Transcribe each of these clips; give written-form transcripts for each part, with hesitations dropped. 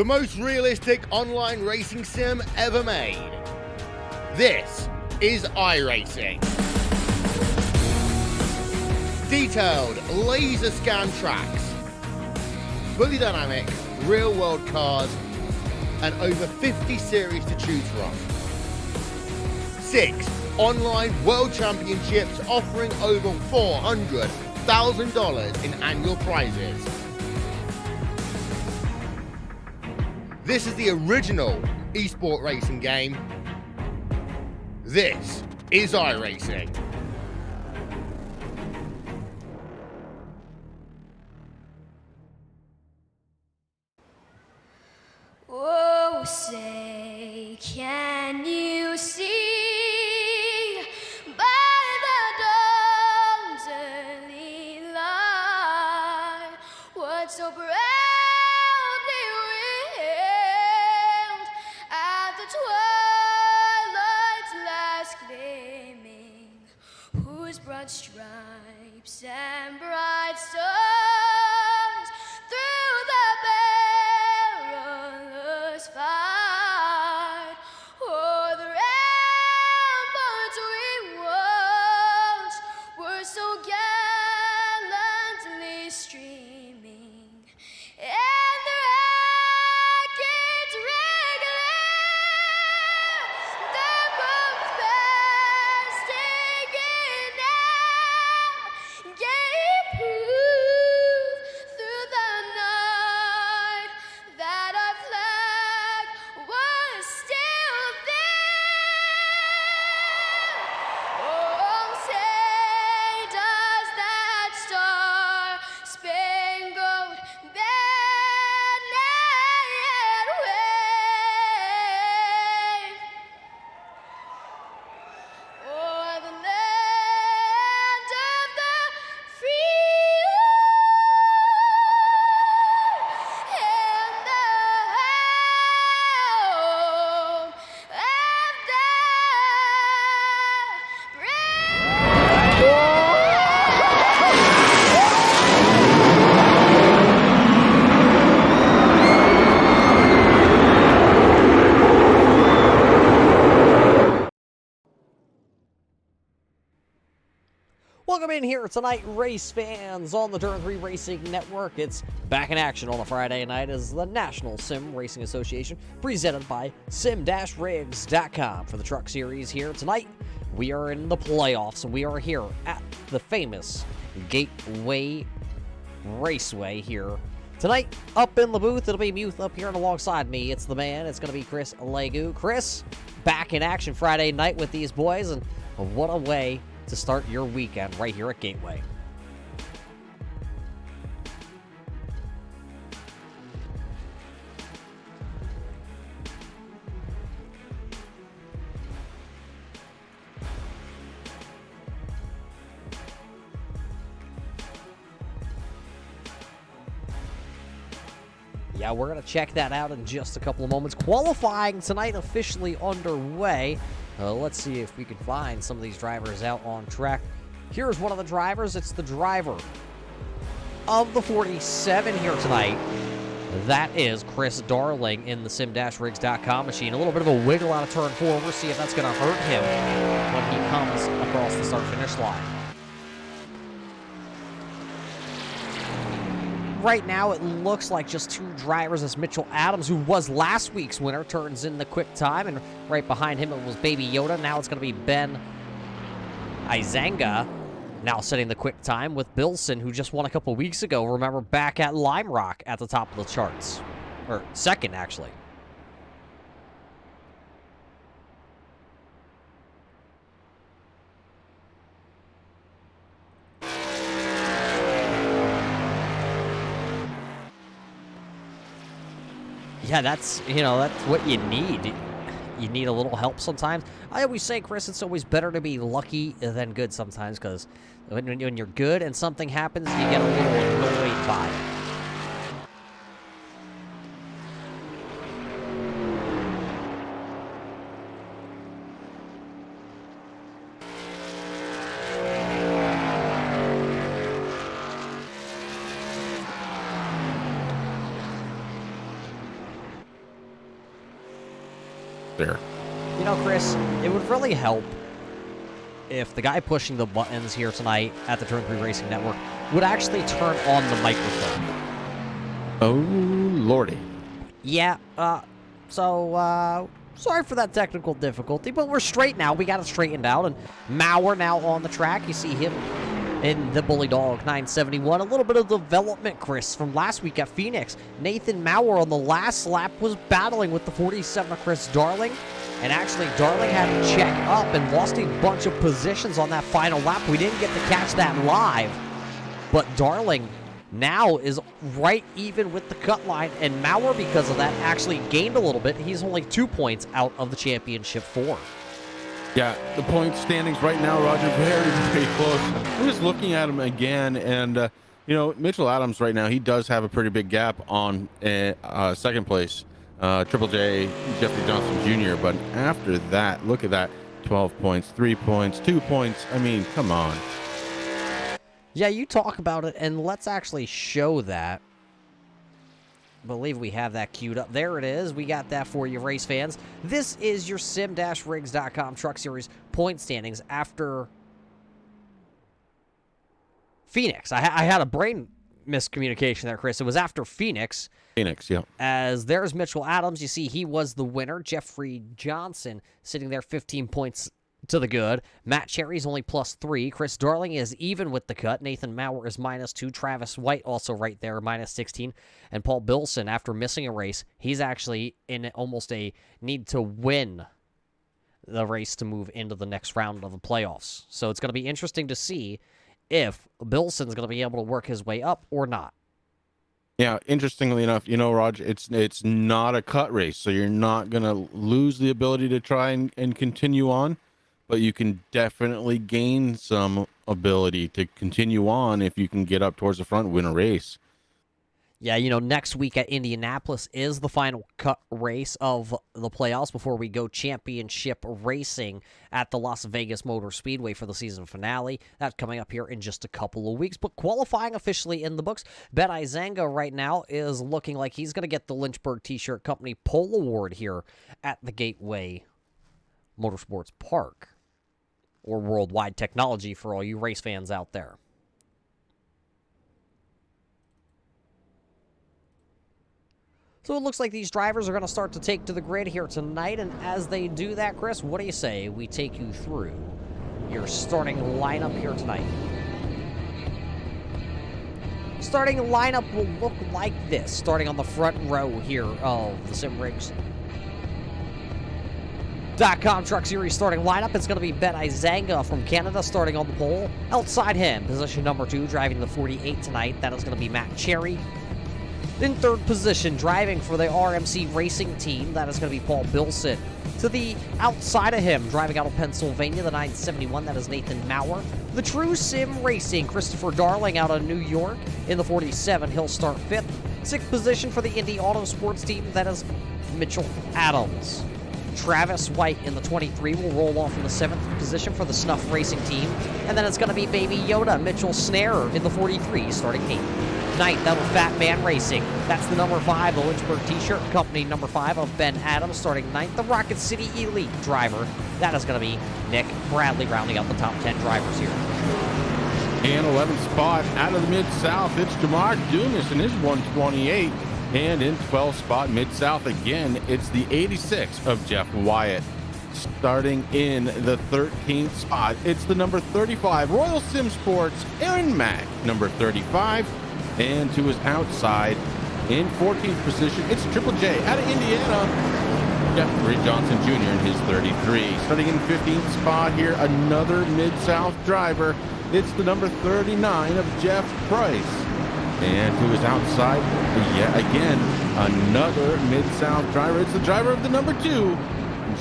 the most realistic online racing sim ever made. This is iRacing. Detailed laser scan tracks, fully dynamic real world cars, and over 50 series to choose from. 6 online world championships offering over $400,000 in annual prizes. This is the original esport racing game. This is iRacing. Oh, say, can you see by the dawn's early light what so proudly wailed at the twilight's last gleaming, whose broad stripes and bright stars through the perilous fight o'er the ramparts we watched were so gallantly streaming, and the rockets regular, the bombs bursting in air, gave proof through the night that our flag was still there. Oh, say does that star-spangled banner yet wave o'er the land of the free and the home of the brave? Welcome in here tonight, race fans, on the Turn 3 Racing Network. It's back in action on a Friday night as the National Sim Racing Association, presented by sim-rigs.com for the Truck Series here tonight. We are in the playoffs, and we are here at the famous Gateway Raceway here tonight. Up in the booth, it'll be Muth up here and alongside me. It's the man. It's going to be Chris Legu. Chris, back in action Friday night with these boys, and what a way to start your weekend right here at Gateway. Yeah, we're going to check that out in just a couple of moments. Qualifying tonight officially underway. Let's see if we can find some of these drivers out on track. Here's one of the drivers. It's the driver of the 47 here tonight. That is Chris Darling in the sim-rigs.com machine. A little bit of a wiggle out of turn 4. We'll see if that's going to hurt him when he comes across the start-finish line. Right now, it looks like just 2 drivers as Mitchell Adams, who was last week's winner, turns in the quick time, and right behind him it was Baby Yoda. Now it's going to be Ben Izanga now setting the quick time with Bilson, who just won a couple weeks ago. Remember, back at Lime Rock at the top of the charts. Or second, actually. Yeah, that's what you need. You need a little help sometimes. I always say, Chris, it's always better to be lucky than good sometimes, because when you're good and something happens, you get a little annoyed by it. there. You know, Chris, it would really help if the guy pushing the buttons here tonight at the Turn 3 Racing Network would actually turn on the microphone. Oh, lordy. Yeah, sorry for that technical difficulty, but we're straight now. We got it straightened out, and Maurer now on the track. You see him in the Bully Dog 971. A little bit of development, Chris, from last week at Phoenix. Nathan Maurer on the last lap was battling with the 47 of Chris Darling, and actually Darling had to check up and lost a bunch of positions on that final lap. We didn't get to catch that live, but Darling now is right even with the cut line, and Maurer, because of that, actually gained a little bit. He's only 2 points out of the championship 4. Yeah, the point standings right now, Roger, very, very close. I'm just looking at him again, and, Mitchell Adams right now, he does have a pretty big gap on second place. Triple J, Jeffrey Johnson Jr., but after that, look at that. 12 points, 3 points, 2 points. I mean, come on. Yeah, you talk about it, and let's actually show that. I believe we have that queued up. There it is. We got that for you, race fans. This is your sim-rigs.com Truck Series point standings after Phoenix. I had a brain miscommunication there, Chris. It was after Phoenix. Phoenix, yeah. As there's Mitchell Adams. You see he was the winner. Jeffrey Johnson sitting there 15 points to the good. Matt Cherry's only +3. Chris Darling is even with the cut. Nathan Maurer is -2. Travis White also right there, -16. And Paul Bilson, after missing a race, he's actually in almost a need to win the race to move into the next round of the playoffs. So it's going to be interesting to see if Bilson's going to be able to work his way up or not. Yeah, interestingly enough, Raj, it's not a cut race, so you're not going to lose the ability to try and continue on, but you can definitely gain some ability to continue on if you can get up towards the front, win a race. Yeah, next week at Indianapolis is the final cut race of the playoffs before we go championship racing at the Las Vegas Motor Speedway for the season finale. That's coming up here in just a couple of weeks, but qualifying officially in the books. Ben Izanga right now is looking like he's going to get the Lynchburg T-Shirt Company Pole Award here at the Gateway Motorsports Park, or Worldwide Technology for all you race fans out there. So it looks like these drivers are going to start to take to the grid here tonight, and as they do that, Chris, what do you say we take you through your starting lineup here tonight? Starting lineup will look like this, starting on the front row here of the SimRigs.com Truck Series starting lineup. It's going to be Ben Izanga from Canada starting on the pole. Outside him, position number 2, driving the 48 tonight, that is going to be Matt Cherry. In third position, driving for the RMC Racing Team, that is going to be Paul Bilson. To the outside of him, driving out of Pennsylvania, the 971, that is Nathan Maurer. The True Sim Racing, Christopher Darling out of New York. In the 47, he'll start 5th. 6th position for the Indy Auto Sports Team, that is Mitchell Adams. Travis White in the 23 will roll off in the 7th position for the Snuff Racing Team. And then it's going to be Baby Yoda, Mitchell Snarer in the 43, starting 8th. 9th, that'll Fat Man Racing. That's the number 5, the Lynchburg T-Shirt Company, number 5 of Ben Adams, starting 9th. The Rocket City Elite driver, that is going to be Nick Bradley, rounding out the top 10 drivers here. And 11th spot out of the Mid-South, it's Jamar Dumas in his 128. And in 12th spot, Mid-South again, it's the 86 of Jeff Wyatt. Starting in the 13th spot, it's the number 35, Royal Sim Sports, Aaron Mack, number 35. And to his outside, in 14th position, it's Triple J out of Indiana, Jeffrey Johnson Jr. in his 33. Starting in 15th spot here, another Mid-South driver. It's the number 39 of Jeff Price. And to his outside, yet again, another Mid-South driver. It's the driver of the number 2,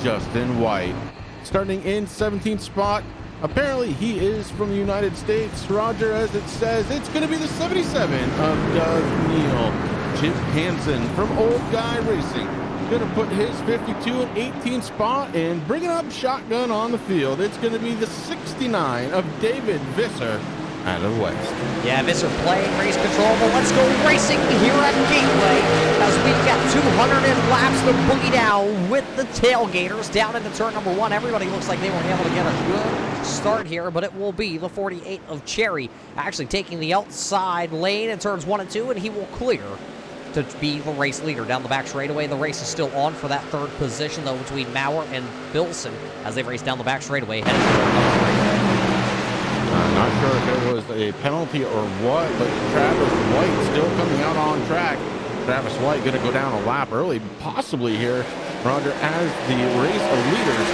Justin White. Starting in 17th spot, apparently he is from the United States. Roger, as it says, it's going to be the 77 of Doug Neal. Chip Hansen from Old Guy Racing going to put his 52 in 18th spot and bringing up shotgun on the field. It's going to be the 69 of David Visser. out of the west. Yeah, Visser playing race control, but let's go racing here at Gateway as we got 200 laps to boogie down with the tailgaters down into turn number 1. Everybody looks like they were able to get a good start here, but it will be the 48 of Cherry actually taking the outside lane in turns 1 and 2, and he will clear to be the race leader down the back straightaway. The race is still on for that third position, though, between Maurer and Bilson as they race down the back straightaway, headed to turn number 3. I'm not sure if it was a penalty or what, but Travis White still coming out on track. Travis White going to go down a lap early, possibly here, Roger, as the race leaders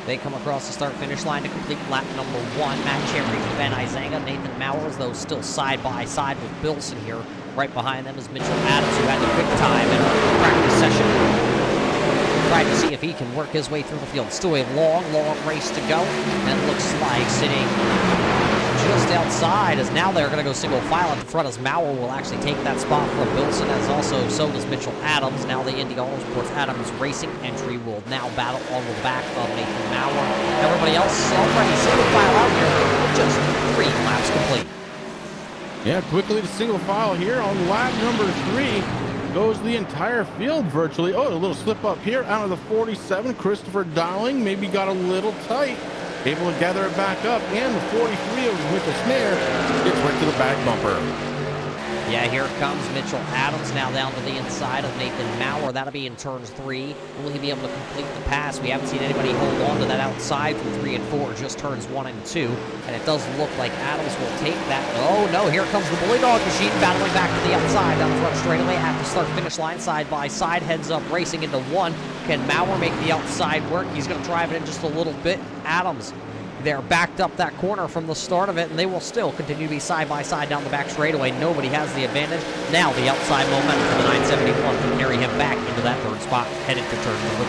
They come across the start-finish line to complete lap number 1. Matt Cherry, Ben Izenga, Nathan Mowers, though still side by side with Bilson here. Right behind them is Mitchell Adams, who had the quick time in a practice session. Trying to see if he can work his way through the field. Still a long, long race to go. And it looks like sitting just outside, as now they're going to go single file at the front, as Maurer will actually take that spot from Bilson, as also so does Mitchell Adams. Now the Indy Autosports Adams Racing entry will now battle on the back of Nathan Maurer. Everybody else already single file out here with just 3 laps complete. Yeah, quickly to single file here on lap number 3. Goes the entire field virtually. Oh, a little slip up here out of the 47. Christopher Darling maybe got a little tight. Able to gather it back up. And the 43 of Mitchell Snare gets right to the back bumper. Yeah, here comes Mitchell Adams now down to the inside of Nathan Maurer. That'll be in turns 3. Will he be able to complete the pass? We haven't seen anybody hold on to that outside from 3 and 4, just turns 1 and 2. And it does look like Adams will take that. Oh no, here comes the Bully Dog machine battling back to the outside down the front straightaway at the start-finish line, side by side, heads up racing into 1. Can Maurer make the outside work? He's going to drive it in just a little bit. Adams, they're backed up that corner from the start of it, and they will still continue to be side by side down the back straightaway. Nobody has the advantage. Now the outside momentum for the 971 can carry him back into that third spot, headed to turn number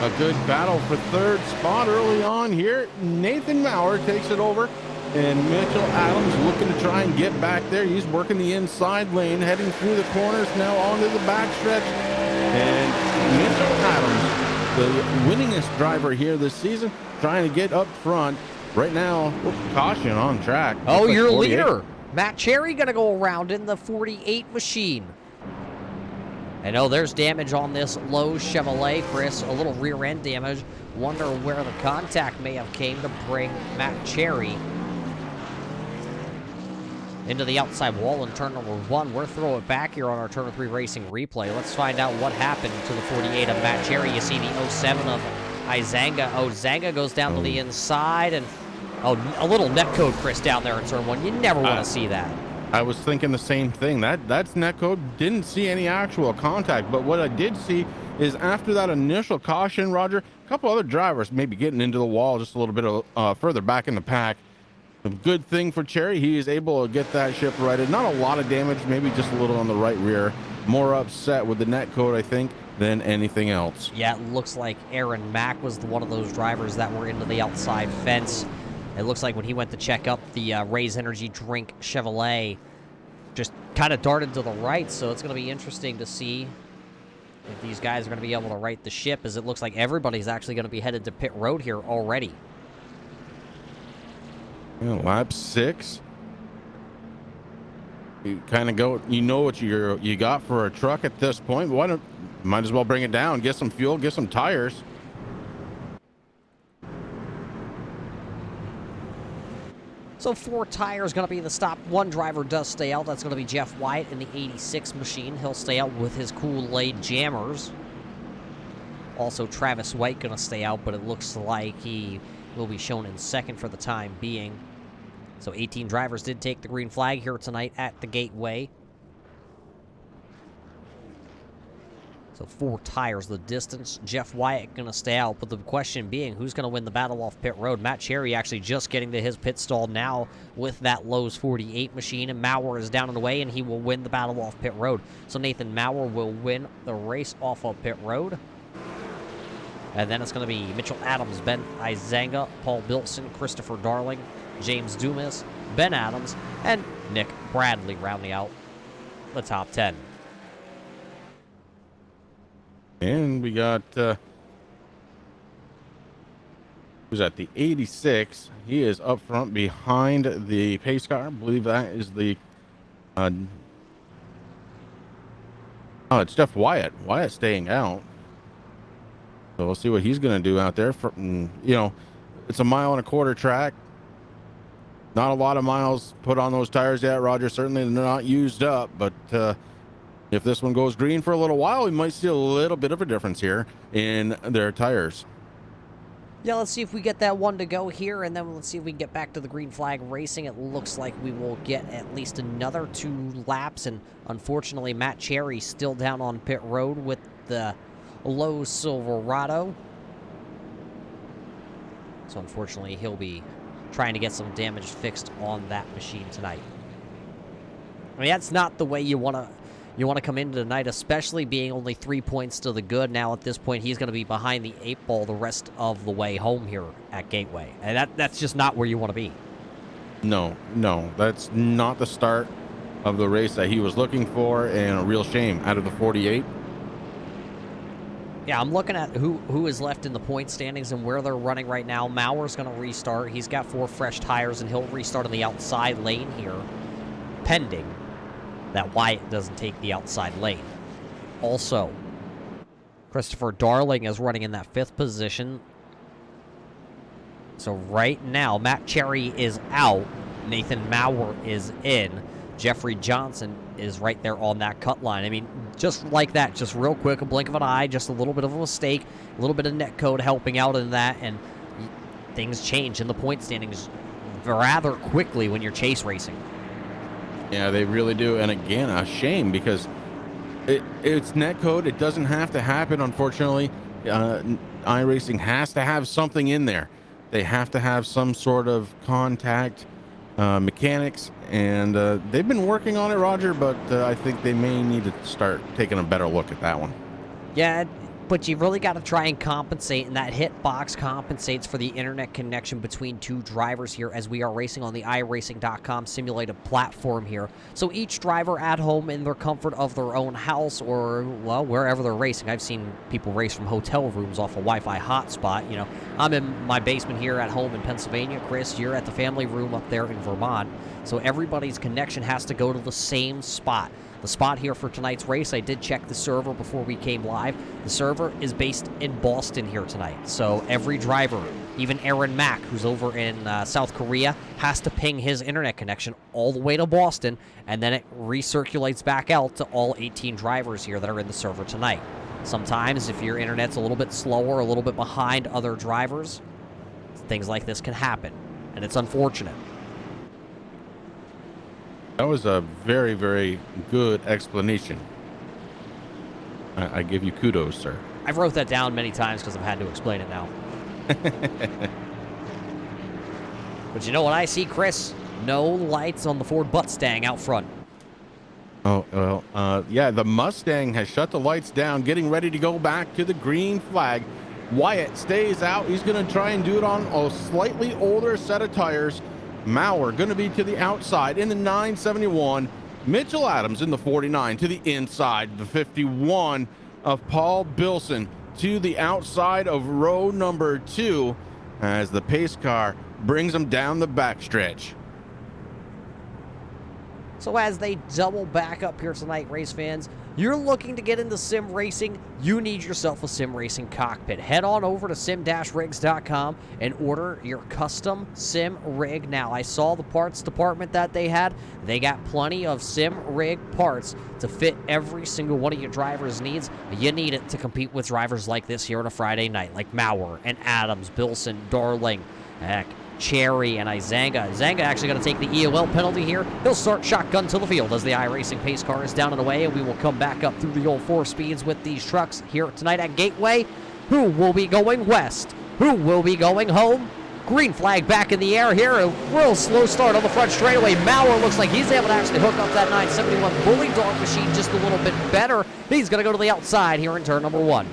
3. A good battle for third spot early on here. Nathan Maurer takes it over, and Mitchell Adams looking to try and get back there. He's working the inside lane, heading through the corners now onto the backstretch. And Mitchell Adams, the winningest driver here this season, trying to get up front. Right now, caution on track. Oh, Looks like your 48. leader, Matt Cherry, going to go around in the 48 machine. I know there's damage on this Lowe's Chevrolet, Chris. A little rear end damage. Wonder where the contact may have came to bring Matt Cherry into the outside wall in turn number 1. We'll throw it back here on our turn 3 racing replay. Let's find out what happened to the 48 of Matt Cherry. You see the 07 of Izanga. Oh, Zanga goes down to the inside, and a little netcode, Chris, down there in turn 1. You never want to see that. I was thinking the same thing. That's netcode. Didn't see any actual contact, but what I did see is after that initial caution, Roger, a couple other drivers maybe getting into the wall just a little bit further back in the pack. A good thing for Cherry, he is able to get that ship righted. Not a lot of damage, maybe just a little on the right rear. More upset with the netcode, I think, than anything else. Yeah, it looks like Aaron Mack was one of those drivers that were into the outside fence. It looks like when he went to check up the Raise Energy Drink Chevrolet, just kind of darted to the right, so it's going to be interesting to see if these guys are going to be able to right the ship, as it looks like everybody's actually going to be headed to pit road here already. Yeah, lap 6. You kind of go, you know what you got for a truck at this point. Might as well bring it down, get some fuel, get some tires. So 4 tires going to be the stop. 1 driver does stay out. That's going to be Jeff Wyatt in the 86 machine. He'll stay out with his Kool-Aid Jammers. Also, Travis White going to stay out, but it looks like he will be shown in second for the time being. So 18 drivers did take the green flag here tonight at the Gateway. So 4 tires, the distance. Jeff Wyatt going to stay out, but the question being, who's going to win the battle off pit road? Matt Cherry actually just getting to his pit stall now with that Lowe's 48 machine, and Maurer is down and away, and he will win the battle off pit road. So Nathan Maurer will win the race off of pit road. And then it's going to be Mitchell Adams, Ben Izanga, Paul Bilson, Christopher Darling, James Dumas, Ben Adams, and Nick Bradley rounding out the top 10. And we got who's at the 86. He is up front behind the pace car. I believe that is the oh, it's Jeff Wyatt. Wyatt staying out. So we'll see what he's going to do out there. It's a 1.25 mile track. Not a lot of miles put on those tires yet, Roger. Certainly they're not used up, but if this one goes green for a little while, we might see a little bit of a difference here in their tires. Yeah, let's see if we get that one to go here, and then let's see if we can get back to the green flag racing. It looks like we will get at least another 2 laps, and unfortunately, Matt Cherry still down on pit road with the low Silverado. So unfortunately, he'll be trying to get some damage fixed on that machine tonight. I mean, that's not the way you want to come into tonight, especially being only 3 points to the good. Now at this point, he's going to be behind the 8 ball the rest of the way home here at Gateway, and that's just not where you want to be. No, that's not the start of the race that he was looking for, and a real shame out of the 48. Yeah, I'm looking at who is left in the point standings and where they're running right now. Mauer's going to restart. He's got 4 fresh tires, and he'll restart on the outside lane here, pending that Wyatt doesn't take the outside lane. Also, Christopher Darling is running in that 5th position. So right now, Matt Cherry is out. Nathan Mauer is in. Jeffrey Johnson is right there on that cut line. I mean, just like that, just real quick, a blink of an eye, just a little bit of a mistake, a little bit of net code helping out in that, and things change in the point standings rather quickly when you're chase racing. Yeah, they really do. And again, a shame because it's net code. It doesn't have to happen, unfortunately. iRacing has to have something in there. They have to have some sort of contact mechanics, and they've been working on it, Roger, but I think they may need to start taking a better look at that one. Yeah, but you really got to try and compensate, and that hit box compensates for the internet connection between 2 drivers here as we are racing on the iRacing.com simulated platform here. So each driver at home in their comfort of their own house or, well, wherever they're racing. I've seen people race from hotel rooms off a Wi-Fi hotspot. You know, I'm in my basement here at home in Pennsylvania. Chris, you're at the family room up there in Vermont. So everybody's connection has to go to the same spot. The spot here for tonight's race, I did check the server before we came live. The server is based in Boston here tonight. So every driver, even Aaron Mack, who's over in South Korea, has to ping his internet connection all the way to Boston, and then it recirculates back out to all 18 drivers here that are in the server tonight. Sometimes if your internet's a little bit slower, a little bit behind other drivers, things like this can happen, and it's unfortunate. That was a very, very good explanation. I give you kudos, sir. I've wrote that down many times because I've had to explain it now. But you know what I see, Chris? No lights on the Ford Mustang out front. Oh, well, yeah, the Mustang has shut the lights down, getting ready to go back to the green flag. Wyatt stays out. He's going to try and do it on a slightly older set of tires. Mauer going to be to the outside in the 971. Mitchell Adams in the 49 to the inside. The 51 of Paul Bilson to the outside of row number 2 as the pace car brings him down the backstretch. So as they double back up here tonight, race fans, you're looking to get into sim racing, you need yourself a sim racing cockpit. Head on over to sim-rigs.com and order your custom sim rig now. I saw the parts department that they had. They got plenty of sim rig parts to fit every single one of your driver's needs. You need it to compete with drivers like this here on a Friday night, like Mauer and Adams, Bilson, Darling, heck, Cherry and Izanga. Izanga actually going to take the EOL penalty here. He'll start shotgun to the field as the iRacing pace car is down and away, and we will come back up through the old 4 speeds with these trucks here tonight at Gateway. Who will be going west? Who will be going home? Green flag back in the air here. A real slow start on the front straightaway. Mauer looks like he's able to actually hook up that 971 Bully Dog machine just a little bit better. He's going to go to the outside here in turn number 1.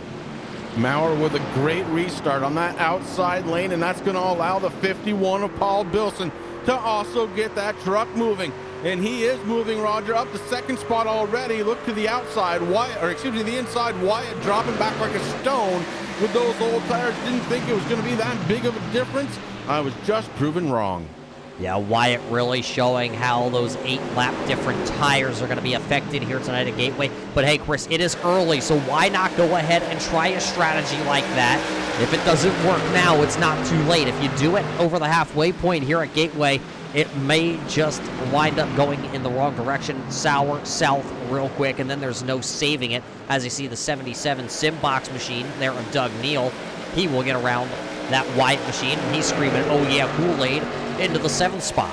Mauer with a great restart on that outside lane, and that's going to allow the 51 of Paul Bilson to also get that truck moving. and he is moving, Roger, up the second spot already. Look to the outside, the inside, Wyatt dropping back like a stone with those old tires. Didn't think it was going to be that big of a difference. I was just proven wrong. Yeah, Wyatt really showing how those 8-lap different tires are going to be affected here tonight at Gateway. But hey, Chris, it is early, so why not go ahead and try a strategy like that? If it doesn't work now, it's not too late. If you do it over the halfway point here at Gateway, it may just wind up going in the wrong direction, south real quick, and then there's no saving it. As you see the 77 Simbox machine there of Doug Neal, he will get around that Wyatt machine, and he's screaming, oh yeah, Kool-Aid, into the 7th spot.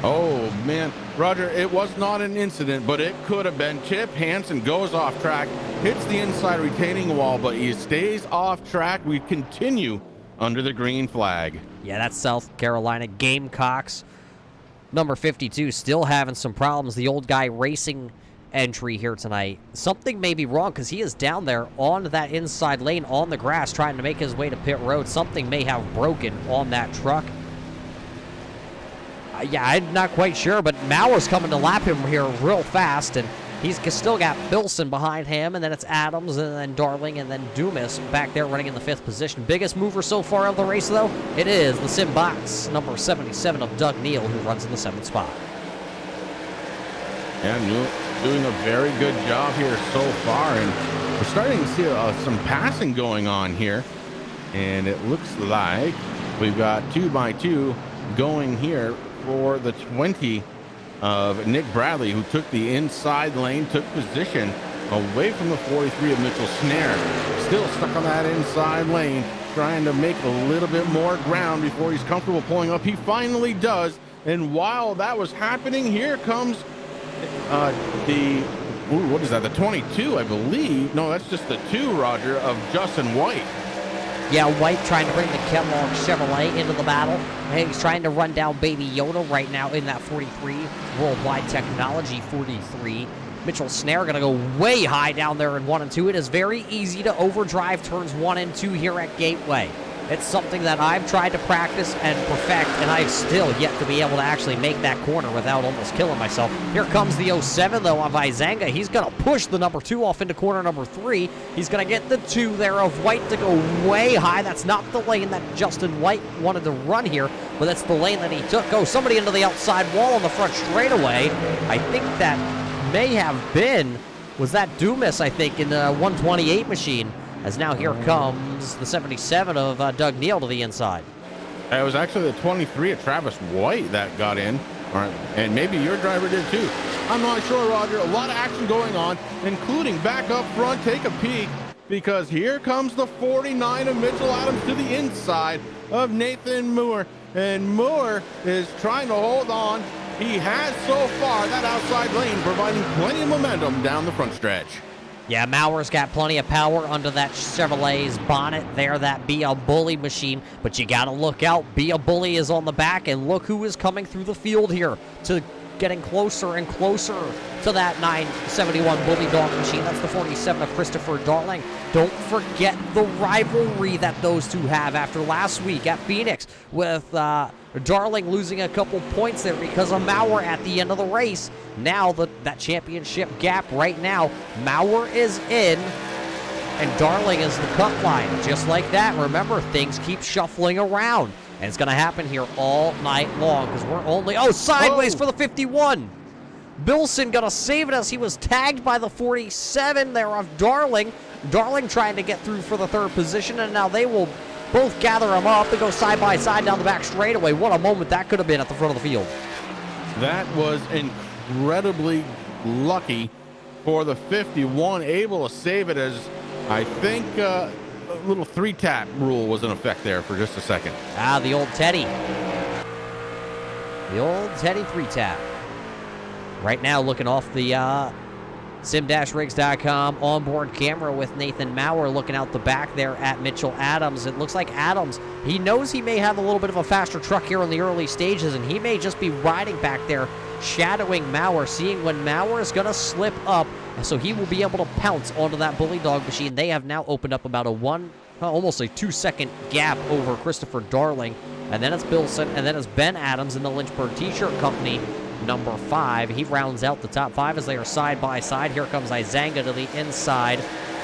Oh, man. Roger, it was not an incident, but it could have been. Chip Hansen goes off track, hits the inside retaining wall, but he stays off track. We continue under the green flag. Yeah, that's South Carolina Gamecocks. Number 52 still having some problems. The old guy racing entry here tonight. Something may be wrong because he is down there on that inside lane on the grass trying to make his way to pit road. Something may have broken on that truck. Yeah, I'm not quite sure, but Mauer's coming to lap him here real fast, and he's still got Bilson behind him, and then it's Adams, and then Darling, and then Dumas back there running in the 5th position. Biggest mover so far of the race, though, it is the Simbox, number 77 of Doug Neal, who runs in the 7th spot. Yeah, doing a very good job here so far, and we're starting to see some passing going on here, and it looks like we've got 2x2 going here for the 20 of Nick Bradley, who took the inside lane, took position away from the 43 of Mitchell Snare. Still stuck on that inside lane, trying to make a little bit more ground before he's comfortable pulling up. He finally does, and while that was happening, here comes what is that, the 22, I believe. No, that's just the 2, Roger, of Justin White. Yeah, White trying to bring the Kellogg Chevrolet into the battle. Hey, he's trying to run down Baby Yoda right now in that 43, Worldwide Technology 43. Mitchell Snare going to go way high down there in 1 and 2. It is very easy to overdrive turns 1 and 2 here at Gateway. It's something that I've tried to practice and perfect, and I've still yet to be able to actually make that corner without almost killing myself. Here comes the 07, though, of Izanga. He's going to push the number 2 off into corner number 3. He's going to get the 2 there of White to go way high. That's not the lane that Justin White wanted to run here, but that's the lane that he took. Oh, somebody into the outside wall on the front straightaway. I think that may have been, was that Dumas, I think, in the 128 machine. As now here comes the 77 of Doug Neal to the inside. It was actually the 23 of Travis White that got in. All right, and maybe your driver did too. I'm not sure, Roger. A lot of action going on, including back up front. Take a peek, because here comes the 49 of Mitchell Adams to the inside of Nathan Moore. And Moore is trying to hold on. He has so far that outside lane, providing plenty of momentum down the front stretch. Yeah, Mauer's got plenty of power under that Chevrolet's bonnet there, that Be A Bully machine. But you got to look out. Be A Bully is on the back, and look who is coming through the field here to getting closer and closer to that 971 Bully Dog machine. That's the 47 of Christopher Darling. Don't forget the rivalry that those two have after last week at Phoenix, with Darling losing a couple points there because of Mauer at the end of the race. Now that championship gap right now, Mauer is in and Darling is the cut line. Just like that, remember, things keep shuffling around. And it's going to happen here all night long because we're only... Oh, sideways for the 51. Bilson going to save it as he was tagged by the 47 there of Darling. Darling trying to get through for the 3rd position, and now they will both gather him up. They go side by side down the back straightaway. What a moment that could have been at the front of the field. That was incredibly lucky for the 51, able to save it, as I think a little 3-tap rule was in effect there for just a second. The old Teddy. The old Teddy 3-tap. Right now looking off the sim-rigs.com onboard camera with Nathan Mauer looking out the back there at Mitchell Adams. It looks like Adams, he knows he may have a little bit of a faster truck here in the early stages, and he may just be riding back there, shadowing Mauer, seeing when Mauer is going to slip up, and so he will be able to pounce onto that Bully Dog machine. They have now opened up about a almost a 2-second gap over Christopher Darling And then it's Bilson, and then it's Ben Adams in the Lynchburg T-shirt company, number 5. He rounds out the top 5 as they are side by side. Here comes Izanga to the inside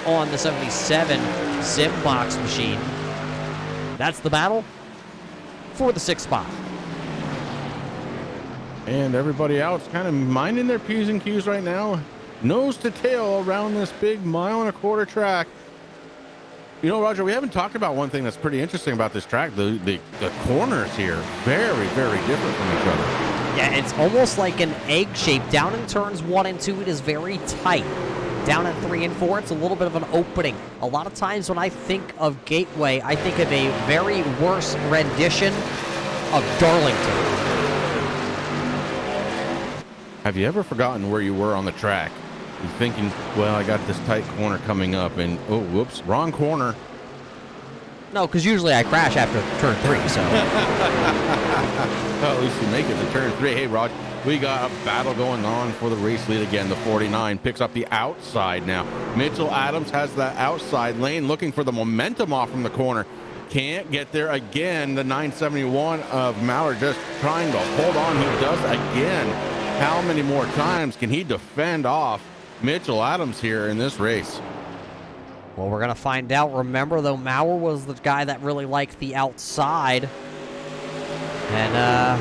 on the 77 Sim box machine. That's the battle for the 6th spot. And everybody else kind of minding their P's and Q's right now. Nose to tail around this big 1.25-mile track. You know, Roger, we haven't talked about one thing that's pretty interesting about this track. The corners here, very, very different from each other. Yeah, it's almost like an egg shape. Down in turns 1 and 2, it is very tight. Down in 3 and 4, it's a little bit of an opening. A lot of times when I think of Gateway, I think of a very worse rendition of Darlington. Have you ever forgotten where you were on the track? You're thinking, well, I got this tight corner coming up, and oh, whoops, wrong corner. No, because usually I crash after turn 3, so. Well, at least you make it to turn 3. Hey, Rod, we got a battle going on for the race lead again. The 49 picks up the outside now. Mitchell Adams has that outside lane looking for the momentum off from the corner. Can't get there again. The 971 of Mallard just trying to hold on. He does again. How many more times can he defend off Mitchell Adams here in this race? Well, we're going to find out. Remember, though, Maurer was the guy that really liked the outside. And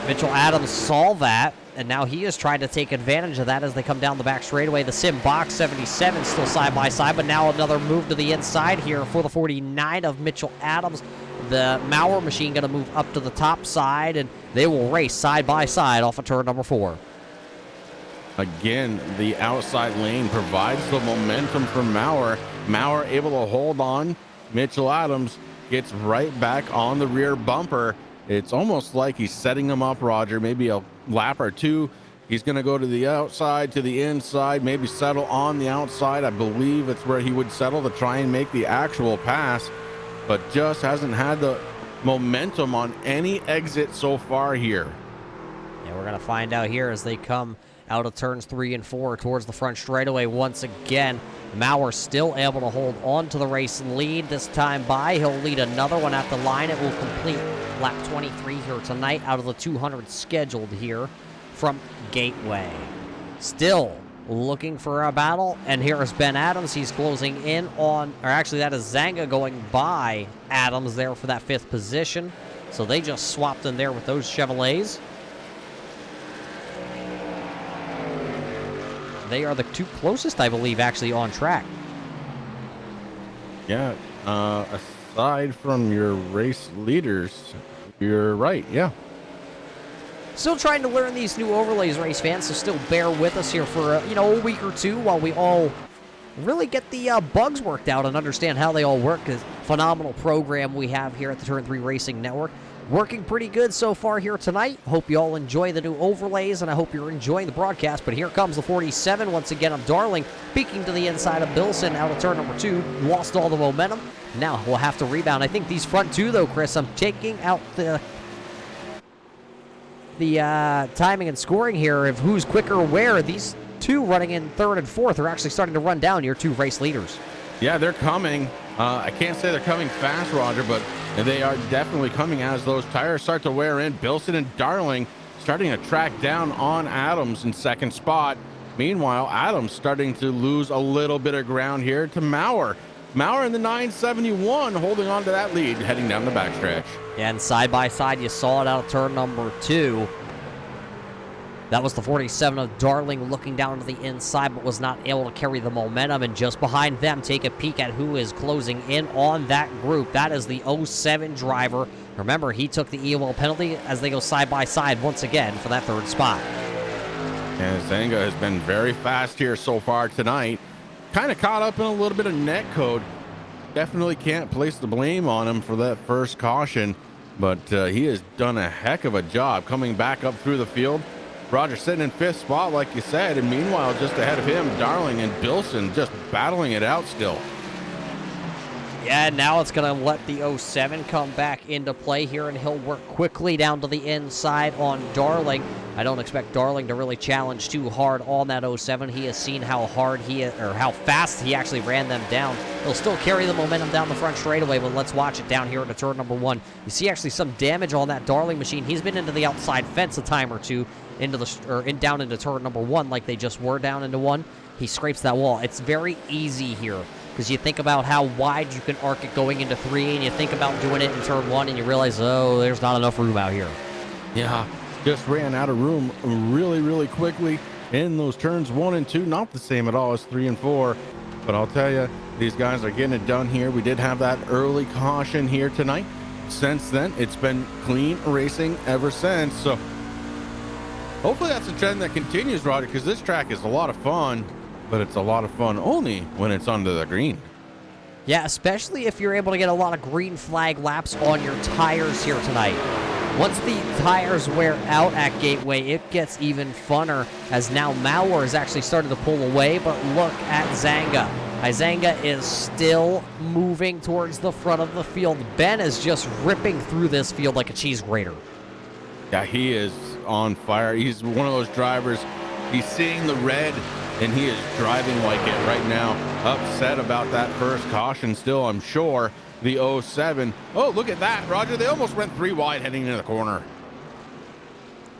Mitchell Adams saw that, and now he is trying to take advantage of that as they come down the back straightaway. The Sim box 77 still side by side, but now another move to the inside here for the 49 of Mitchell Adams. The Maurer machine going to move up to the top side, and they will race side by side off of turn number 4. Again, the outside lane provides the momentum for Maurer. Maurer able to hold on. Mitchell Adams gets right back on the rear bumper. It's almost like he's setting him up, Roger. Maybe a lap or two. He's going to go to the outside, to the inside, maybe settle on the outside. I believe it's where he would settle to try and make the actual pass, but just hasn't had the momentum on any exit so far here. Yeah, we're going to find out here as they come out of turns 3 and 4 towards the front straightaway once again. Maurer still able to hold on to the race lead this time by. He'll lead another one at the line. It will complete lap 23 here tonight out of the 200 scheduled here from Gateway. Still looking for a battle, and here is Ben Adams. He's closing in on, or actually that is Zanga going by Adams there for that 5th position. So they just swapped in there with those Chevrolets. They are the 2 closest, I believe, actually on track. Yeah, aside from your race leaders, you're right, yeah. Still trying to learn these new overlays, race fans, so still bear with us here for, a week or two while we all really get the bugs worked out and understand how they all work. This phenomenal program we have here at the Turn 3 Racing Network. Working pretty good so far here tonight. Hope you all enjoy the new overlays, and I hope you're enjoying the broadcast. But here comes the 47 once again of Darling, peeking to the inside of Bilson out of turn number 2. Lost all the momentum. Now we'll have to rebound. I think these front 2, though, Chris, I'm taking out the timing and scoring here of who's quicker where. These 2 running in 3rd and 4th are actually starting to run down your 2 race leaders. Yeah, they're coming. I can't say they're coming fast, Roger, but they are definitely coming as those tires start to wear in. Bilson and Darling starting to track down on Adams in 2nd spot. Meanwhile, Adams starting to lose a little bit of ground here to Maurer. Maurer in the 971 holding on to that lead heading down the backstretch. Yeah, and side by side, you saw it out of turn number 2. That was the 47 of Darling looking down to the inside, but was not able to carry the momentum. And just behind them, take a peek at who is closing in on that group. That is the 07 driver. Remember, he took the EOL penalty as they go side by side once again for that 3rd spot. And Zanga has been very fast here so far tonight. Kind of caught up in a little bit of net code. Definitely can't place the blame on him for that first caution, but he has done a heck of a job coming back up through the field. Roger sitting in 5th spot, like you said, and meanwhile, just ahead of him, Darling and Bilson just battling it out still. Yeah, now it's going to let the 07 come back into play here, and he'll work quickly down to the inside on Darling. I don't expect Darling to really challenge too hard on that 07. He has seen how hard or how fast he actually ran them down. He'll still carry the momentum down the front straightaway, but let's watch it down here into turn number 1. You see actually some damage on that Darling machine. He's been into the outside fence a time or two down into turn number 1 like they just were down into 1. He scrapes that wall. It's very easy here, because you think about how wide you can arc it going into 3, and you think about doing it in turn 1, and you realize, oh, there's not enough room out here. Yeah, just ran out of room really, really quickly in those turns 1 and 2. Not the same at all as 3 and 4, but I'll tell you, these guys are getting it done here. We did have that early caution here tonight. Since then, it's been clean racing ever since. So hopefully that's a trend that continues, Roger, because this track is a lot of fun, but it's a lot of fun only when it's under the green. Yeah, especially if you're able to get a lot of green flag laps on your tires here tonight. Once the tires wear out at Gateway, it gets even funner, as now Mauer is actually starting to pull away, but look at Zanga. Izanga is still moving towards the front of the field. Ben is just ripping through this field like a cheese grater. Yeah, he is on fire. He's one of those drivers, he's seeing the red, and he is driving like it right now. Upset about that first caution still, I'm sure. The 07. Oh, look at that, Roger. They almost went 3 wide heading into the corner.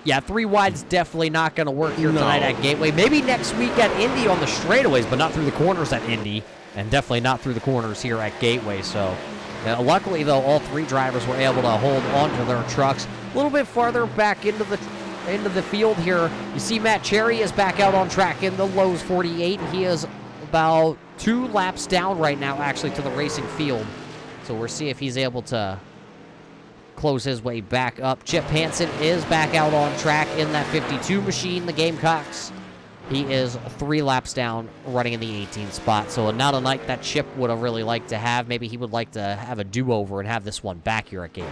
Yeah, 3 wide's definitely not going to work here tonight at Gateway. Maybe next week at Indy on the straightaways, but not through the corners at Indy, and definitely not through the corners here at Gateway. So, luckily, though, all 3 drivers were able to hold onto their trucks. A little bit farther back into the field here, you see Matt Cherry is back out on track in the Lowe's 48. He is about 2 laps down right now, actually, to the racing field. So we'll see if he's able to close his way back up. Chip Hansen is back out on track in that 52 machine, the Gamecocks. He is 3 laps down, running in the 18th spot. So not a night that Chip would have really liked to have. Maybe he would like to have a do-over and have this one back here at Gateway.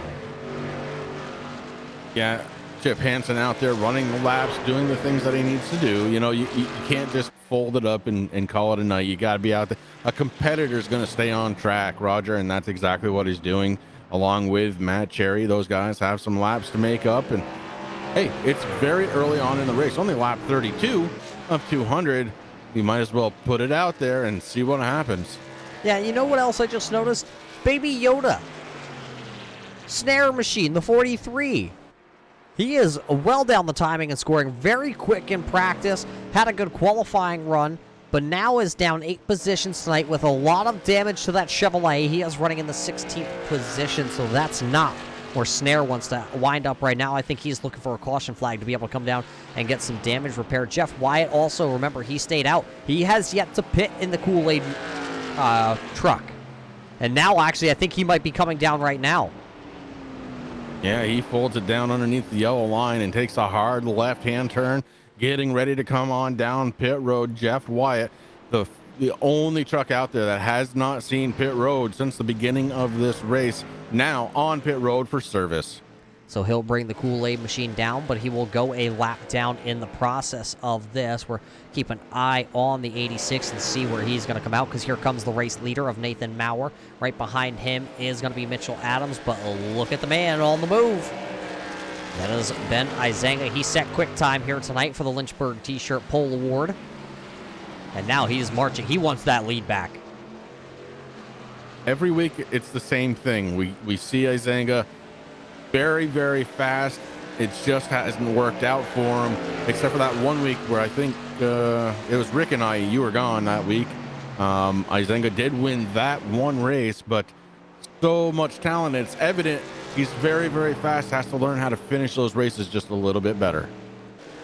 Yeah, Chip Hansen out there running the laps, doing the things that he needs to do. You know, you can't just fold it up and call it a night. You got to be out there. A competitor's going to stay on track, Roger, and that's exactly what he's doing, along with Matt Cherry. Those guys have some laps to make up, and hey, it's very early on in the race. Only lap 32 of 200. You might as well put it out there and see what happens. Yeah, you know what else I just noticed? Baby Yoda. Snare machine, the 43. He is well down the timing and scoring, very quick in practice, had a good qualifying run, but now is down 8 positions tonight with a lot of damage to that Chevrolet. He is running in the 16th position, so that's not where Snare wants to wind up right now. I think he's looking for a caution flag to be able to come down and get some damage repaired. Jeff Wyatt also, remember, he stayed out. He has yet to pit in the Kool-Aid truck. And now, actually, I think he might be coming down right now. Yeah, he folds it down underneath the yellow line and takes a hard left-hand turn, getting ready to come on down pit road. Jeff Wyatt, the only truck out there that has not seen pit road since the beginning of this race, now on pit road for service. So he'll bring the Kool-Aid machine down, but he will go a lap down in the process of this. We're keeping an eye on the 86 and see where he's going to come out, because here comes the race leader of Nathan Mauer. Right behind him is going to be Mitchell Adams, but look at the man on the move. That is Ben Izanga. He set quick time here tonight for the Lynchburg T-shirt pole award. And now he's marching. He wants that lead back. Every week, it's the same thing. We see Izanga very, very fast. It just hasn't worked out for him, except for that one week where I think it was Rick and I, you were gone that week. Izanga did win that one race, but so much talent. It's evident he's very, very fast, has to learn how to finish those races just a little bit better.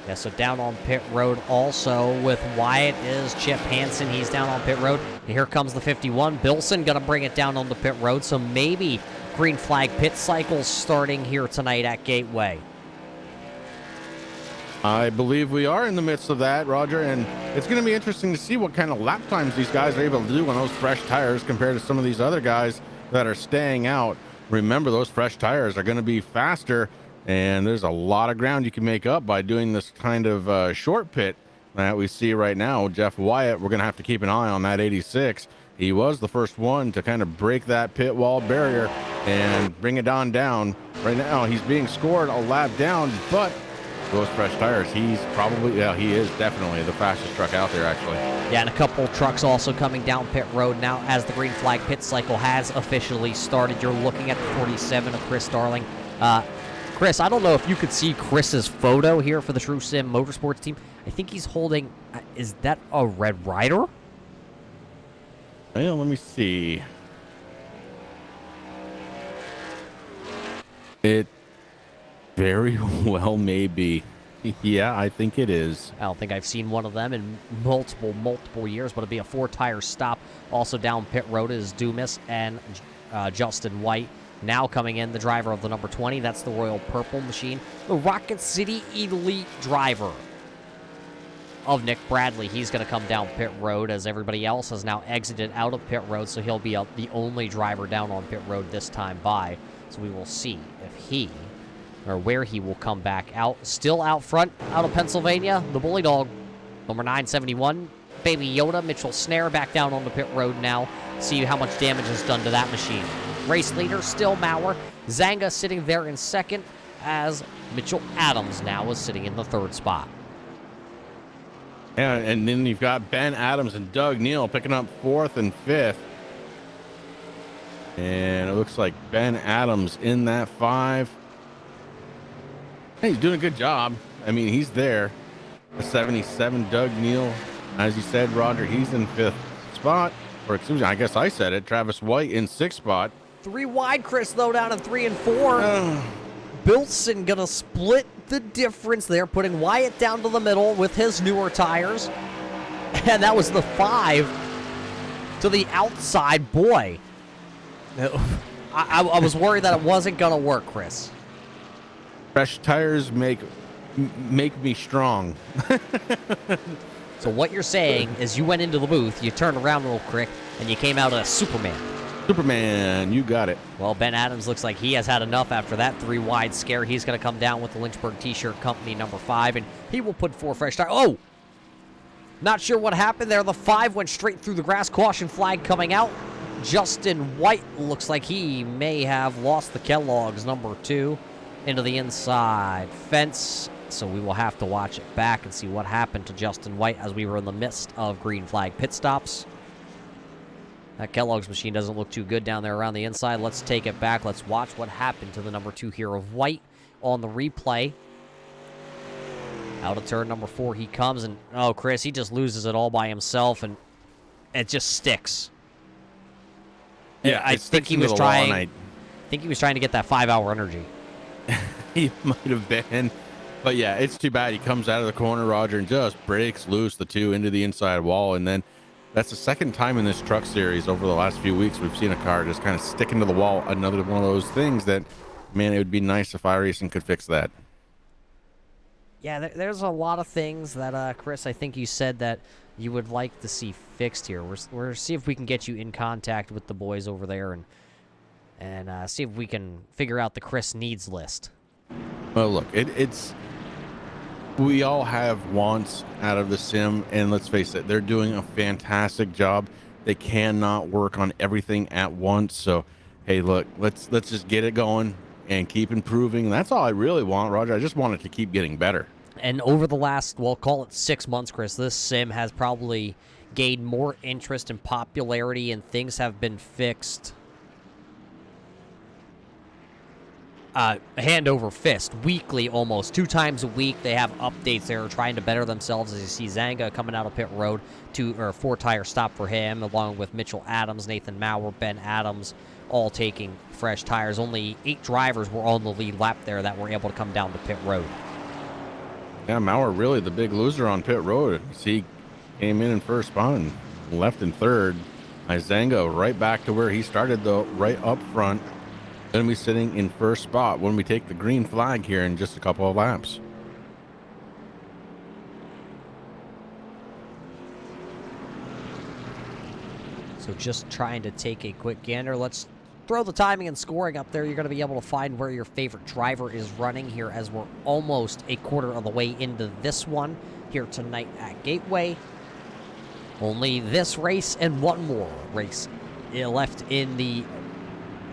Yeah, so down on pit road also with Wyatt is Chip Hansen. He's down on pit road. And here comes the 51. Bilson going to bring it down on the pit road, so maybe green flag pit cycles starting here tonight at Gateway. I believe we are in the midst of that, Roger, and it's going to be interesting to see what kind of lap times these guys are able to do on those fresh tires compared to some of these other guys that are staying out. Remember, those fresh tires are going to be faster, and there's a lot of ground you can make up by doing this kind of short pit that we see right now. Jeff Wyatt, we're going to have to keep an eye on that 86. he was the first one to kind of break that pit wall barrier and bring it on down. Right now, he's being scored a lap down, but those fresh tires, he's probably, yeah, he is definitely the fastest truck out there, actually. Yeah, and a couple trucks also coming down pit road now as the green flag pit cycle has officially started. You're looking at the 47 of Chris Darling. Chris, I don't know if you could see Chris's photo here for the True Sim Motorsports team. I think he's holding, is that a Red Ryder? Well, let me see. It very well may be. Yeah, I think it is. I don't think I've seen one of them in multiple years, but it'll be a 4-tire stop. Also down pit road is Dumas and Justin White. Now coming in, the driver of the number 20. That's the Royal Purple machine. The Rocket City Elite driver of Nick Bradley. He's going to come down pit road as everybody else has now exited out of pit road, so he'll be the only driver down on pit road this time by. So we will see if he, or where he will come back out. Still out front, out of Pennsylvania, the Bully Dog, number 971, Baby Yoda, Mitchell Snare back down on the pit road now. See how much damage is done to that machine. Race leader, still Maurer. Zanga sitting there in second, as Mitchell Adams now is sitting in the third spot. Yeah, and then you've got Ben Adams and Doug Neal picking up fourth and fifth. And it looks like Ben Adams in that 5. Hey, he's doing a good job. I mean, he's there. The 77, Doug Neal. As you said, Roger, he's in 5th spot. Or excuse me, I guess I said it. Travis White in 6th spot. 3 wide, Chris, though, down in 3 and 4. Bilson gonna split the difference there, putting Wyatt down to the middle with his newer tires. And that was the 5 to the outside. Boy, I was worried that it wasn't gonna work, Chris. Fresh tires make me strong. So what you're saying is you went into the booth, you turned around real quick, and you came out as Superman. Superman, you got it. Well, Ben Adams looks like he has had enough after that 3 wide scare. He's going to come down with the Lynchburg T-shirt company number 5, and he will put 4 fresh tires. Oh! Not sure what happened there. The 5 went straight through the grass. Caution flag coming out. Justin White looks like he may have lost the Kellogg's number 2 into the inside fence. So we will have to watch it back and see what happened to Justin White as we were in the midst of green flag pit stops. That Kellogg's machine doesn't look too good down there around the inside. Let's take it back. Let's watch what happened to the number 2 here of White on the replay. Out of turn number 4 he comes, and oh, Chris, he just loses it all by himself, and it just sticks. Yeah, I think he was trying. I think he was trying to get that 5-hour energy. He might have been. But yeah, it's too bad. He comes out of the corner, Roger, and just breaks loose the 2 into the inside wall. And then that's the second time in this truck series over the last few weeks we've seen a car just kind of stick into the wall. Another one of those things that, man, it would be nice if iRacing could fix that. Yeah, there's a lot of things that, Chris, I think you said that you would like to see fixed here. We're see if we can get you in contact with the boys over there and see if we can figure out the Chris needs list. Well, look, it's we all have wants out of the sim, and let's face it, they're doing a fantastic job. They cannot work on everything at once. So, hey, look, let's just get it going and keep improving. That's all I really want, Roger. I just want it to keep getting better. And over the last, well, call it 6 months, Chris, this sim has probably gained more interest and popularity, and things have been fixed hand over fist, weekly almost. 2 times a week, they have updates. They're trying to better themselves. As you see, Zanga coming out of pit road, 4-tire stop for him, along with Mitchell Adams, Nathan Maurer, Ben Adams, all taking fresh tires. Only 8 drivers were on the lead lap there that were able to come down to pit road. Yeah, Maurer really the big loser on pit road. He came in first spot and left in third. Zanga right back to where he started, though, right up front. Going to be sitting in first spot when we take the green flag here in just a couple of laps. So just trying to take a quick gander. Let's throw the timing and scoring up there. You're going to be able to find where your favorite driver is running here as we're almost a quarter of the way into this one here tonight at Gateway. Only this race and one more race left in the,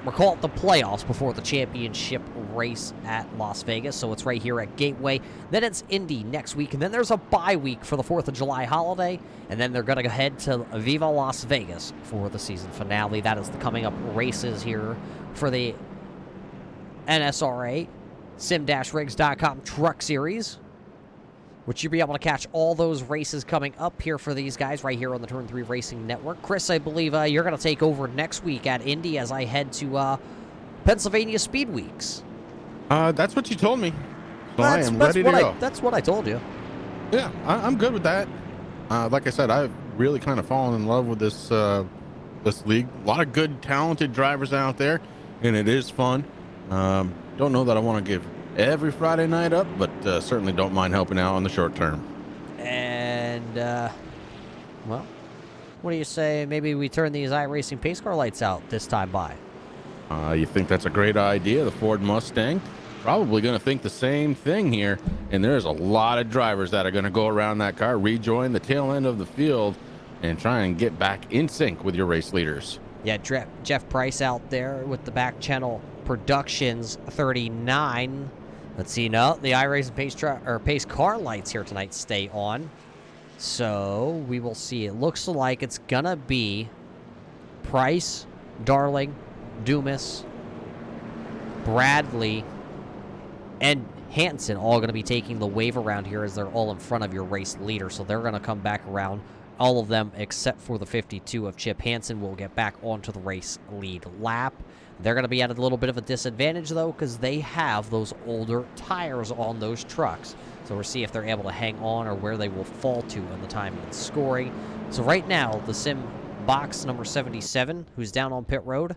we'll call it the playoffs before the championship race at Las Vegas. So it's right here at Gateway. Then it's Indy next week. And then there's a bye week for the 4th of July holiday. And then they're going to head to Viva Las Vegas for the season finale. That is the coming up races here for the NSRA Sim-Rigs.com Truck Series, which you'll be able to catch all those races coming up here for these guys right here on the Turn 3 Racing Network. Chris, I believe you're going to take over next week at Indy as I head to Pennsylvania Speed Weeks. That's what you told me. So I am ready to go. That's what I told you. Yeah, I'm good with that. Like I said, I've really kind of fallen in love with this league. A lot of good, talented drivers out there, and it is fun. Don't know that I want to give every Friday night up, but certainly don't mind helping out on the short term. And, well, what do you say? Maybe we turn these iRacing pace car lights out this time by. You think that's a great idea? The Ford Mustang? Probably going to think the same thing here. And there's a lot of drivers that are going to go around that car, rejoin the tail end of the field, and try and get back in sync with your race leaders. Yeah, Jeff Price out there with the Back Channel Productions 39. Let's see, no, the iRacing pace car lights here tonight stay on. So we will see. It looks like it's gonna be Price, Darling, Dumas, Bradley, and Hansen all going to be taking the wave around here as they're all in front of your race leader. So they're going to come back around, all of them except for the 52 of Chip Hansen will get back onto the race lead lap. They're going to be at a little bit of a disadvantage, though, because they have those older tires on those trucks. So we'll see if they're able to hang on or where they will fall to in the timing and scoring. So right now, the Sim box number 77, who's down on pit road,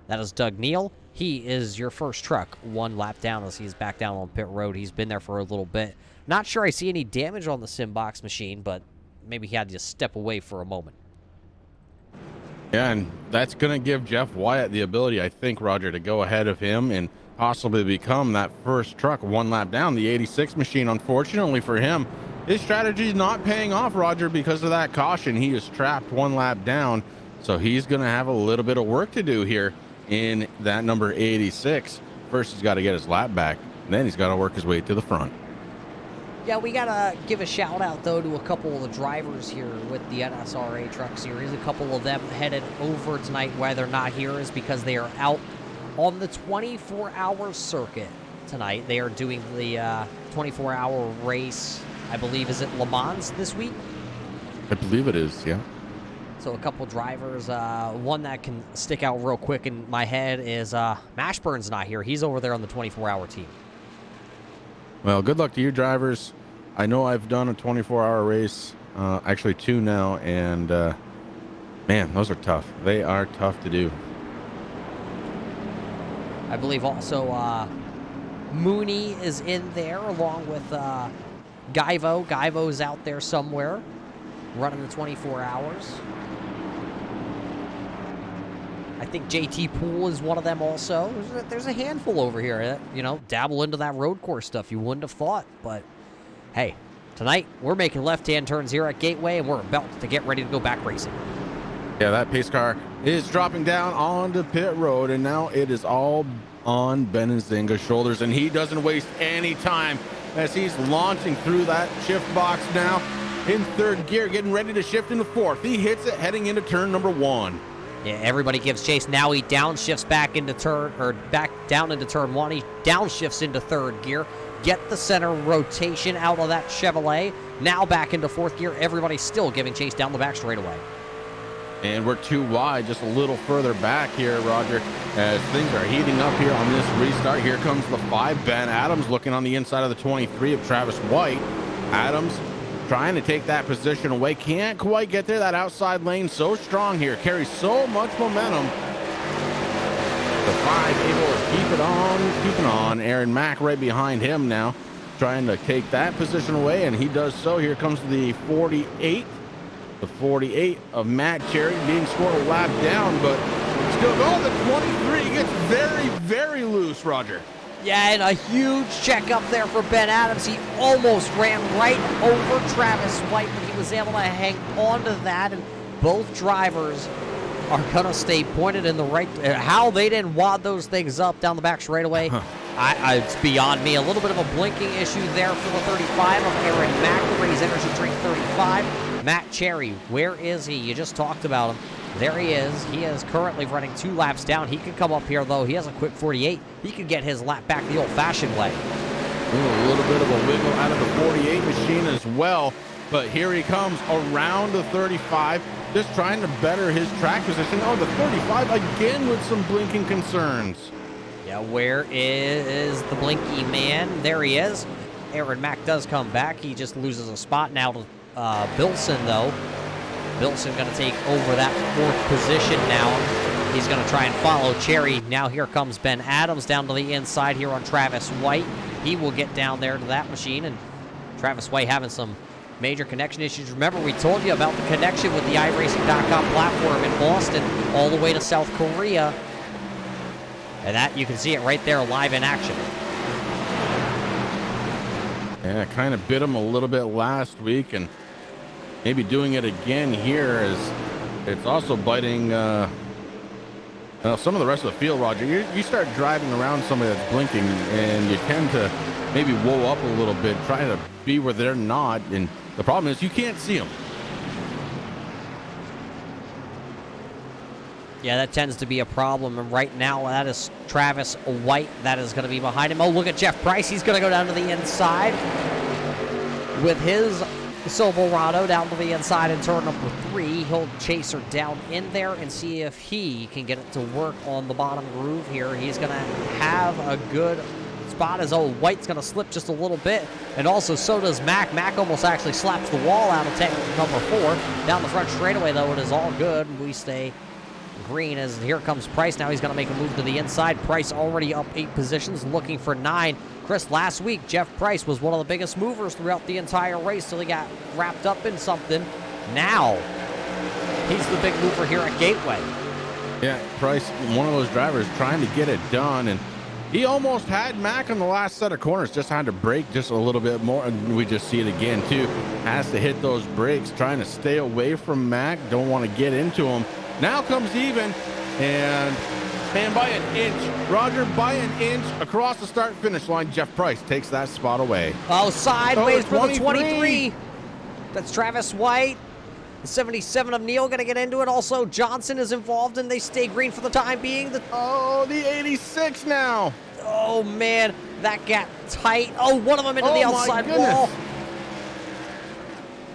that is Doug Neal. He is your first truck, one lap down as he's back down on pit road. He's been there for a little bit. Not sure I see any damage on the Sim box machine, but maybe he had to step away for a moment. Yeah, and that's going to give Jeff Wyatt the ability, I think, Roger, to go ahead of him and possibly become that first truck one lap down. The 86 machine, unfortunately for him, his strategy is not paying off, Roger, because of that caution. He is trapped one lap down, so he's going to have a little bit of work to do here in that number 86. First, he's got to get his lap back, and then he's got to work his way to the front. Yeah, we got to give a shout-out, though, to a couple of the drivers here with the NSRA Truck Series. A couple of them headed over tonight. Why they're not here is because they are out on the 24-hour circuit tonight. They are doing the 24-hour race, I believe. Is it Le Mans this week? I believe it is, yeah. So a couple drivers. One that can stick out real quick in my head is Mashburn's not here. He's over there on the 24-hour team. Well, good luck to you drivers. I know I've done a 24-hour race, actually two now, and man, those are tough. They are tough to do. I believe also Mooney is in there along with Guyvo. Guyvo's out there somewhere running the 24 hours. I think JT Poole is one of them also. There's a handful over here that, you know, dabble into that road course stuff. You wouldn't have thought, but hey, tonight we're making left-hand turns here at Gateway, and we're about to get ready to go back racing. Yeah, that pace car is dropping down onto pit road, and now it is all on Beninzinga's shoulders, and he doesn't waste any time as he's launching through that shift box now in third gear, getting ready to shift into fourth. He hits it heading into turn number one. Yeah, everybody gives chase. Now he downshifts back into back down into turn one. He downshifts into third gear. Get the center rotation out of that Chevrolet. Now back into fourth gear. Everybody's still giving chase down the back straightaway. And we're too wide, just a little further back here, Roger, as things are heating up here on this restart. Here comes the 5, Ben Adams, looking on the inside of the 23 of Travis White. Adams trying to take that position away. Can't quite get there. That outside lane so strong here. Carries so much momentum. The 5 able to keep it on. Aaron Mack right behind him now, trying to take that position away, and he does so. Here comes the 48. The 48 of Matt Cherry being scored a lap down, but still going. The 23 gets very, very loose, Roger. Yeah, and a huge check up there for Ben Adams. He almost ran right over Travis White, but he was able to hang on to that, and both drivers are going to stay pointed in the right. How they didn't wad those things up down the back straightaway, it's beyond me. A little bit of a blinking issue there for the 35 of Aaron McElrea's Energy Drink 35. Matt Cherry, where is he? You just talked about him. There he is. He is currently running 2 laps down. He could come up here, though. He has a quick 48. He could get his lap back the old-fashioned way. Ooh, a little bit of a wiggle out of the 48 machine as well. But here he comes around the 35, just trying to better his track position. Oh, the 35 again with some blinking concerns. Yeah, where is the blinky man? There he is. Aaron Mack does come back. He just loses a spot now to Bilson, though. Bilson going to take over that 4th position now. He's going to try and follow Cherry. Now here comes Ben Adams down to the inside here on Travis White. He will get down there to that machine, and Travis White having some major connection issues. Remember, we told you about the connection with the iRacing.com platform in Boston all the way to South Korea. And that, you can see it right there live in action. Yeah, kind of bit him a little bit last week, and maybe doing it again here as it's also biting some of the rest of the field, Roger. You start driving around somebody that's blinking, and you tend to maybe whoa up a little bit, trying to be where they're not, and the problem is you can't see them. Yeah, that tends to be a problem, and right now that is Travis White that is going to be behind him. Oh, look at Jeff Price. He's going to go down to the inside with his Silverado down to the inside in turn number 3. He'll chase her down in there and see if he can get it to work on the bottom groove here. He's going to have a good spot as White's going to slip just a little bit, and also so does Mac. Mac almost actually slaps the wall out of tank number 4. Down the front straightaway, though, it is all good. We stay green as here comes Price. Now he's going to make a move to the inside. Price already up 8 positions, looking for 9. Chris, last week, Jeff Price was one of the biggest movers throughout the entire race till he got wrapped up in something. Now, he's the big mover here at Gateway. Yeah, Price, one of those drivers trying to get it done, and he almost had Mac on the last set of corners, just had to brake just a little bit more, and we just see it again, too. Has to hit those brakes, trying to stay away from Mac, don't want to get into him. Now comes even, and by an inch, Roger, by an inch across the start-finish line, Jeff Price takes that spot away. Oh, sideways for the 23. 23. That's Travis White. The 77 of Neal going to get into it. Also, Johnson is involved, and they stay green for the time being. The 86 now. Oh, man, that got tight. Oh, one of them into the outside wall.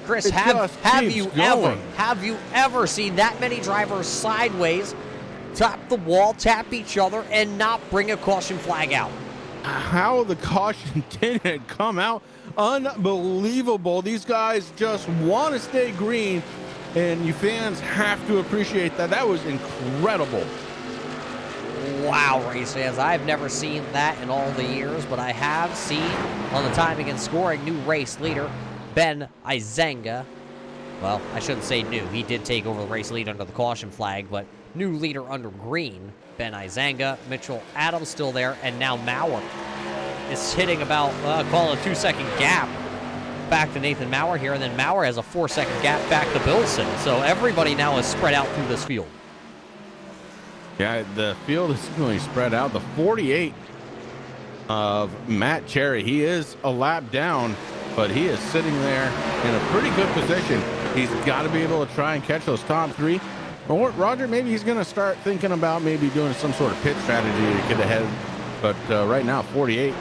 Chris, have you ever seen that many drivers sideways tap the wall, tap each other, and not bring a caution flag out? How the caution didn't come out, unbelievable. These guys just want to stay green, and you fans have to appreciate that. That was incredible. Wow, race fans, I've never seen that in all the years, but I have seen on the timing and scoring new race leader Ben Izenga. Well, I shouldn't say new. He did take over the race lead under the caution flag, but new leader under green, Ben Izenga. Mitchell Adams still there, and now Maurer is hitting about, call it a 2-second gap back to Nathan Maurer here, and then Maurer has a 4-second gap back to Bilson. So everybody now is spread out through this field. Yeah, the field is really spread out. The 48 of Matt Cherry, he is a lap down, but he is sitting there in a pretty good position. He's got to be able to try and catch those top 3. Or Roger, maybe he's going to start thinking about maybe doing some sort of pit strategy to get ahead. But right now, 48,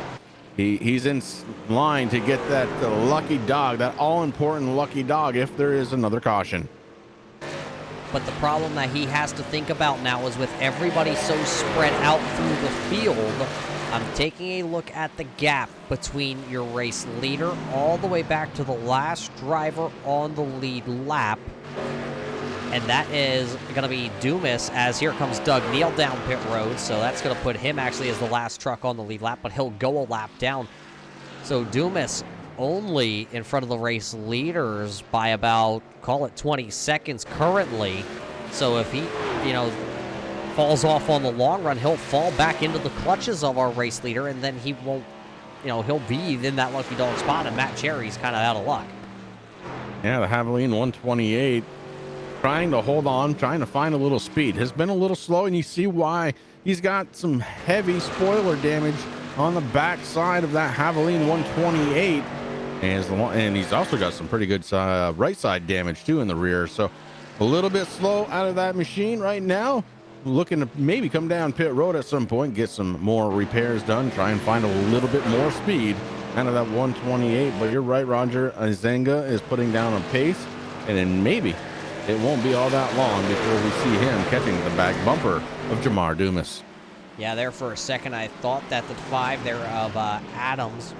he's in line to get that lucky dog, that all-important lucky dog, if there is another caution. But the problem that he has to think about now is with everybody so spread out through the field, I'm taking a look at the gap between your race leader all the way back to the last driver on the lead lap. And that is going to be Dumas, as here comes Doug Neal down pit road. So that's going to put him actually as the last truck on the lead lap, but he'll go a lap down. So Dumas only in front of the race leaders by about, call it 20 seconds currently. So if he, falls off on the long run, he'll fall back into the clutches of our race leader, and then he won't, he'll be in that lucky dog spot, and Matt Cherry's kind of out of luck. Yeah, the Havoline 128 trying to hold on, trying to find a little speed. Has been a little slow, and you see why. He's got some heavy spoiler damage on the back side of that Havoline 128. And he's also got some pretty good right side damage too in the rear. So a little bit slow out of that machine right now. Looking to maybe come down pit road at some point, get some more repairs done, try and find a little bit more speed out of that 128. But you're right, Roger. Zenga is putting down a pace, and then maybe it won't be all that long before we see him catching the back bumper of Jamar Dumas. Yeah, there for a second, I thought that the 5 there of Adams,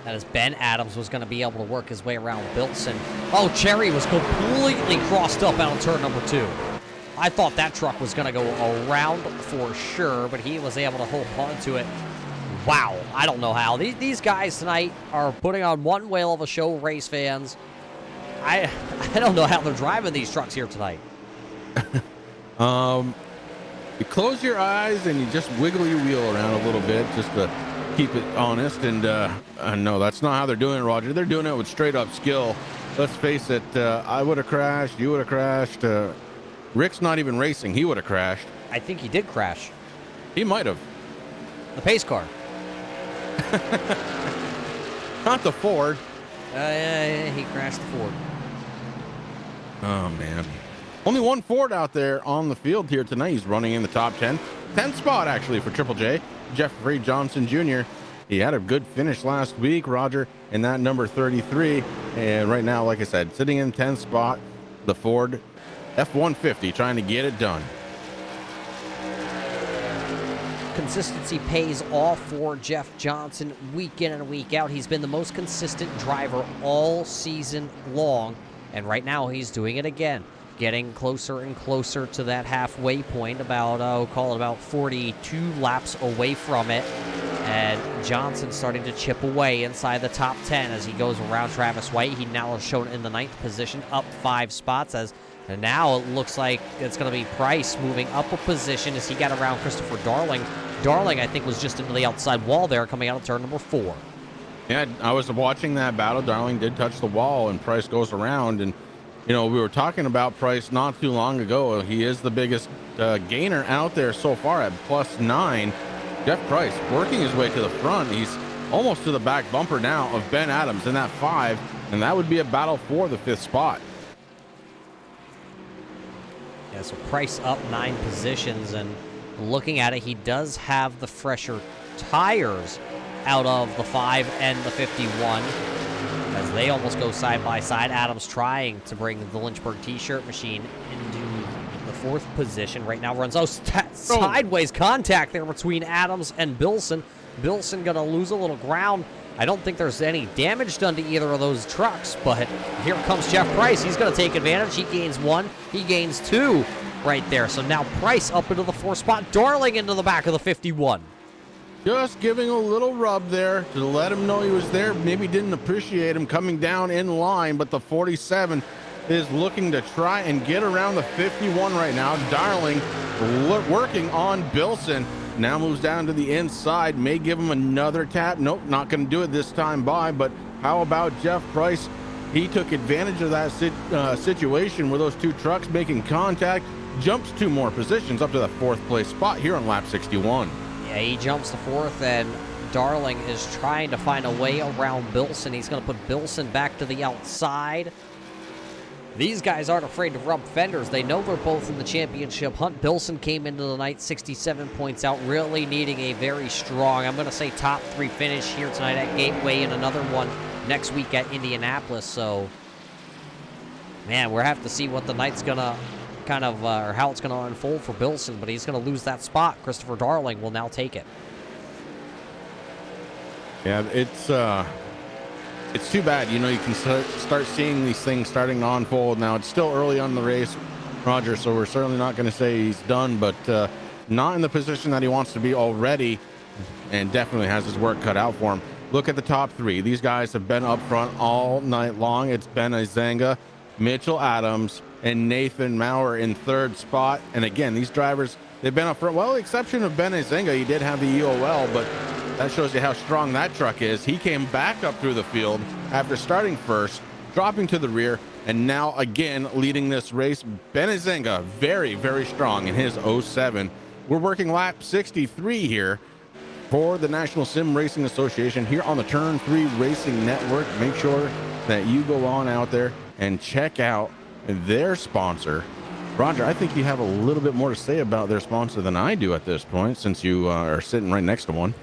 that is Ben Adams, was going to be able to work his way around Bilson. Oh, Cherry was completely crossed up out of turn number 2. I thought that truck was going to go around for sure, but he was able to hold on to it. Wow, I don't know how. These guys tonight are putting on one whale of a show, race fans. I don't know how they're driving these trucks here tonight. You close your eyes and you just wiggle your wheel around a little bit just to keep it honest. And no, that's not how they're doing it, Roger. They're doing it with straight up skill. Let's face it, I would have crashed. You would have crashed. Rick's not even racing. He would have crashed. I think he did crash. He might have. The pace car. Not the Ford. He crashed the Ford. Oh, man. Only one Ford out there on the field here tonight. He's running in the top 10. 10th spot, actually, for Triple J. Jeffrey Johnson Jr. He had a good finish last week, Roger, in that number 33. And right now, like I said, sitting in 10th spot, the Ford F-150 trying to get it done. Consistency pays off for Jeff Johnson week in and week out. He's been the most consistent driver all season long, and right now he's doing it again, getting closer and closer to that halfway point, about, call it about 42 laps away from it, and Johnson starting to chip away inside the top 10 as he goes around Travis White. He now is shown in the 9th position, up 5 spots, and now it looks like it's going to be Price moving up a position as he got around Christopher Darling. Darling, I think, was just into the outside wall there coming out of turn number 4. Yeah, I was watching that battle. Darling did touch the wall, and Price goes around. And, we were talking about Price not too long ago. He is the biggest gainer out there so far at +9. Jeff Price working his way to the front. He's almost to the back bumper now of Ben Adams in that 5, and that would be a battle for the 5th spot. Yeah, so Price up 9 positions, and looking at it, he does have the fresher tires out of the 5 and the 51 as they almost go side by side. Adams trying to bring the Lynchburg t-shirt machine into the 4th position. Right now runs sideways contact there between Adams and Bilson. Bilson gonna lose a little ground. I don't think there's any damage done to either of those trucks, but here comes Jeff Price. He's going to take advantage. He gains 1. He gains 2 right there. So now Price up into the 4th spot. Darling into the back of the 51. Just giving a little rub there to let him know he was there. Maybe didn't appreciate him coming down in line, but the 47 is looking to try and get around the 51 right now. Darling working on Bilson. Now moves down to the inside, may give him another tap. Nope, not going to do it this time by, but how about Jeff Price? He took advantage of that situation where those two trucks making contact, jumps 2 more positions up to the 4th place spot here on lap 61. Yeah, he jumps to 4th, and Darling is trying to find a way around Bilson. He's going to put Bilson back to the outside. These guys aren't afraid to rub fenders. They know they're both in the championship hunt. Bilson came into the night 67 points out, really needing a very strong, I'm going to say top 3 finish here tonight at Gateway and another one next week at Indianapolis. So, man, we'll have to see what the night's going to or how it's going to unfold for Bilson, but he's going to lose that spot. Christopher Darling will now take it. Yeah, it's too bad. You can start seeing these things starting to unfold. Now, it's still early on in the race, Roger, so we're certainly not going to say he's done, but not in the position that he wants to be already, and definitely has his work cut out for him. Look at the top 3. These guys have been up front all night long. It's Ben Zenga, Mitchell Adams, and Nathan Maurer in third spot. And again, these drivers, they've been up front. Well, with the exception of Ben Azenga, he did have the EOL, but that shows you how strong that truck is. He came back up through the field after starting first, dropping to the rear, and now again leading this race. Ben Azenga, very, very strong in his 07. We're working lap 63 here for the National Sim Racing Association here on the Turn 3 Racing Network. Make sure that you go on out there and check out their sponsor. Roger, I think you have a little bit more to say about their sponsor than I do at this point, since you are sitting right next to one.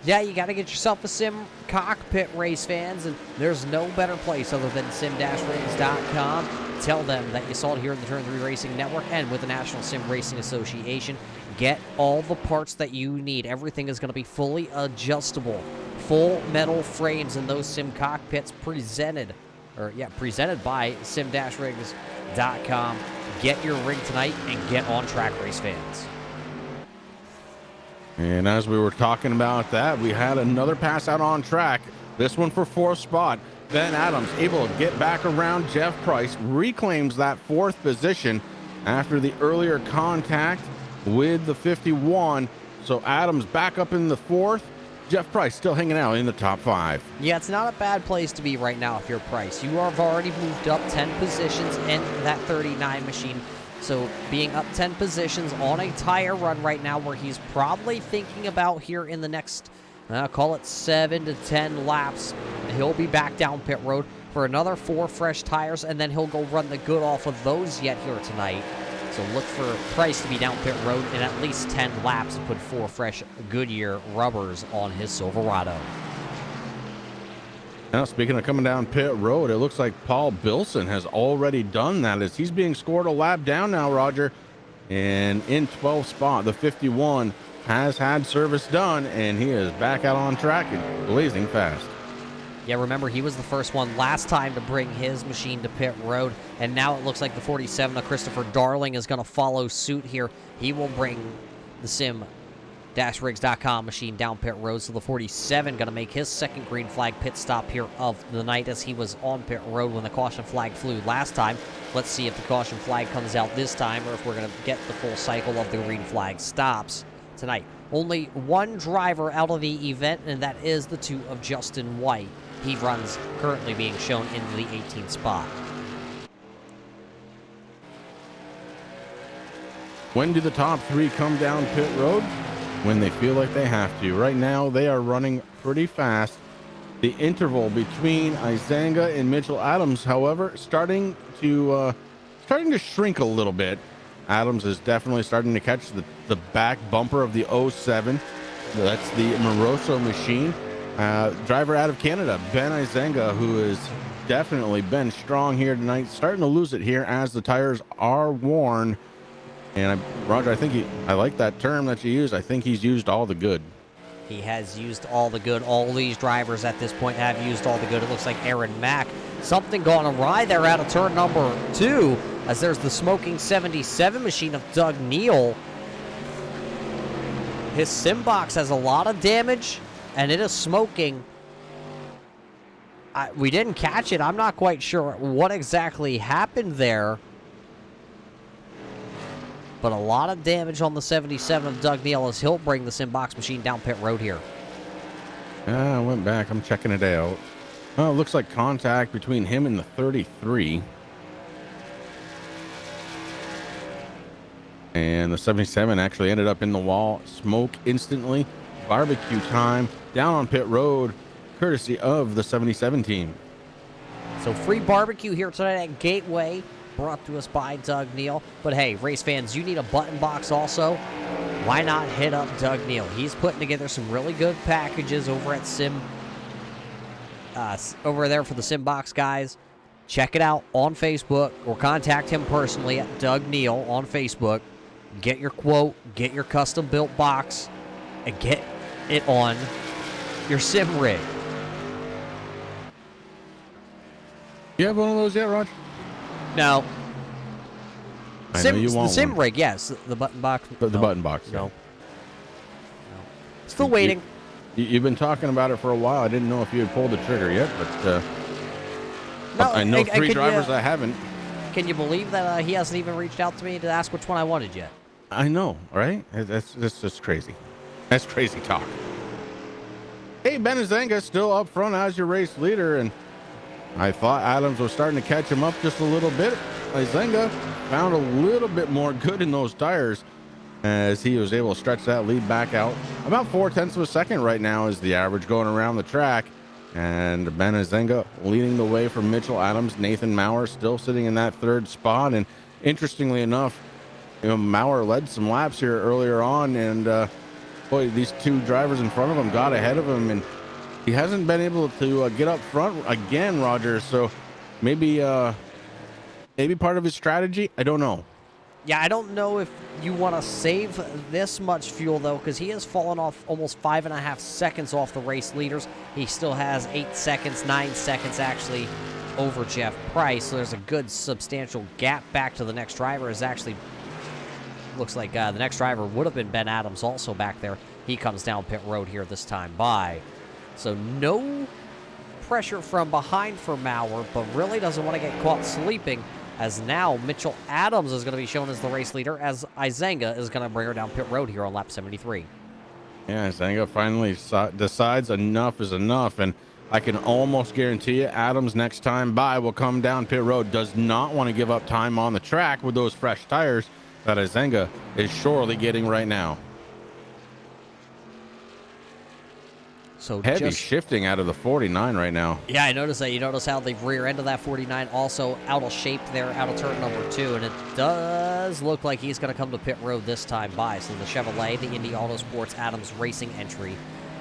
Yeah, you got to get yourself a sim cockpit, race fans, and there's no better place other than sim-rings.com. Tell them that you saw it here in the Turn 3 Racing Network and with the National Sim Racing Association. Get all the parts that you need. Everything is going to be fully adjustable. Full metal frames in those sim cockpits presented by sim-rings.com. Get your rig tonight and get on track, race fans. And as we were talking about that, we had another pass out on track. This one for fourth spot. Ben Adams able to get back around Jeff Price, reclaims that fourth position after the earlier contact with the 51. So Adams back up in the fourth. Jeff Price still hanging out in the top 5. Yeah, it's not a bad place to be right now if you're Price. You have already moved up 10 positions in that 39 machine. So being up 10 positions on a tire run right now where he's probably thinking about here in the next, call it 7 to 10 laps, he'll be back down pit road for another 4 fresh tires, and then he'll go run the good off of those yet here tonight. So look for Price to be down pit road in at least 10 laps and put 4 fresh Goodyear rubbers on his Silverado. Now, speaking of coming down pit road, it looks like Paul Bilson has already done that as he's being scored a lap down now, Roger. And in 12th spot, the 51 has had service done, and he is back out on track and blazing fast. Yeah, remember, he was the first one last time to bring his machine to pit road, and now it looks like the 47 of Christopher Darling is going to follow suit here. He will bring the sim-rigs.com machine down pit road, so the 47 going to make his second green flag pit stop here of the night as he was on pit road when the caution flag flew last time. Let's see if the caution flag comes out this time or if we're going to get the full cycle of the green flag stops tonight. Only one driver out of the event, and that is the 2 of Justin White. He runs currently being shown into the 18th spot. When do the top 3 come down pit road? When they feel like they have to. Right now, they are running pretty fast. The interval between Izanga and Mitchell Adams, however, starting to shrink a little bit. Adams is definitely starting to catch the back bumper of the 07. That's the Moroso machine. Driver out of Canada, Ben Izanga, who has definitely been strong here tonight, starting to lose it here as the tires are worn. And Roger, I like that term that you used. I think he's used all the good. He has used all the good. All these drivers at this point have used all the good. It looks like Aaron Mack. Something going awry there out of turn number 2, as there's the smoking 77 machine of Doug Neal. His sim box has a lot of damage, and it is smoking. We didn't catch it. I'm not quite sure what exactly happened there. But a lot of damage on the 77 of Doug Neal as he'll bring the sim box machine down pit road here. I went back. I'm checking it out. Oh, it looks like contact between him and the 33. And the 77 actually ended up in the wall. Smoke instantly. Barbecue time down on pit road, courtesy of the 77 team. So free barbecue here tonight at Gateway, brought to us by Doug Neal. But hey, race fans, you need a button box also. Why not hit up Doug Neal? He's putting together some really good packages over at over there for the Sim Box guys. Check it out on Facebook or contact him personally at Doug Neal on Facebook. Get your quote, get your custom built box, and get it on your sim rig. You have one of those yet, Roger? No. I know you want the sim one. rig, yes. The button box. The button box. No. Still waiting. You've been talking about it for a while. I didn't know if you had pulled the trigger yet, but No, I know three drivers that haven't. Can you believe that he hasn't even reached out to me to ask which one I wanted yet? I know, right? That's just crazy. That's crazy talk. Hey, Benazenga still up front as your race leader, and I thought Adams was starting to catch him up just a little bit. Benazenga found a little bit more good in those tires as he was able to stretch that lead back out. About 0.4 of a second right now is the average going around the track. And Benazenga leading the way from Mitchell Adams. Nathan Maurer still sitting in that third spot. And interestingly enough, Maurer led some laps here earlier on, and boy, these two drivers in front of him got ahead of him, and he hasn't been able to get up front again, Roger. So maybe part of his strategy, I don't know. Yeah, I don't know if you want to save this much fuel, though, because he has fallen off almost 5.5 seconds off the race leaders. He still has 8 seconds, 9 seconds, actually, over Jeff Price. So there's a good substantial gap back to the next driver. Is actually looks like the next driver would have been Ben Adams also back there. He comes down pit road here this time by. So no pressure from behind for Maurer, but really doesn't want to get caught sleeping, as now Mitchell Adams is going to be shown as the race leader, as Izenga is going to bring her down pit road here on lap 73. Yeah, Izenga finally decides enough is enough, and I can almost guarantee you Adams next time by will come down pit road. Does not want to give up time on the track with those fresh tires that Izenga is surely getting right now. So heavy shifting out of the 49 right now. Yeah, I noticed that. You notice how the rear end of that 49 also out of shape there, out of turn number 2, and it does look like he's going to come to pit road this time by. So the Chevrolet, the Indy Autosports Adams Racing entry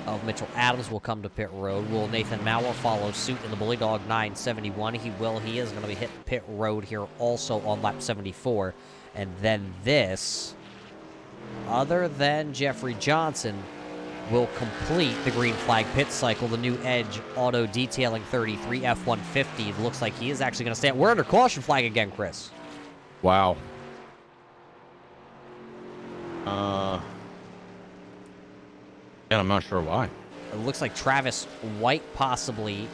of Mitchell Adams will come to pit road. Will Nathan Maurer follow suit in the Bully Dog 971? He will. He is going to be hitting pit road here also on lap 74. And then this, other than Jeffrey Johnson, will complete the green flag pit cycle. The new Edge Auto Detailing 33 F-150. It looks like he is actually going to stand. We're under caution flag again, Chris. Wow. Yeah, I'm not sure why. It looks like Travis White possibly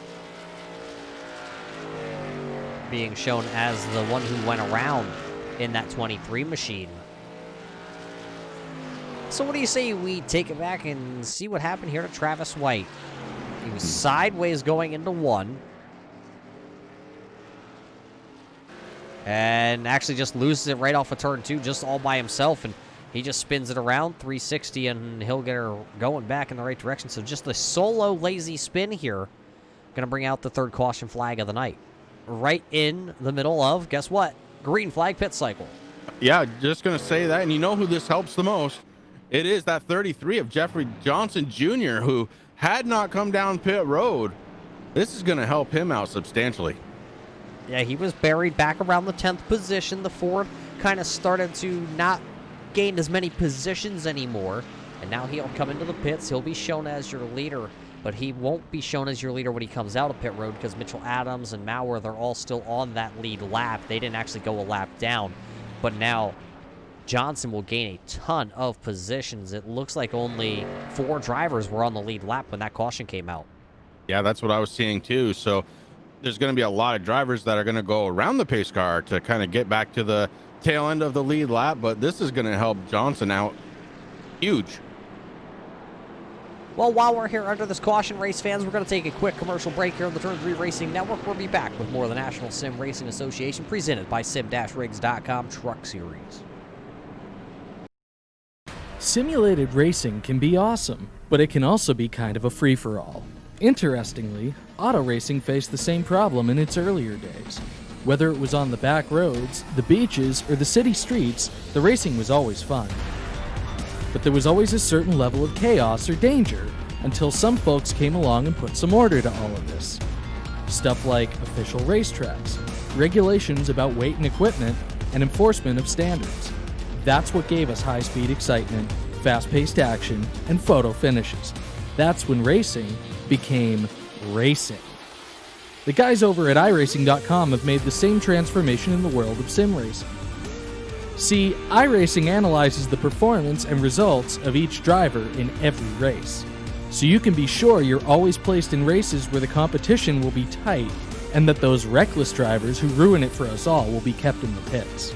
being shown as the one who went around in that 23 machine. So what do you say we take it back and see what happened here to Travis White? He was sideways going into 1. And actually just loses it right off of turn 2 just all by himself. And he just spins it around 360 and he'll get her going back in the right direction. So just a solo lazy spin here. Going to bring out the third caution flag of the night. Right in the middle of, guess what? Green flag pit cycle. Yeah, just going to say that. And you know who this helps the most? It is that 33 of Jeffrey Johnson Jr., who had not come down pit road. This is going to help him out substantially. Yeah, he was buried back around the 10th position. The Ford kind of started to not gain as many positions anymore. And now he'll come into the pits. He'll be shown as your leader, but he won't be shown as your leader when he comes out of pit road because Mitchell Adams and Maurer, they're all still on that lead lap. They didn't actually go a lap down, but now Johnson will gain a ton of positions. It looks like only 4 drivers were on the lead lap when that caution came out. Yeah, that's what I was seeing too. So there's going to be a lot of drivers that are going to go around the pace car to kind of get back to the tail end of the lead lap, but this is going to help Johnson out huge. Well, while we're here under this caution, race fans, we're going to take a quick commercial break here on the Turn 3 Racing Network. We'll be back with more of the National Sim Racing Association presented by sim-rigs.com Truck Series. Simulated racing can be awesome, but it can also be kind of a free-for-all. Interestingly, auto racing faced the same problem in its earlier days. Whether it was on the back roads, the beaches, or the city streets, the racing was always fun. But there was always a certain level of chaos or danger until some folks came along and put some order to all of this. Stuff like official racetracks, regulations about weight and equipment, and enforcement of standards. That's what gave us high-speed excitement, fast-paced action, and photo finishes. That's when racing became racing. The guys over at iRacing.com have made the same transformation in the world of sim racing. See, iRacing analyzes the performance and results of each driver in every race, so you can be sure you're always placed in races where the competition will be tight and that those reckless drivers who ruin it for us all will be kept in the pits.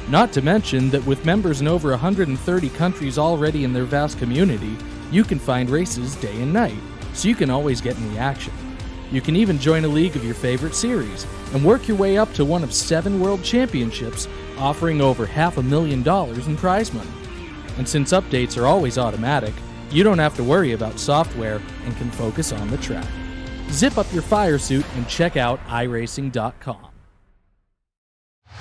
Not to mention that with members in over 130 countries already in their vast community, you can find races day and night, so you can always get in the action. You can even join a league of your favorite series and work your way up to one of 7 world championships, offering over $500,000 in prize money. And since updates are always automatic, you don't have to worry about software and can focus on the track. Zip up your fire suit and check out iRacing.com.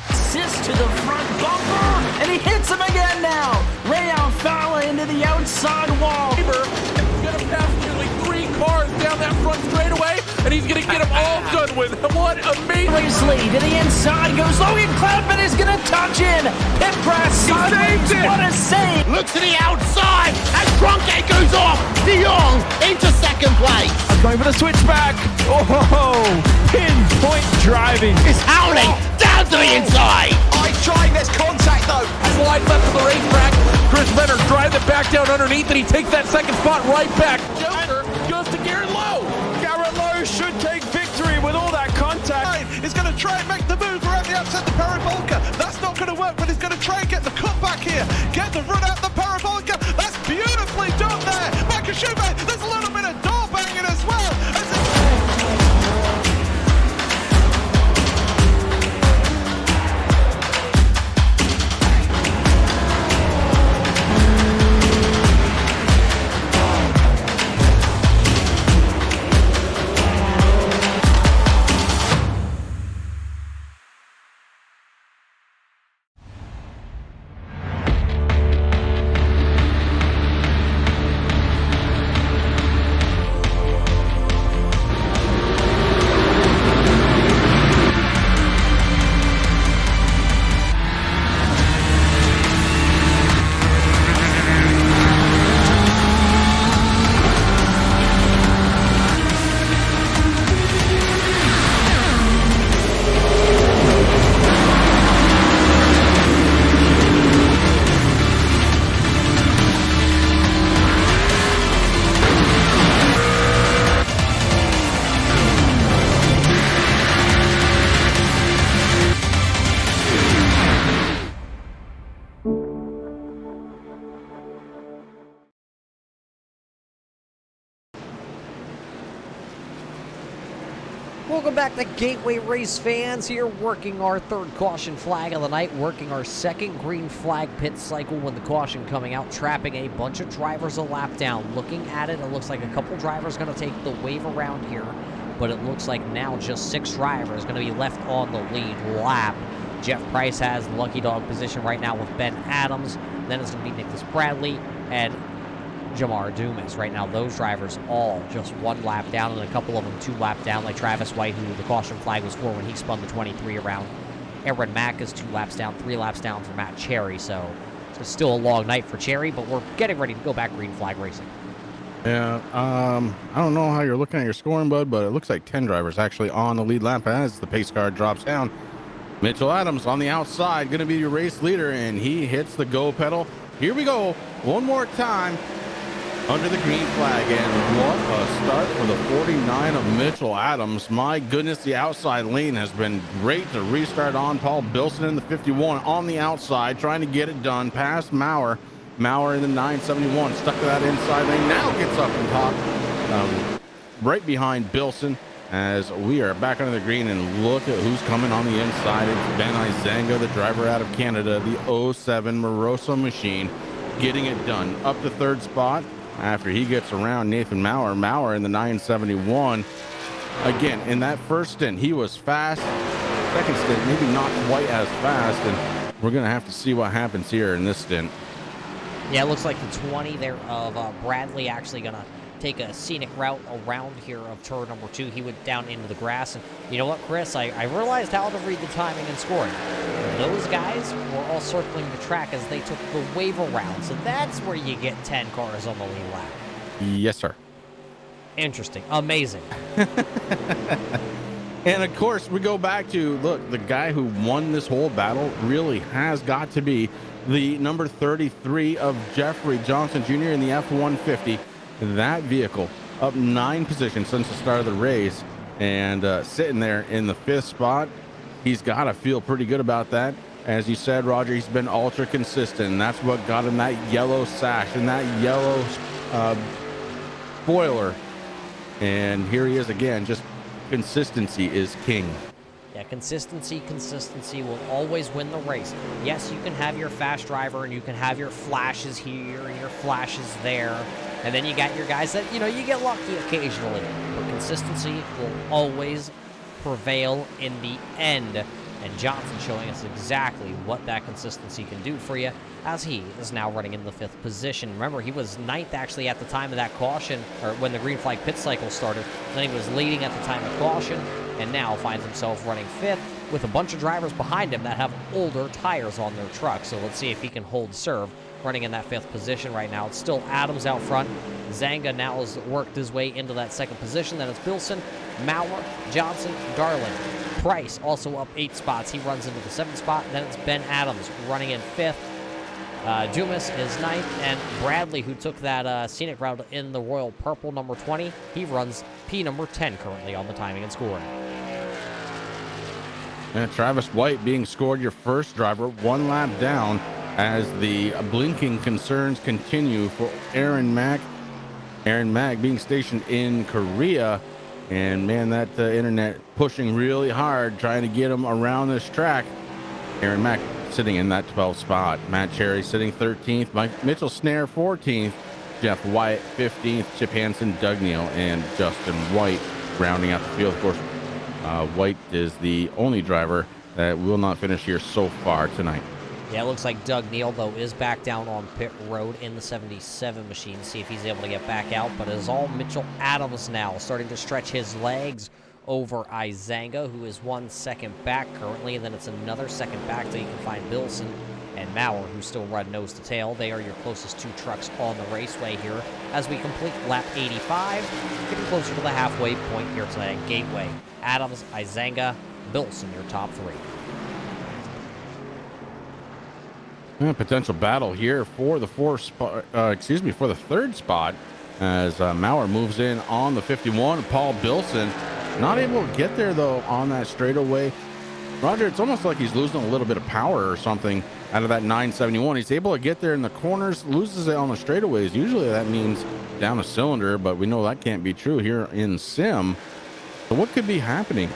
Assist to the front bumper, and he hits him again now. Ray Alfala into the outside wall. Gonna pass nearly 3 cars down that front straightaway, and he's gonna get them all done with. What amazing! Racely to the inside goes Logan Cloudman is gonna touch in. Pit press sideways. saved it! What a save! Look to the outside as Cronkite goes off. De Jong into second place. Going for the switchback. Oh, pinpoint driving. It's howling down to the inside. Trying this contact though. Slide left to the racetrack. Chris Venner drives it back down underneath, and he takes that second spot right back. Joker goes to Garrett Lowe. Garrett Lowe should take victory with all that contact. He's going to try and make the move around the outside the parabolica. That's not going to work, but he's going to try and get the cutback here. Get the run out the parabolica. That's beautifully done there. Makashube, there's a little bit of door banging as well. Welcome back to Gateway Race fans, here working our 3rd caution flag of the night, working our 2nd green flag pit cycle with the caution coming out, trapping a bunch of drivers a lap down. Looking at it, it looks like a couple drivers going to take the wave around here, but it looks like now just 6 drivers going to be left on the lead lap. Jeff Price has the lucky dog position right now with Ben Adams, then it's going to be Nicholas Bradley and Jamar Dumas. Right now, those drivers all just 1 lap down, and a couple of them 2 lap down, like Travis White, who the caution flag was for when he spun the 23 around. Aaron Mack is 2 laps down, 3 laps down for Matt Cherry, so it's still a long night for Cherry, but we're getting ready to go back green flag racing. Yeah, I don't know how you're looking at your scoring, bud, but it looks like 10 drivers actually on the lead lap as the pace car drops down. Mitchell Adams on the outside, going to be your race leader, and he hits the go pedal. Here we go, one more time. Under the green flag, and what a start for the 49 of Mitchell Adams. My goodness, the outside lane has been great to restart on. Paul Bilson in the 51 on the outside, trying to get it done past Maurer. Maurer in the 971, stuck to that inside lane, now gets up and top, right behind Bilson, as we are back under the green, and look at who's coming on the inside. It's Ben Izanga, the driver out of Canada, the 07 Moroso machine, getting it done. Up to 3rd spot. After he gets around Nathan Maurer. Maurer in the 971. Again, in that first stint, he was fast. Second stint, maybe not quite as fast, and we're going to have to see what happens here in this stint. Yeah, it looks like the 20 there of Bradley actually going to take a scenic route around here of turn number 2. He went down into the grass, and you know what, Chris? I realized how to read the timing and scoring. Those guys were all circling the track as they took the wave around, so that's where you get 10 cars on the lead lap. Yes, sir. Interesting. Amazing. And of course, we go back to, look, the guy who won this whole battle really has got to be the number 33 of Jeffrey Johnson Jr. in the F-150. That vehicle up 9 positions since the start of the race. and sitting there in the 5th spot. He's got to feel pretty good about that. As you said, Roger, he's been ultra consistent, and that's what got him that yellow sash and that yellow spoiler. And here he is again. Just consistency is king. Yeah, consistency will always win the race. Yes, you can have your fast driver and you can have your flashes here and your flashes there. And then you got your guys that, you get lucky occasionally. But consistency will always prevail in the end. And Johnson showing us exactly what that consistency can do for you, as he is now running in the 5th position. Remember, he was 9th actually at the time of that caution, or when the green flag pit cycle started. Then he was leading at the time of caution, and now finds himself running 5th with a bunch of drivers behind him that have older tires on their truck. So let's see if he can hold serve running in that 5th position right now. It's still Adams out front. Zanga now has worked his way into that 2nd position. Then it's Bilson, Maurer, Johnson, Garland. Price also up 8 spots. He runs into the 7th spot. Then it's Ben Adams running in 5th. Dumas is 9th. And Bradley, who took that scenic route in the Royal Purple number 20, he runs P number 10 currently on the timing and scoring. And Travis White being scored your first driver, 1 lap down, as the blinking concerns continue for Aaron Mack. Aaron Mack being stationed in Korea. And man, that internet pushing really hard, trying to get him around this track. Aaron Mack sitting in that 12th spot. Matt Cherry sitting 13th. Mike Mitchell Snare 14th. Jeff Wyatt 15th. Chip Hansen, Doug Neal, and Justin White rounding out the field. Of course, White is the only driver that will not finish here so far tonight. Yeah, it looks like Doug Neal, though, is back down on pit road in the 77 machine. See if he's able to get back out. But it is all Mitchell Adams now, starting to stretch his legs over Izanga, who is 1 second back currently. And then it's another second back till you can find Bilson and Maurer, who still run nose to tail. They are your closest 2 trucks on the raceway here as we complete lap 85, getting closer to the halfway point here today at Gateway. Adams, Izanga, Bilson, your top 3. Potential battle here for the 3rd spot as Maurer moves in on the 51. Paul Bilson not able to get there though on that straightaway. Roger, it's almost like he's losing a little bit of power or something out of that 971. He's able to get there in the corners, loses it on the straightaways. Usually that means down a cylinder, but we know that can't be true here in Sim. So what could be happening?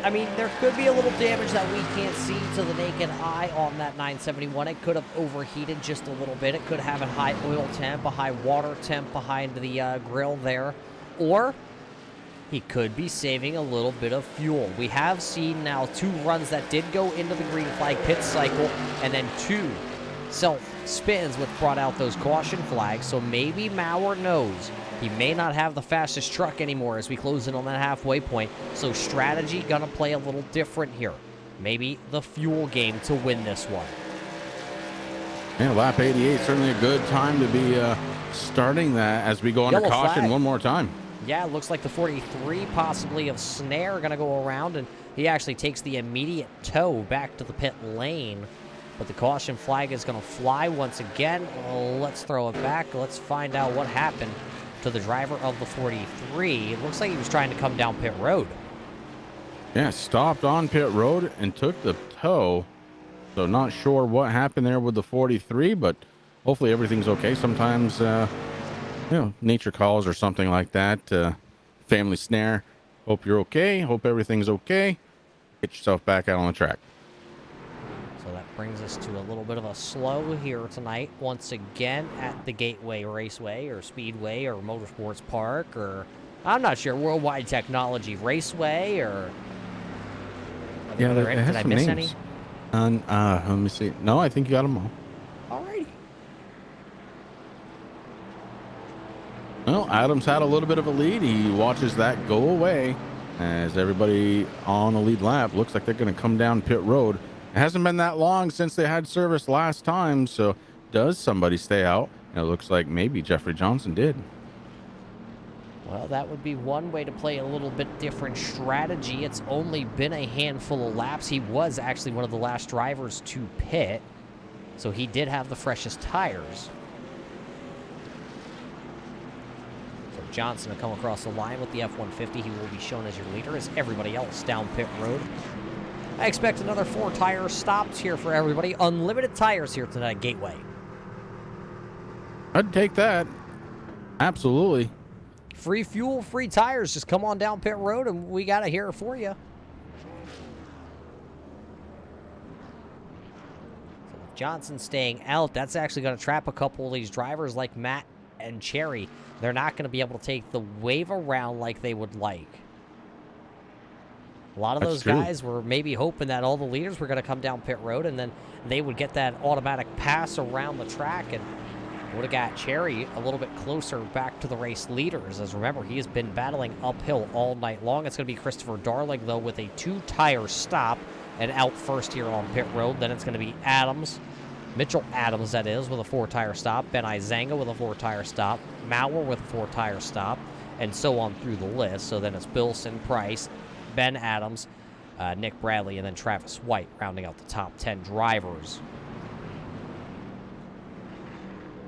I mean, there could be a little damage that we can't see to the naked eye on that 971. It could have overheated just a little bit. It could have a high oil temp, a high water temp behind the grill there. Or he could be saving a little bit of fuel. We have seen now 2 runs that did go into the green flag pit cycle, and then 2 self-spins which brought out those caution flags. So maybe Maurer knows he may not have the fastest truck anymore as we close in on that halfway point. So strategy gonna play a little different here. Maybe the fuel game to win this one. Yeah, lap 88, certainly a good time to be starting that as we go under caution one more time. Yeah, it looks like the 43 possibly of Snare gonna go around, and he actually takes the immediate tow back to the pit lane. But the caution flag is gonna fly once again. Let's throw it back. Let's find out what happened to the driver of the 43. It looks like he was trying to come down pit road. Yeah, stopped on pit road and took the tow. So not sure what happened there with the 43, but hopefully everything's okay. Sometimes, nature calls or something like that. Family Snare. Hope you're okay. Hope everything's okay. Get yourself back out on the track. So that brings us to a little bit of a slow here tonight, once again at the Gateway Raceway or Speedway or Motorsports Park, or I'm not sure, Worldwide Technology Raceway, or yeah, did I miss any? Let me see. No, I think you got them all. Alrighty. Well, Adams had a little bit of a lead. He watches that go away as everybody on the lead lap looks like they're going to come down pit road. It hasn't been that long since they had service last time, so does somebody stay out? And it looks like maybe Jeffrey Johnson did. Well, that would be one way to play a little bit different strategy. It's only been a handful of laps. He was actually one of the last drivers to pit, so he did have the freshest tires. So Johnson to come across the line with the F-150. He will be shown as your leader as everybody else down pit road. I expect another 4 tire stops here for everybody. Unlimited tires here tonight at Gateway. I'd take that. Absolutely. Free fuel, free tires. Just come on down pit road and we got to hear it for you. So with Johnson staying out, that's actually going to trap a couple of these drivers like Matt and Cherry. They're not going to be able to take the wave around like they would like. A lot of those guys were maybe hoping that all the leaders were going to come down pit road and then they would get that automatic pass around the track and would have got Cherry a little bit closer back to the race leaders. As remember, he has been battling uphill all night long. It's going to be Christopher Darling, though, with a 2-tire stop and out first here on pit road. Then it's going to be Adams, Mitchell Adams, that is, with a 4-tire stop. Ben Izanga with a 4-tire stop. Maurer with a 4-tire stop, and so on through the list. So then it's Bilson, Price, Ben Adams, Nick Bradley, and then Travis White rounding out the top 10 drivers.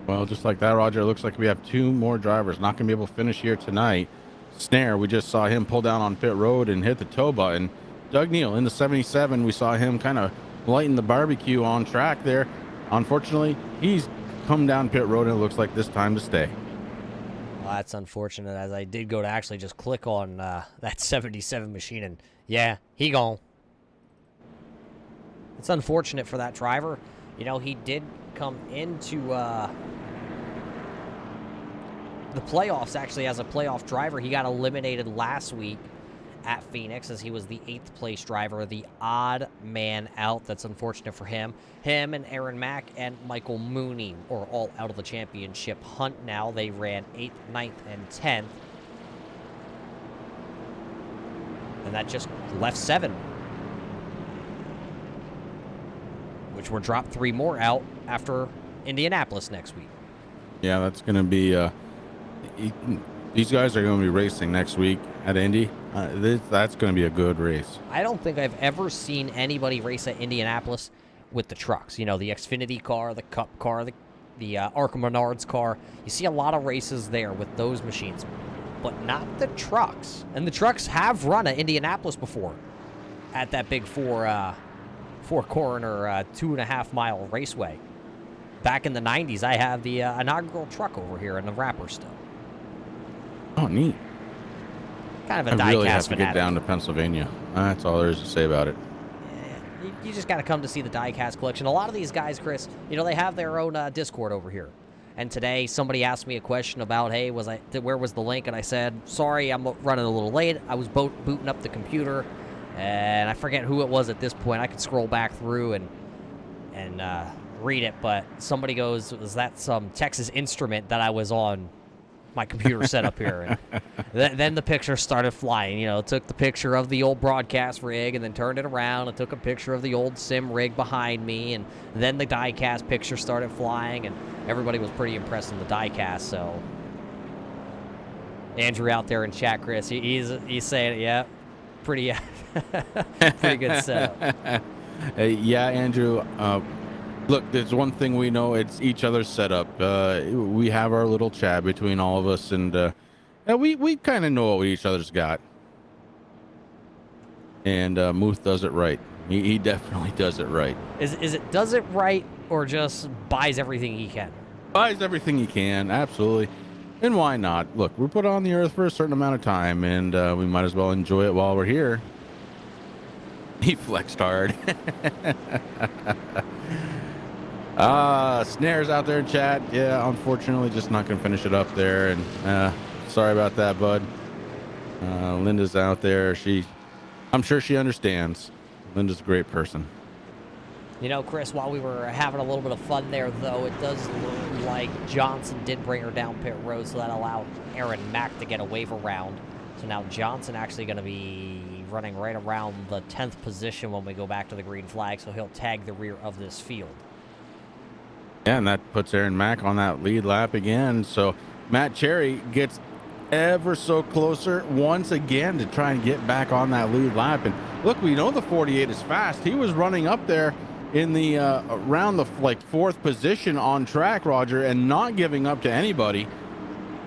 Well, just like that, Roger, it looks like we have 2 more drivers not going to be able to finish here tonight. Snare, we just saw him pull down on pit road and hit the tow button. Doug Neal in the 77, we saw him kind of lighten the barbecue on track there. Unfortunately, he's come down pit road and it looks like this time to stay. Well, that's unfortunate, as I did go to actually just click on that 77 machine, and yeah, he gone. It's unfortunate for that driver. You know, he did come into the playoffs, actually, as a playoff driver. He got eliminated last week at Phoenix as he was the 8th place driver, the odd man out. That's unfortunate for him. Him and Aaron Mack and Michael Mooney are all out of the championship hunt now. They ran 8th, 9th, and 10th. And that just left 7. Which were dropped 3 more out after Indianapolis next week. Yeah, that's going to be... these guys are going to be racing next week at Indy. That's going to be a good race. I don't think I've ever seen anybody race at Indianapolis with the trucks. You know, the Xfinity car, the Cup car, the Arca Menards car. You see a lot of races there with those machines, but not the trucks. And the trucks have run at Indianapolis before at that big four-corner, 2.5-mile raceway. Back in the 90s, I have the inaugural truck over here in the wrapper still. Oh, neat. Kind of a die-cast I really have to fanatic. get down to Pennsylvania. That's all there is to say about it. You just got to come to see the die-cast collection. A lot of these guys, Chris, you know, they have their own Discord over here. And today, somebody asked me a question about, hey, where was the link? And I said, sorry, I'm running a little late. I was booting up the computer, and I forget who it was at this point. I could scroll back through and read it, but somebody goes, was that some Texas Instrument that I was on my computer set up here? And then the picture started flying. You know, it took the picture of the old broadcast rig and then turned it around and took a picture of the old sim rig behind me, and then the diecast picture started flying, and everybody was pretty impressed in the diecast. So Andrew out there in chat, Chris, he's saying, yeah, pretty pretty good setup. Yeah, Andrew. Look, there's one thing we know. It's each other's setup. We have our little chat between all of us, and we kind of know what each other's got. And Muth does it right. He definitely does it right. Is it does it right or just buys everything he can? Buys everything he can, absolutely. And why not? Look, we're put on the earth for a certain amount of time, and we might as well enjoy it while we're here. He flexed hard. Snares out there in chat. Yeah, unfortunately, just not going to finish it up there. And sorry about that, bud. Linda's out there. I'm sure she understands. Linda's a great person. You know, Chris, while we were having a little bit of fun there, though, it does look like Johnson did bring her down pit road, so that allowed Aaron Mack to get a wave around. So now Johnson actually going to be running right around the 10th position when we go back to the green flag, so he'll tag the rear of this field. Yeah, and that puts Aaron Mack on that lead lap again. So Matt Cherry gets ever so closer once again to try and get back on that lead lap. And look, we know the 48 is fast. He was running up there in the around the 4th position on track, Roger, and not giving up to anybody.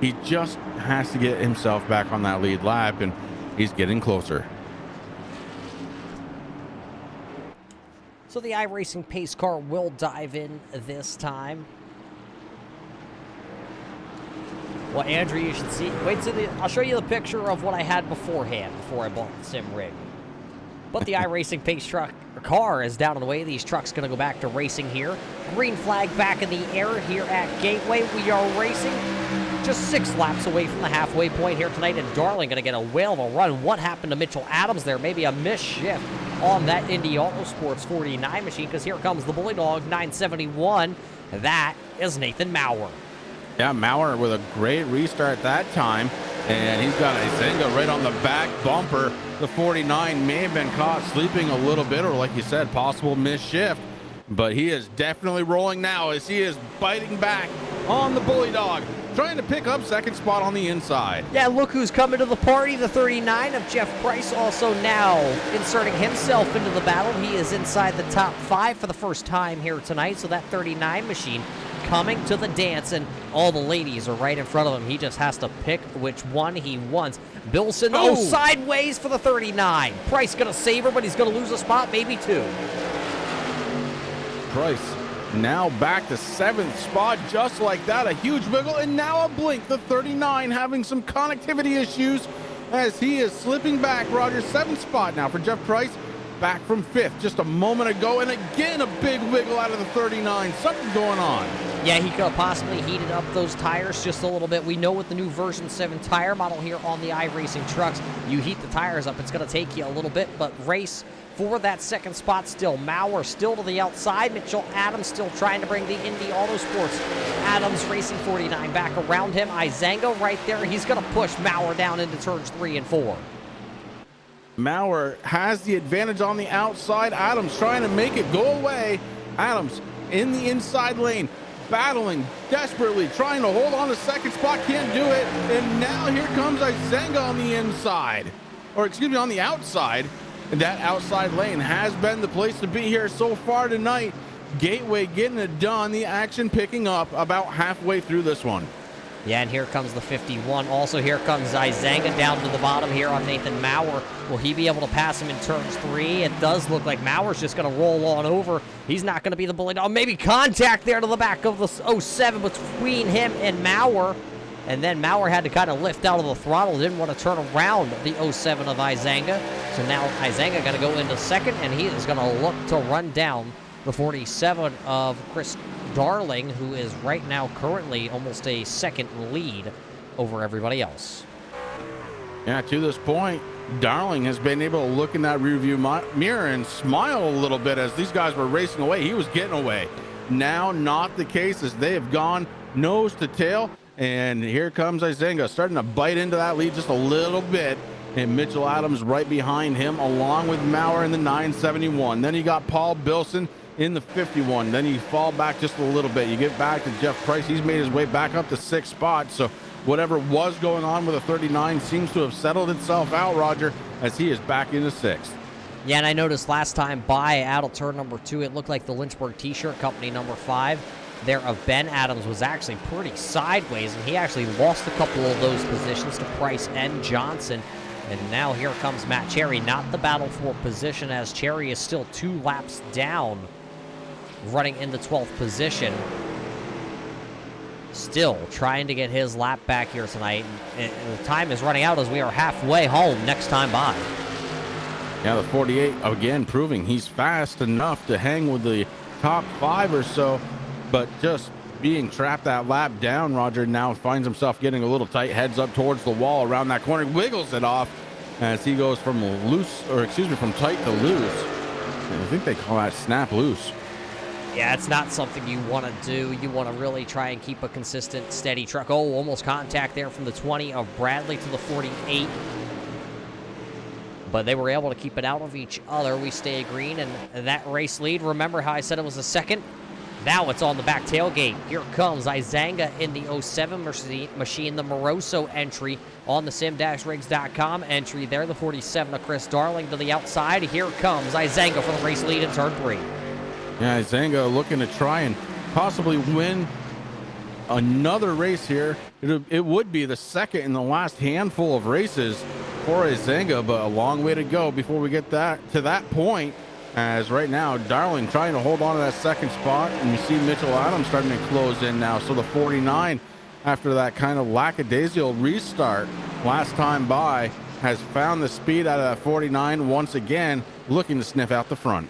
He just has to get himself back on that lead lap, and he's getting closer. So the iRacing pace car will dive in this time. Well, Andrew, you should see. Wait till I'll show you the picture of what I had beforehand before I bought the sim rig. But the iRacing pace truck car is down and away. These trucks going to go back to racing here. Green flag back in the air here at Gateway. We are racing just 6 laps away from the halfway point here tonight, and Darling going to get a whale of a run. What happened to Mitchell Adams there? Maybe a misshift on that Indy Autosports 49 machine, because here comes the Bully Dog 971. That is Nathan Maurer. Yeah, Maurer with a great restart that time, and he's got Izenga right on the back bumper. The 49 may have been caught sleeping a little bit, or like you said, possible misshift, but he is definitely rolling now as he is biting back on the Bully Dog, trying to pick up second spot on the inside. Yeah, look who's coming to the party. The 39 of Jeff Price also now inserting himself into the battle. He is inside the top 5 for the first time here tonight, so that 39 machine coming to the dance, and all the ladies are right in front of him. He just has to pick which one he wants. Bilson, sideways for the 39. Price gonna save her, but he's gonna lose a spot, maybe 2. Price now back to 7th spot, just like that. A huge wiggle, and now a blink. The 39 having some connectivity issues as he is slipping back. Roger, 7th spot now for Jeff Price, back from 5th just a moment ago, and again a big wiggle out of the 39. Something going on. Yeah, he could have possibly heated up those tires just a little bit. We know with the new version 7 tire model here on the iRacing trucks, you heat the tires up, it's going to take you a little bit, but race for that 2nd spot still. Maurer still to the outside. Mitchell Adams still trying to bring the Indy Autosports. Adams racing 49 back around him. Izenga right there. He's going to push Maurer down into turns 3 and 4. Maurer has the advantage on the outside. Adams trying to make it go away. Adams in the inside lane, battling desperately, trying to hold on to 2nd spot, can't do it. And now here comes Izenga on the inside, or excuse me, on the outside. And that outside lane has been the place to be here so far tonight. Gateway getting it done. The action picking up about halfway through this one. Yeah, and here comes the 51. Also, here comes Izenga down to the bottom here on Nathan Maurer. Will he be able to pass him in turns 3? It does look like Maurer's just going to roll on over. He's not going to be the bully dog. Maybe contact there to the back of the 07 between him and Maurer. And then Maurer had to kind of lift out of the throttle. Didn't want to turn around the 07 of Izenga. So now Izenga going to go into 2nd, and he is going to look to run down the 47 of Chris Darling, who is right now currently almost a 2nd lead over everybody else. Yeah, to this point, Darling has been able to look in that rearview mirror and smile a little bit as these guys were racing away. He was getting away. Now, not the case, as they have gone nose to tail. And here comes Izenga starting to bite into that lead just a little bit. And Mitchell Adams right behind him, along with Maurer in the 971. Then you got Paul Bilson in the 51. Then you fall back just a little bit. You get back to Jeff Price. He's made his way back up to 6th spot. So whatever was going on with the 39 seems to have settled itself out, Roger, as he is back into 6th. Yeah, and I noticed last time by out of turn number 2, it looked like the Lynchburg T-shirt company number 5 there of Ben Adams was actually pretty sideways, and he actually lost a couple of those positions to Price and Johnson. And now here comes Matt Cherry, not the battle for position, as Cherry is still 2 laps down, running in the 12th position. Still trying to get his lap back here tonight. And the time is running out as we are halfway home next time by. Yeah, the 48, again, proving he's fast enough to hang with the top 5 or so, but just being trapped that lap down, Roger now finds himself getting a little tight, heads up towards the wall around that corner, wiggles it off as he goes from from tight to loose. And I think they call that snap loose. Yeah, it's not something you want to do. You want to really try and keep a consistent, steady truck. Oh, almost contact there from the 20 of Bradley to the 48. But they were able to keep it out of each other. We stay green, and that race lead, remember how I said it was a 2nd? Now it's on the back tailgate. Here comes Izenga in the 07 machine, the Moroso entry on the sim-rigs.com entry there. The 47 of Chris Darling to the outside. Here comes Izenga for the race lead in turn 3. Yeah, Izenga looking to try and possibly win another race here. It would be the second in the last handful of races for Azenga, but a long way to go before we get to that point. As right now, Darling trying to hold on to that second spot, and you see Mitchell Adams starting to close in now. So the 49, after that kind of lackadaisical restart last time by, has found the speed out of that 49 once again, looking to sniff out the front.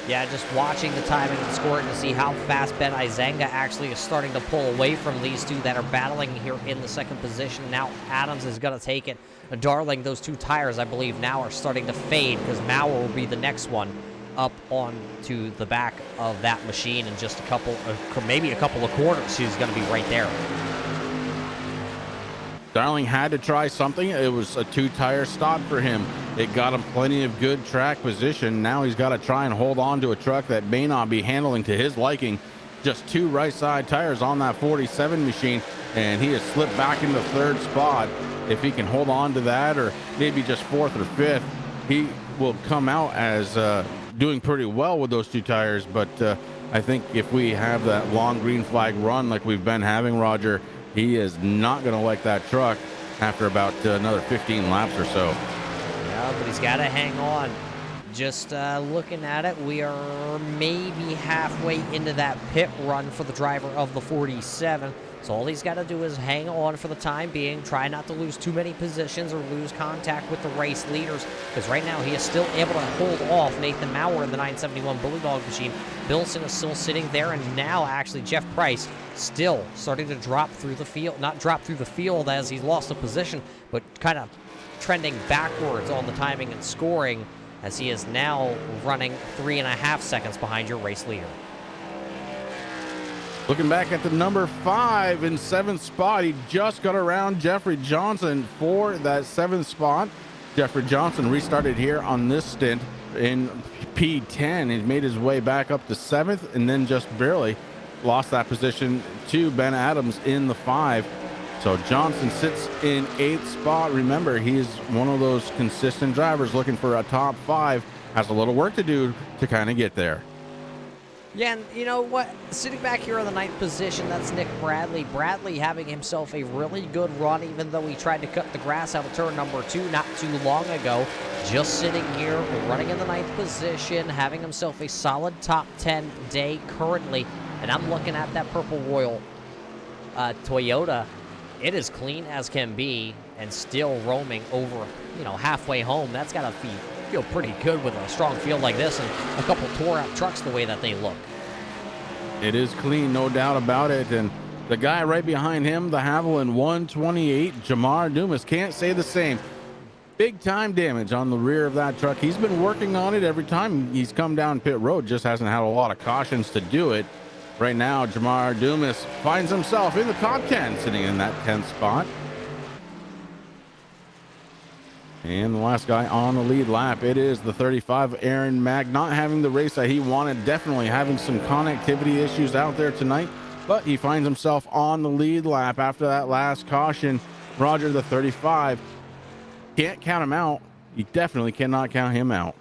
Yeah, just watching the timing and scoring to see how fast Ben Izenga actually is starting to pull away from these two that are battling here in the second position. Now Adams is going to take it. Darling, those two tires, I believe, now are starting to fade because Mauer will be the next one up onto the back of that machine in just maybe a couple of quarters. He's going to be right there. Darling had to try something. It was a two-tire stop for him. It got him plenty of good track position. Now he's got to try and hold on to a truck that may not be handling to his liking. Just two right side tires on that 47 machine, and he has slipped back into third spot. If he can hold on to that, or maybe just fourth or fifth, he will come out as doing pretty well with those two tires. But I think if we have that long green flag run like we've been having, Roger, he is not going to like that truck after about another 15 laps or so. Yeah, but he's got to hang on. Just looking at it, we are maybe halfway into that pit run for the driver of the 47. So all he's got to do is hang on for the time being, try not to lose too many positions or lose contact with the race leaders, because right now he is still able to hold off Nathan Mauer in the 971 Bully Dog machine. Bilson is still sitting there, and now actually Jeff Price still starting to drop through the field. Not drop through the field as he's lost a position, but kind of trending backwards on the timing and scoring, as he is now running 3.5 seconds behind your race leader. Looking back at the number 5 in 7th spot, he just got around Jeffrey Johnson for that 7th spot. Jeffrey Johnson restarted here on this stint in P10. He made his way back up to 7th and then just barely lost that position to Ben Adams in the 5. So Johnson sits in 8th spot. Remember, he's one of those consistent drivers looking for a top 5. Has a little work to do to kind of get there. Yeah, and you know what? Sitting back here in the 9th position, that's Nick Bradley. Bradley having himself a really good run, even though he tried to cut the grass out of turn number 2 not too long ago. Just sitting here, running in the 9th position, having himself a solid top 10 day currently. And I'm looking at that Purple Royal Toyota. It is clean as can be and still roaming over, halfway home. That's got to feel pretty good with a strong field like this and a couple tore-out trucks the way that they look. It is clean, no doubt about it. And the guy right behind him, the Haviland 128, Jamar Dumas, can't say the same. Big time damage on the rear of that truck. He's been working on it every time he's come down pit road, just hasn't had a lot of cautions to do it. Right now, Jamar Dumas finds himself in the top 10, sitting in that 10th spot. And the last guy on the lead lap, it is the 35, Aaron Mack, not having the race that he wanted, definitely having some connectivity issues out there tonight, but he finds himself on the lead lap after that last caution. Roger, the 35, can't count him out. You definitely cannot count him out.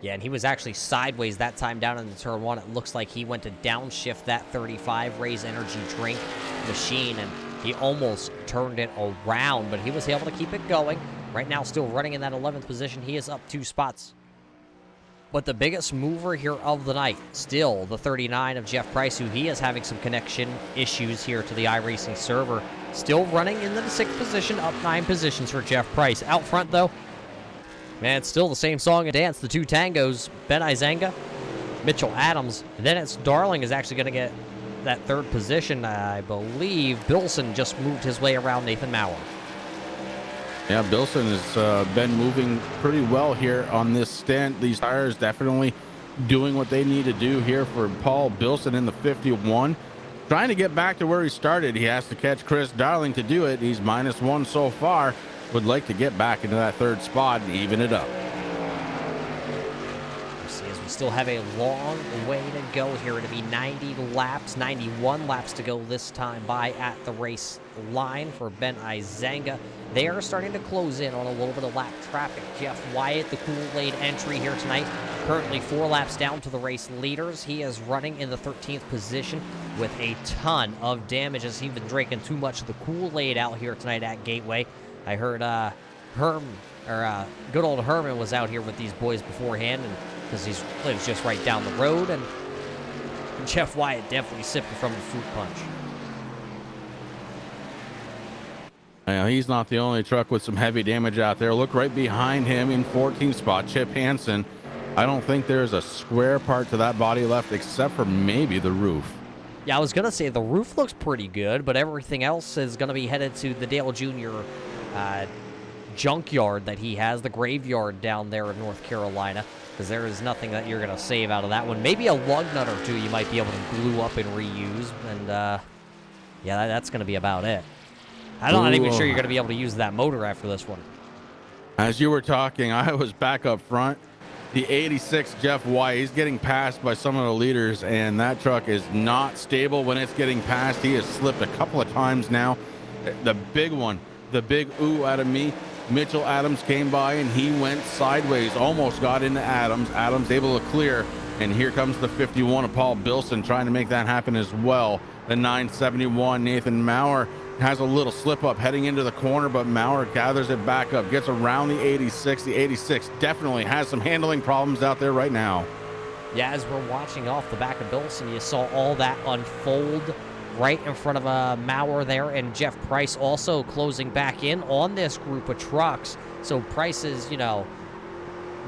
Yeah, and he was actually sideways that time down in the turn 1. It looks like he went to downshift that 35 Raise Energy drink machine, and he almost turned it around, but he was able to keep it going. Right now, still running in that 11th position. He is up 2 spots. But the biggest mover here of the night, still the 39 of Jeff Price, who he is having some connection issues here to the iRacing server. Still running in the 6th position, up 9 positions for Jeff Price. Out front, though, man, it's still the same song and dance. The 2 tangos, Ben Izenga, Mitchell Adams. And then it's Darling is actually going to get that 3rd position. I believe Bilson just moved his way around Nathan Mauer. Yeah, Bilson has been moving pretty well here on this stint. These tires definitely doing what they need to do here for Paul Bilson in the 51. Trying to get back to where he started. He has to catch Chris Darling to do it. He's -1 so far. Would like to get back into that 3rd spot and even it up. See, as We still have a long way to go here. It'll be 90 laps, 91 laps to go this time by at the race line for Ben Izanga. They are starting to close in on a little bit of lap traffic. Jeff Wyatt, the Kool-Aid entry here tonight, currently 4 laps down to the race leaders. He is running in the 13th position with a ton of damage as he's been drinking too much of the Kool-Aid out here tonight at Gateway. I heard good old Herman was out here with these boys beforehand, and because he lives just right down the road, and Jeff Wyatt definitely sipping from the fruit punch. He's not the only truck with some heavy damage out there. Look right behind him in 14th spot, Chip Hansen. I don't think there's a square part to that body left except for maybe the roof. Yeah, I was going to say the roof looks pretty good, but everything else is going to be headed to the Dale Jr. Junkyard that he has, the graveyard down there in North Carolina, because there is nothing that you're going to save out of that one. Maybe a lug nut or two you might be able to glue up and reuse, and yeah, that's going to be about it. I'm not even sure you're going to be able to use that motor after this one. As you were talking, I was back up front. The 86 Jeff White, he's getting passed by some of the leaders, and that truck is not stable when it's getting passed. He has slipped a couple of times now. The big one, the big ooh out of me, Mitchell Adams came by and he went sideways, almost got into Adams. Adams able to clear, and here comes the 51 of Paul Bilson trying to make that happen as well. The 971 Nathan Maurer has a little slip up heading into the corner, but Maurer gathers it back up, gets around the 86. The 86 definitely has some handling problems out there right now. Yeah, as we're watching off the back of Bilson, you saw all that unfold right in front of Maurer there, and Jeff Price also closing back in on this group of trucks. So Price's,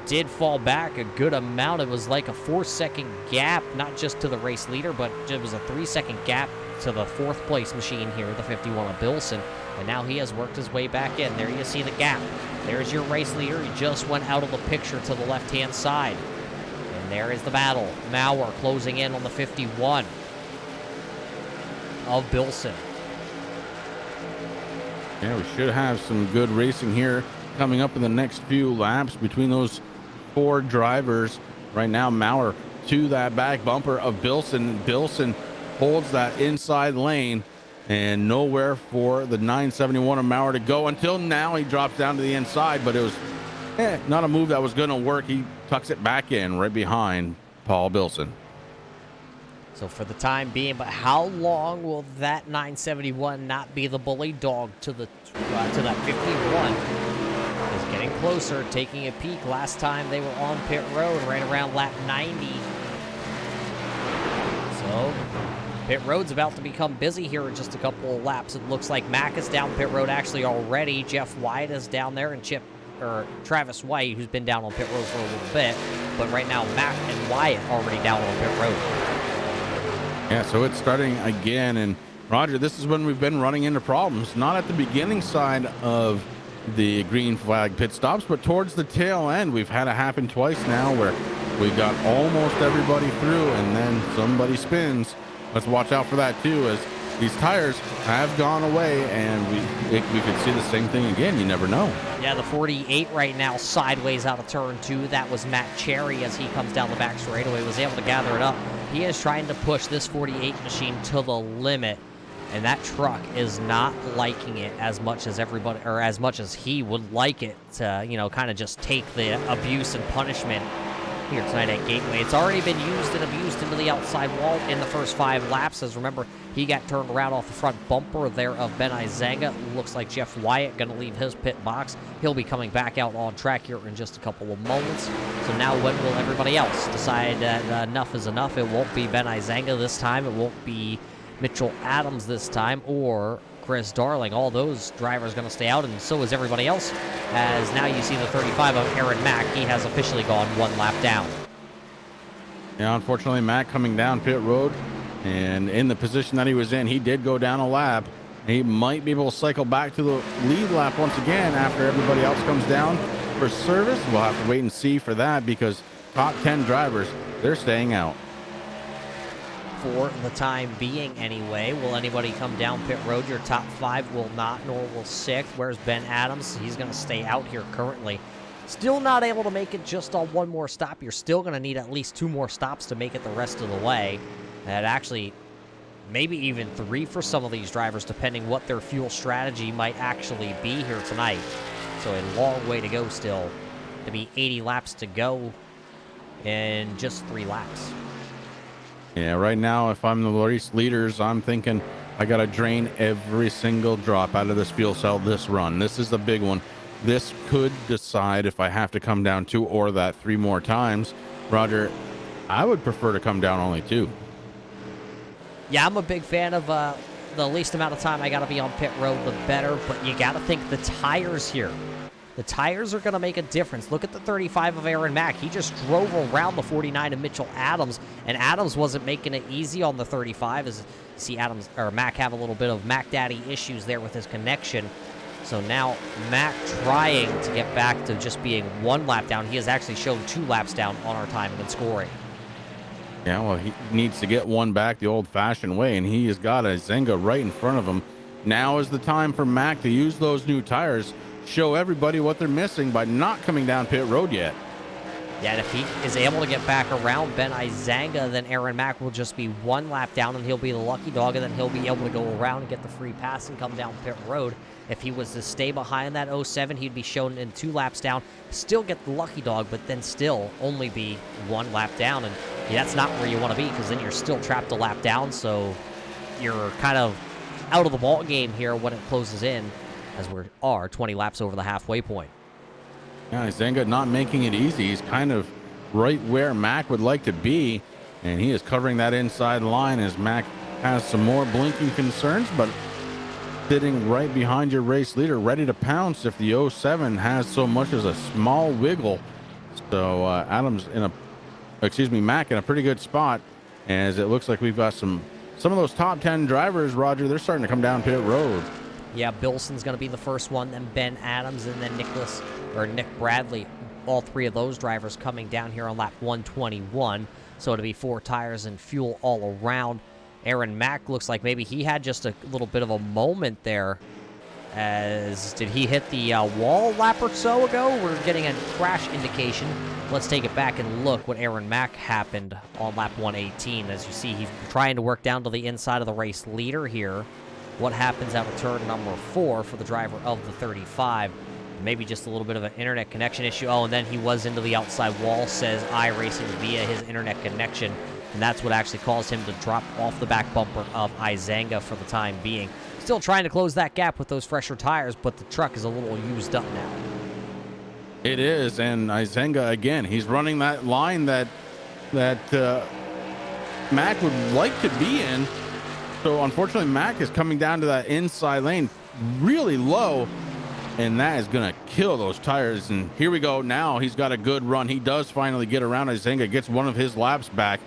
did fall back a good amount. It was like a 4-second gap, not just to the race leader, but it was a 3-second gap to the 4th place machine here, the 51 of Bilson. And now he has worked his way back in. There you see the gap. There's your race leader. He just went out of the picture to the left-hand side. And there is the battle. Maurer closing in on the 51 of Bilson. Yeah, we should have some good racing here coming up in the next few laps between those 4 drivers. Right now, Maurer to that back bumper of Bilson. Bilson holds that inside lane, and nowhere for the 971 of Maurer to go until now. He drops down to the inside, but it was not a move that was going to work. He tucks it back in right behind Paul Bilson. So for the time being, but how long will that 971 not be the bully dog to that 51? Is getting closer, taking a peek. Last time they were on pit road, right around lap 90. So pit road's about to become busy here in just a couple of laps. It looks like Mack is down pit road actually already. Jeff White is down there, and Travis White, who's been down on pit road for a little bit. But right now, Mack and Wyatt already down on pit road. Yeah, so it's starting again, and Roger, this is when we've been running into problems. Not at the beginning side of the green flag pit stops, but towards the tail end. We've had it happen twice now where we've got almost everybody through, and then somebody spins. Let's watch out for that too, as these tires have gone away, and we could see the same thing again. You never know. Yeah, the 48 right now sideways out of turn 2. That was Matt Cherry as he comes down the back straightaway, was able to gather it up. He is trying to push this 48 machine to the limit, and that truck is not liking it as much as everybody, or as much as he would like it to, kind of just take the abuse and punishment here tonight at Gateway. It's already been used and abused into the outside wall in the first 5 laps, as remember, he got turned around off the front bumper there of Ben Izanga. Looks like Jeff Wyatt going to leave his pit box. He'll be coming back out on track here in just a couple of moments. So now when will everybody else decide that enough is enough? It won't be Ben Izanga this time. It won't be Mitchell Adams this time, or Chris Darling. All those drivers going to stay out, and so is everybody else, as now you see the 35 of Aaron Mack. He has officially gone 1 lap down. Yeah, unfortunately, Mack coming down pit road, and in the position that he was in, he did go down a lap. He might be able to cycle back to the lead lap once again after everybody else comes down for service. We'll have to wait and see for that, because top 10 drivers, they're staying out. For the time being anyway. Will anybody come down pit road? Your top 5 will not, nor will 6th. Where's Ben Adams? He's going to stay out here currently. Still not able to make it just on one more stop. You're still going to need at least 2 more stops to make it the rest of the way. And actually, maybe even 3 for some of these drivers, depending what their fuel strategy might actually be here tonight. So a long way to go still. To be 80 laps to go in just 3 laps. Yeah, right now, if I'm the race leaders, I'm thinking I got to drain every single drop out of this fuel cell this run. This is the big one. This could decide if I have to come down 2 or that 3 more times. Roger, I would prefer to come down only 2. Yeah, I'm a big fan of the least amount of time I got to be on pit road, the better. But you got to think the tires here. The tires are going to make a difference. Look at the 35 of Aaron Mack. He just drove around the 49 of Mitchell Adams, and Adams wasn't making it easy on the 35. As you see Mack have a little bit of Mac Daddy issues there with his connection. So now Mack trying to get back to just being 1 lap down. He has actually shown 2 laps down on our timing and scoring. Yeah, well, he needs to get 1 back the old-fashioned way, and he has got a Zenga right in front of him. Now is the time for Mack to use those new tires, show everybody what they're missing by not coming down pit road yet. Yeah, and if he is able to get back around Ben Izanga, then Aaron Mack will just be 1 lap down, and he'll be the lucky dog, and then he'll be able to go around and get the free pass and come down pit road. If he was to stay behind that 07, he'd be shown in 2 laps down, still get the lucky dog, but then still only be 1 lap down. And yeah, that's not where you want to be, because then you're still trapped a lap down, so you're kind of out of the ball game here when it closes in, as we are 20 laps over the halfway point. Yeah, Zenga not making it easy. He's kind of right where Mack would like to be, and he is covering that inside line as Mack has some more blinking concerns, but sitting right behind your race leader, ready to pounce if the 07 has so much as a small wiggle. So Mack in a pretty good spot, as it looks like we've got some of those top 10 drivers, Roger, they're starting to come down pit road. Yeah, Bilson's going to be the first one, then Ben Adams, and then Nick Bradley. All 3 of those drivers coming down here on lap 121. So it'll be 4 tires and fuel all around. Aaron Mack looks like maybe he had just a little bit of a moment there. Did he hit the wall lap or so ago? We're getting a crash indication. Let's take it back and look what Aaron Mack happened on lap 118. As you see, he's trying to work down to the inside of the race leader here. What happens out of turn number 4 for the driver of the 35? Maybe just a little bit of an internet connection issue. Oh, and then he was into the outside wall, says iRacing, via his internet connection. And that's what actually caused him to drop off the back bumper of Izanga for the time being. Still trying to close that gap with those fresher tires, but the truck is a little used up now. It is, and Izanga, again, he's running that line that Mack would like to be in. So unfortunately, Mack is coming down to that inside lane really low, and that is going to kill those tires. And here we go. Now he's got a good run. He does finally get around. Izanga gets one of his laps back.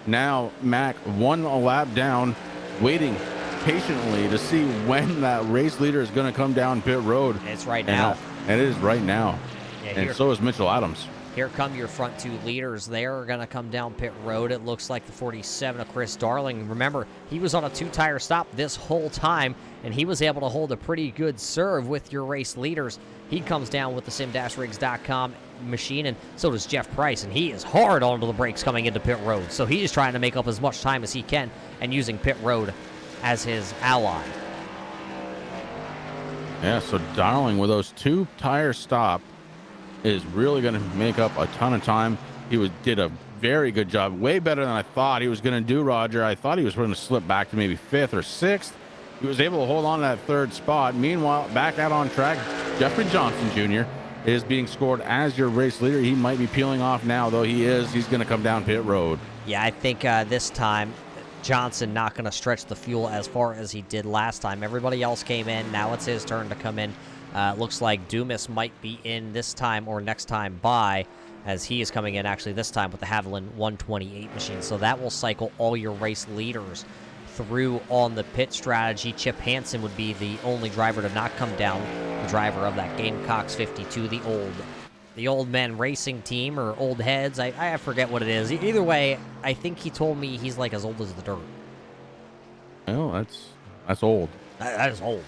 Now Mack 1 lap down, waiting patiently to see when that race leader is going to come down pit road. It's right now. And it is right now. Yeah, and so is Mitchell Adams. Here come your front 2 leaders. They're going to come down pit road. It looks like the 47 of Chris Darling. Remember, he was on a 2-tire stop this whole time, and he was able to hold a pretty good serve with your race leaders. He comes down with the sim-rigs.com machine, and so does Jeff Price, and he is hard onto the brakes coming into pit road. So he is trying to make up as much time as he can and using pit road as his ally. Yeah, so Darling with those 2-tire stop is really going to make up a ton of time. He did a very good job, way better than I thought he was going to do, Roger. I thought he was going to slip back to maybe 5th or 6th. He was able to hold on to that 3rd spot. Meanwhile, back out on track, Jeffrey Johnson Jr. is being scored as your race leader. He might be peeling off now, though he's going to come down pit road. Yeah, I think this time Johnson not going to stretch the fuel as far as he did last time. Everybody else came in. Now it's his turn to come in. Looks like Dumas might be in this time or next time by, as he is coming in actually this time with the Haviland 128 machine. So that will cycle all your race leaders through on the pit strategy. Chip Hansen would be the only driver to not come down, the driver of that Gamecocks 52, the old men racing team, or old heads. I forget what it is. Either way, I think he told me he's like as old as the dirt. Well, that's old. That is old.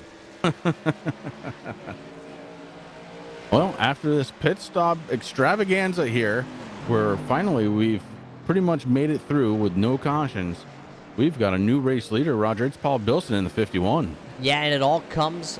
Well, after this pit stop extravaganza here, where finally we've pretty much made it through with no cautions, we've got a new race leader, Roger. It's Paul Bilson in the 51. Yeah, and it all comes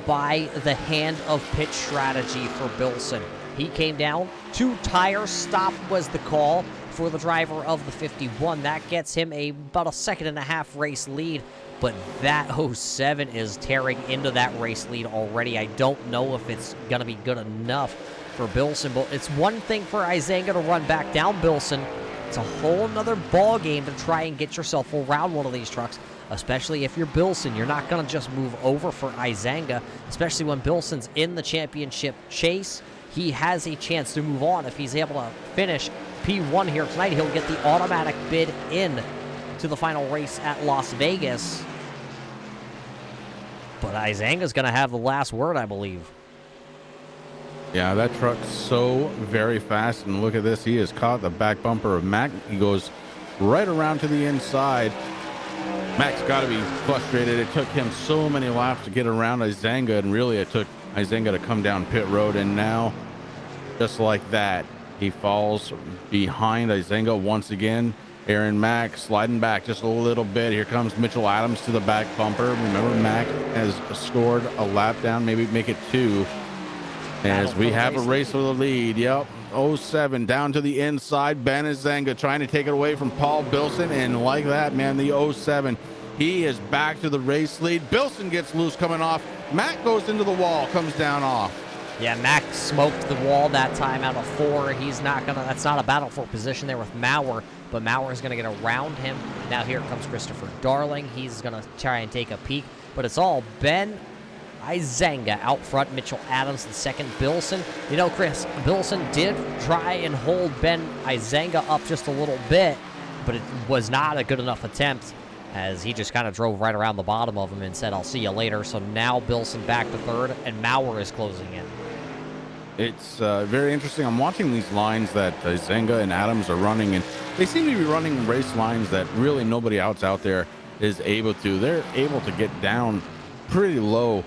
by the hand of pit strategy for Bilson. He came down, 2 tire stop was the call for the driver of the 51. That gets him about a 1.5 second race lead, but that 07 is tearing into that race lead already. I don't know if it's going to be good enough for Bilson, but it's one thing for Izanga to run back down Bilson. It's a whole nother ball game to try and get yourself around one of these trucks, especially if you're Bilson. You're not going to just move over for Izanga, especially when Bilson's in the championship chase. He has a chance to move on. If he's able to finish P1 here tonight, he'll get the automatic bid in to the final race at Las Vegas. But Izanga's going to have the last word, I believe. Yeah, that truck's so very fast. And look at this. He has caught the back bumper of Mac. He goes right around to the inside. Mac's got to be frustrated. It took him so many laps to get around Izanga, and really it took Izanga to come down pit road. And now, just like that, he falls behind Izanga once again. Aaron Mack sliding back just a little bit. Here comes Mitchell Adams to the back bumper. Remember, Mack has scored a lap down, maybe make it 2. As we have a race for the lead. Yep. 07 down to the inside. Ben Izanga trying to take it away from Paul Bilson. And like that, man, the 07, he is back to the race lead. Bilson gets loose coming off. Mack goes into the wall, comes down off. Yeah, Mack smoked the wall that time out of 4. He's not gonna. That's not a battle for position there with Maurer, but Maurer is gonna get around him. Now here comes Christopher Darling. He's gonna try and take a peek, but it's all Ben Izanga out front. Mitchell Adams in second. Bilson. You know, Chris, Bilson did try and hold Ben Izanga up just a little bit, but it was not a good enough attempt, as he just kind of drove right around the bottom of him and said, "I'll see you later." So now Bilson back to third, and Maurer is closing in. It's very interesting. I'm watching these lines that Izanga and Adams are running, and they seem to be running race lines that really nobody else out there is able to. They're able to get down pretty low,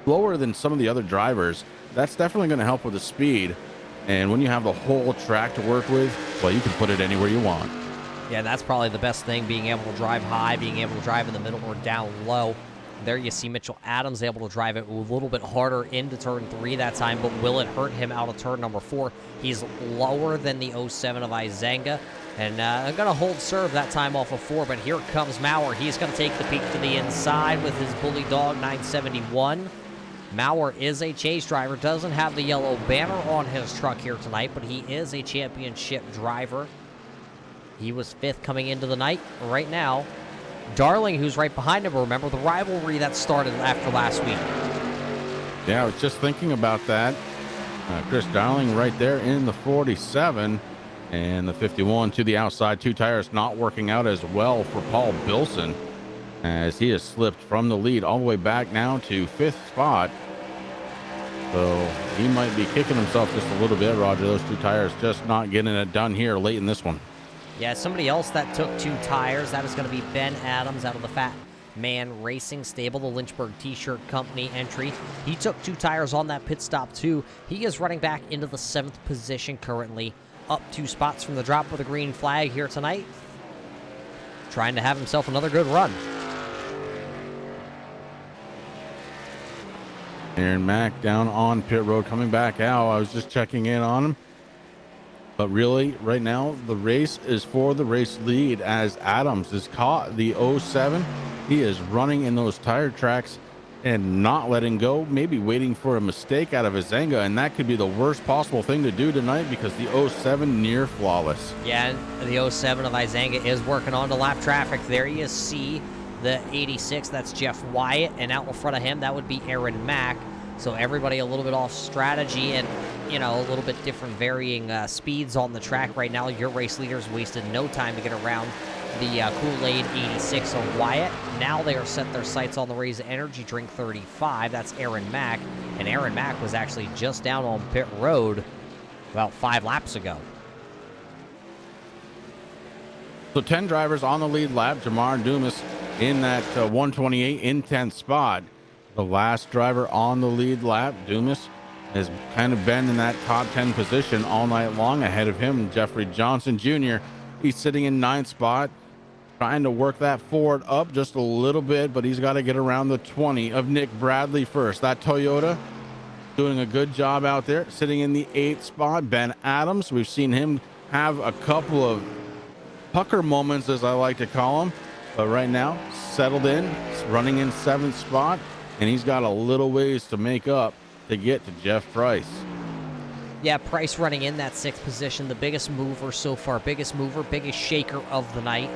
lower than some of the other drivers. That's definitely going to help with the speed. And when you have the whole track to work with, well, you can put it anywhere you want. Yeah, that's probably the best thing, being able to drive high, being able to drive in the middle or down low. There you see Mitchell Adams able to drive it a little bit harder into turn 3 that time, but will it hurt him out of turn number 4? He's lower than the 07 of Izanga, and going to hold serve that time off of 4, but here comes Maurer. He's going to take the peek to the inside with his Bully Dog 971. Maurer is a chase driver, doesn't have the yellow banner on his truck here tonight, but he is a championship driver. He was 5th coming into the night. Right now, Darling, who's right behind him, remember the rivalry that started after last week. Yeah, I was just thinking about that. Chris Darling right there in the 47, and the 51 to the outside. 2 tires not working out as well for Paul Bilson, as he has slipped from the lead all the way back now to 5th spot. So he might be kicking himself just a little bit, Roger. Those 2 tires just not getting it done here late in this one. Yeah, somebody else that took 2 tires, that is going to be Ben Adams out of the Fat Man Racing Stable, the Lynchburg T-Shirt Company entry. He took 2 tires on that pit stop too. He is running back into the 7th position currently, up 2 spots from the drop with a green flag here tonight. Trying to have himself another good run. Aaron Mack down on pit road, coming back out. I was just checking in on him. But really, right now, the race is for the race lead, as Adams is caught the 07. He is running in those tire tracks and not letting go, maybe waiting for a mistake out of Izanga, and that could be the worst possible thing to do tonight, because the 07 near flawless. Yeah, the 07 of Izanga is working on the lap traffic. There you see the 86, that's Jeff Wyatt, and out in front of him, that would be Aaron Mack. So everybody a little bit off strategy, and, you know, a little bit different varying speeds on the track right now. Your race leaders wasted no time to get around the Kool-Aid 86 of Wyatt. Now they are set their sights on the Raise Energy Drink 35. That's Aaron Mack, and Aaron Mack was actually just down on pit road about 5 laps ago. So 10 drivers on the lead lap. Jamar Dumas in that 128 in 10th spot. the last driver on the lead lap. Dumas has kind of been in that top 10 position all night long. Ahead of him, Jeffrey Johnson Jr. He's sitting in 9th spot, trying to work that Ford up just a little bit, but he's got to get around the 20 of Nick Bradley first. That Toyota doing a good job out there, sitting in the 8th spot. Ben Adams, we've seen him have a couple of pucker moments, as I like to call them, but right now settled in, running in 7th spot, and he's got a little ways to make up to get to Jeff Price. Yeah, Price running in that 6th position, the biggest mover so far, biggest shaker of the night.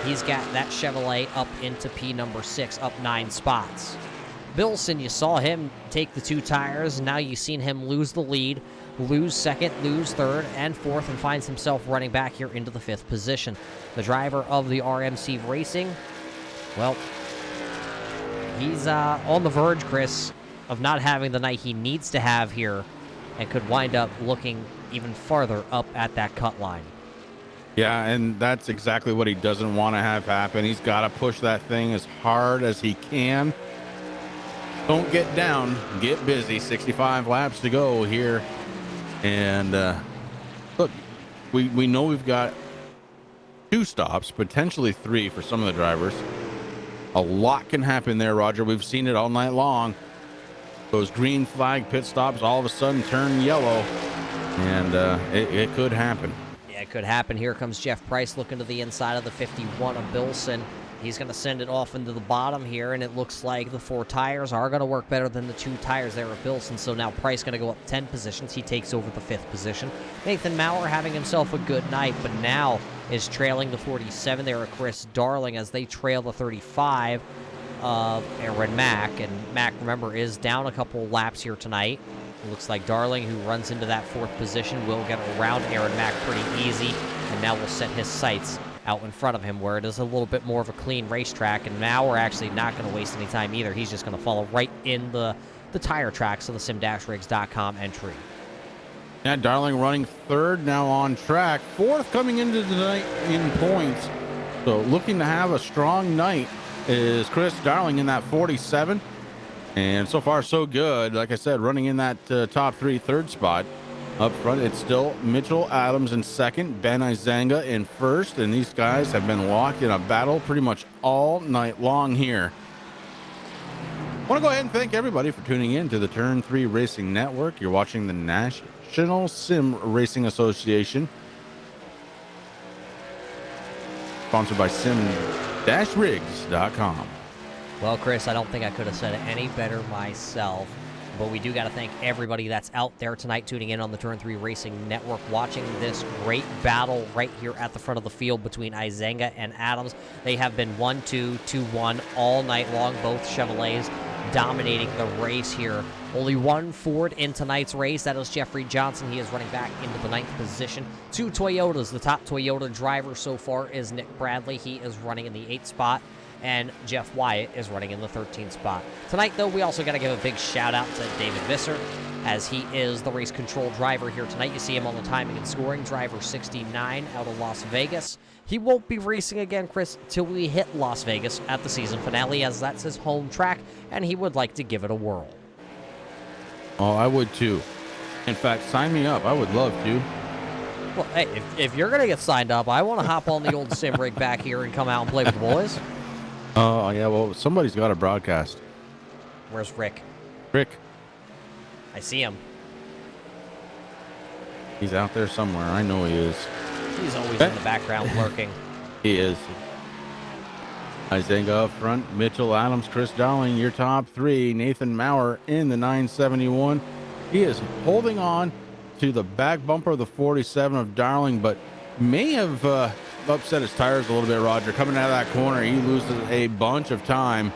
He's got that Chevrolet up into P number 6, up 9 spots. Bilson, you saw him take the 2 tires. Now you've seen him lose the lead, lose 2nd, lose 3rd, and 4th, and finds himself running back here into the 5th position. The driver of the RMC Racing, well, he's on the verge, Chris, of not having the night he needs to have here, and could wind up looking even farther up at that cut line. Yeah, and that's exactly what he doesn't want to have happen. He's got to push that thing as hard as he can. Don't get down, get busy. 65 laps to go here. And look, we know we've got 2 stops, potentially 3 for some of the drivers. A lot can happen there, Roger. We've seen it all night long. Those green flag pit stops all of a sudden turn yellow, and it could happen. Yeah, it could happen. Here comes Jeff Price looking to the inside of the 51 of Bilson. He's going to send it off into the bottom here, and it looks like the 4 tires are going to work better than the 2 tires there of Bilson. So now Price going to go up 10 positions. He takes over the 5th position. Nathan Maurer having himself a good night, but now is trailing the 47 there of Chris Darling as they trail the 35 of Aaron Mack. And Mack, remember, is down a couple laps here tonight. It looks like Darling, who runs into that 4th position, will get around Aaron Mack pretty easy, and now will set his sights out in front of him where it is a little bit more of a clean racetrack. And now we're actually not going to waste any time either. He's just going to follow right in the tire tracks of the sim-rigs.com entry. Yeah, Darling running 3rd now on track. 4th coming into the night in points. So looking to have a strong night is Chris Darling in that 47. And so far, so good. Like I said, running in that top 3, 3rd spot. Up front, it's still Mitchell Adams in 2nd, Ben Izanga in 1st, and these guys have been locked in a battle pretty much all night long here. I want to go ahead and thank everybody for tuning in to the Turn 3 Racing Network. You're watching the National Sim Racing Association, sponsored by sim-rigs.com. Well, Chris, I don't think I could have said it any better myself. But we do got to thank everybody that's out there tonight tuning in on the Turn 3 Racing Network, watching this great battle right here at the front of the field between Izanga and Adams. They have been 1-2, 2-1 all night long, both Chevrolets dominating the race here. Only 1 Ford in tonight's race. That is Jeffrey Johnson. He is running back into the 9th position. 2 Toyotas. The top Toyota driver so far is Nick Bradley. He is running in the 8th spot. And Jeff Wyatt is running in the 13th spot. Tonight, though, we also got to give a big shout-out to David Visser, as he is the race control driver here tonight. You see him on the timing and scoring, driver 69 out of Las Vegas. He won't be racing again, Chris, till we hit Las Vegas at the season finale, as that's his home track, and he would like to give it a whirl. Oh, I would too. In fact, sign me up. I would love to. Well, hey, if you're going to get signed up, I want to hop on the old sim rig back here and come out and play with the boys. Oh, yeah, well, somebody's got a broadcast. Where's Rick? Rick. I see him. He's out there somewhere. I know he is. He's always in the background lurking. He is. Izanga up front. Mitchell Adams, Chris Darling, your top 3. Nathan Maurer in the 971. He is holding on to the back bumper of the 47 of Darling, but may have upset his tires a little bit, Roger. Coming out of that corner, he loses a bunch of time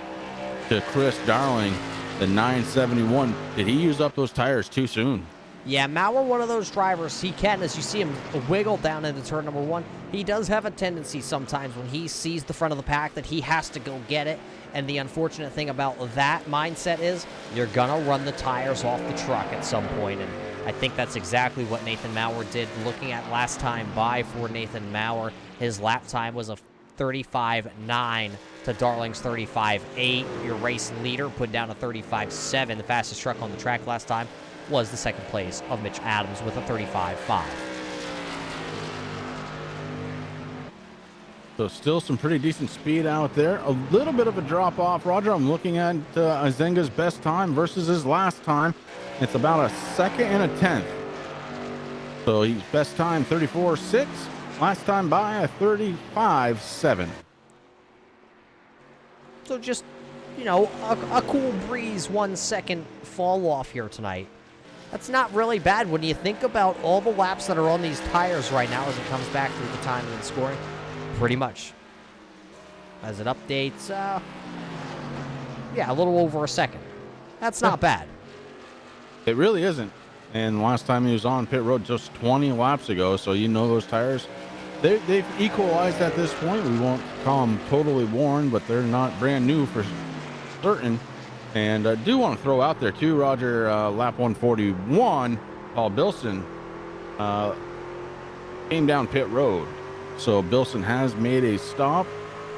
to Chris Darling, the 971. Did he use up those tires too soon? Yeah, Maurer, one of those drivers, he can, as you see him wiggle down into turn number 1, he does have a tendency sometimes when he sees the front of the pack that he has to go get it. And the unfortunate thing about that mindset is you're going to run the tires off the truck at some point. And I think that's exactly what Nathan Maurer did. Looking at last time by for Nathan Maurer, his lap time was a 35.9 to Darling's 35.8. Your race leader put down a 35.7. The fastest truck on the track last time was the second place of Mitch Adams with a 35.5. So still some pretty decent speed out there. A little bit of a drop off, Roger. I'm looking at Izenga's best time versus his last time. It's about a second and a tenth. So he's best time 34.6. Last time by a 35.7. So just, you know, a cool breeze 1 second fall off here tonight. That's not really bad when you think about all the laps that are on these tires right now as it comes back through the timing and scoring. Pretty much. As it updates, yeah, a little over a second. That's not bad. It really isn't. And last time he was on pit road just 20 laps ago, so you know those tires, they've equalized at this point. We won't call them totally worn, but they're not brand new for certain. And I do want to throw out there too, Roger, lap 141, Paul Bilson came down pit road. So Bilson has made a stop.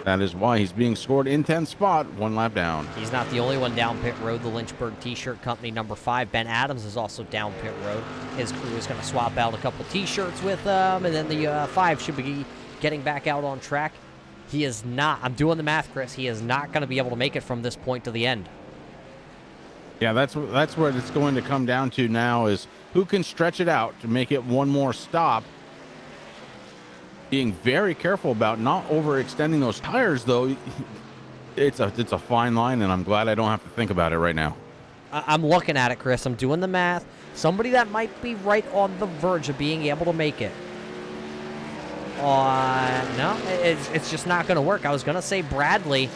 That is why he's being scored in 10th spot, 1 lap down. He's not the only one down pit road. The Lynchburg T-shirt company number 5, Ben Adams, is also down pit road. His crew is going to swap out a couple T-shirts with them, and then the 5 should be getting back out on track. He is not, I'm doing the math, Chris, he is not going to be able to make it from this point to the end. Yeah, that's what it's going to come down to now, is who can stretch it out to make it one more stop. Being very careful about not overextending those tires, though. It's a fine line, and I'm glad I don't have to think about it right now. I'm looking at it, Chris. I'm doing the math. Somebody that might be right on the verge of being able to make it. No, it's just not going to work. I was going to say Bradley,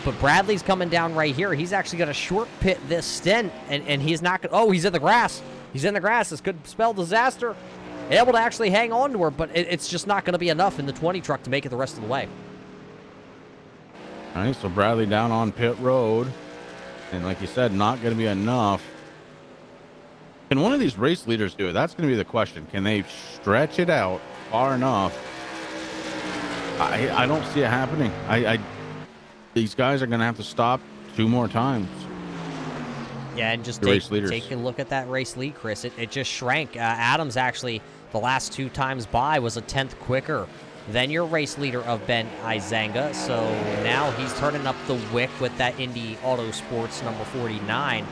but Bradley's coming down right here. He's actually going to short pit this stint, and he's not going to... Oh, he's in the grass. He's in the grass. This could spell disaster. Able to actually hang on to her, but it's just not going to be enough in the 20 truck to make it the rest of the way. All right, so Bradley down on pit road. And like you said, not going to be enough. Can one of these race leaders do it? That's going to be the question. Can they stretch it out far enough? I don't see it happening. These guys are going to have to stop 2 more times. Yeah, and just take a look at that race lead, Chris. It just shrank. Adams actually, the last 2 times by, was a 10th quicker than your race leader of Ben Izenga. So now he's turning up the wick with that Indy Auto Sports number 49.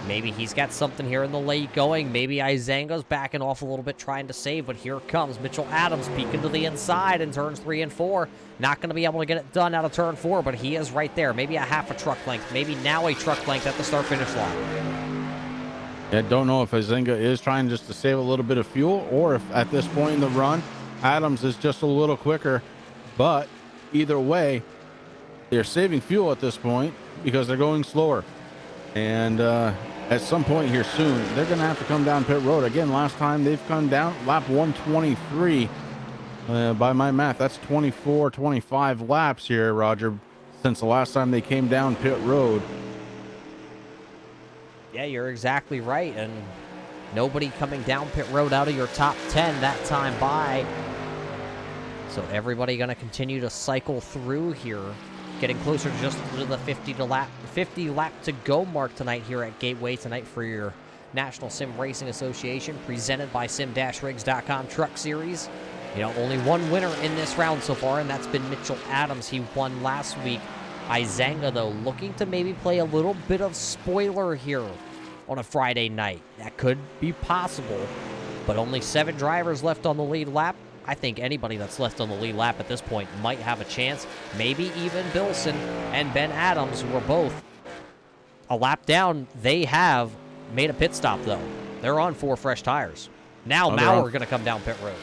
Maybe he's got something here in the late going. Maybe Izenga's backing off a little bit trying to save, but here comes Mitchell Adams peeking to the inside in turns 3 and 4. Not going to be able to get it done out of turn 4, but he is right there. Maybe a half a truck length, maybe now a truck length at the start-finish line. Yeah, don't know if Izenga is trying just to save a little bit of fuel, or if at this point in the run, Adams is just a little quicker. But either way, they're saving fuel at this point because they're going slower. And at some point here soon, they're going to have to come down pit road. Again, last time they've come down lap 123. By my math, that's 25 laps here, Roger, since the last time they came down pit road. Yeah, you're exactly right. And nobody coming down pit road out of your top 10 that time by. So everybody going to continue to cycle through here, getting closer to just to the 50 lap to go mark tonight here at Gateway tonight for your National Sim Racing Association, presented by sim-rigs.com Truck Series. You know, only one winner in this round so far, and that's been Mitchell Adams. He won last week. Izenga, though, looking to maybe play a little bit of spoiler here on a Friday night. That could be possible, but only 7 drivers left on the lead lap. I think anybody that's left on the lead lap at this point might have a chance. Maybe even Bilson and Ben Adams, who are both a lap down. They have made a pit stop, though. They're on 4 fresh tires. Now Maurer going to come down pit road.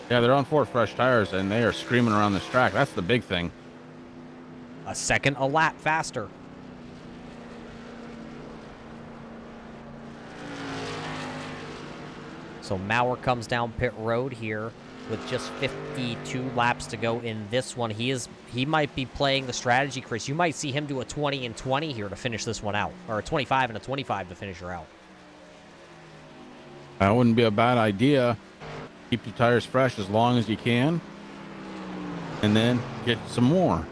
Yeah, they're on 4 fresh tires, and they are screaming around this track. That's the big thing. A second a lap faster. So Maurer comes down pit road here with just 52 laps to go in this one. He might be playing the strategy, Chris. You might see him do a 20 and 20 here to finish this one out, or a 25 and a 25 to finish her out. That wouldn't be a bad idea. Keep your tires fresh as long as you can, and then get some more.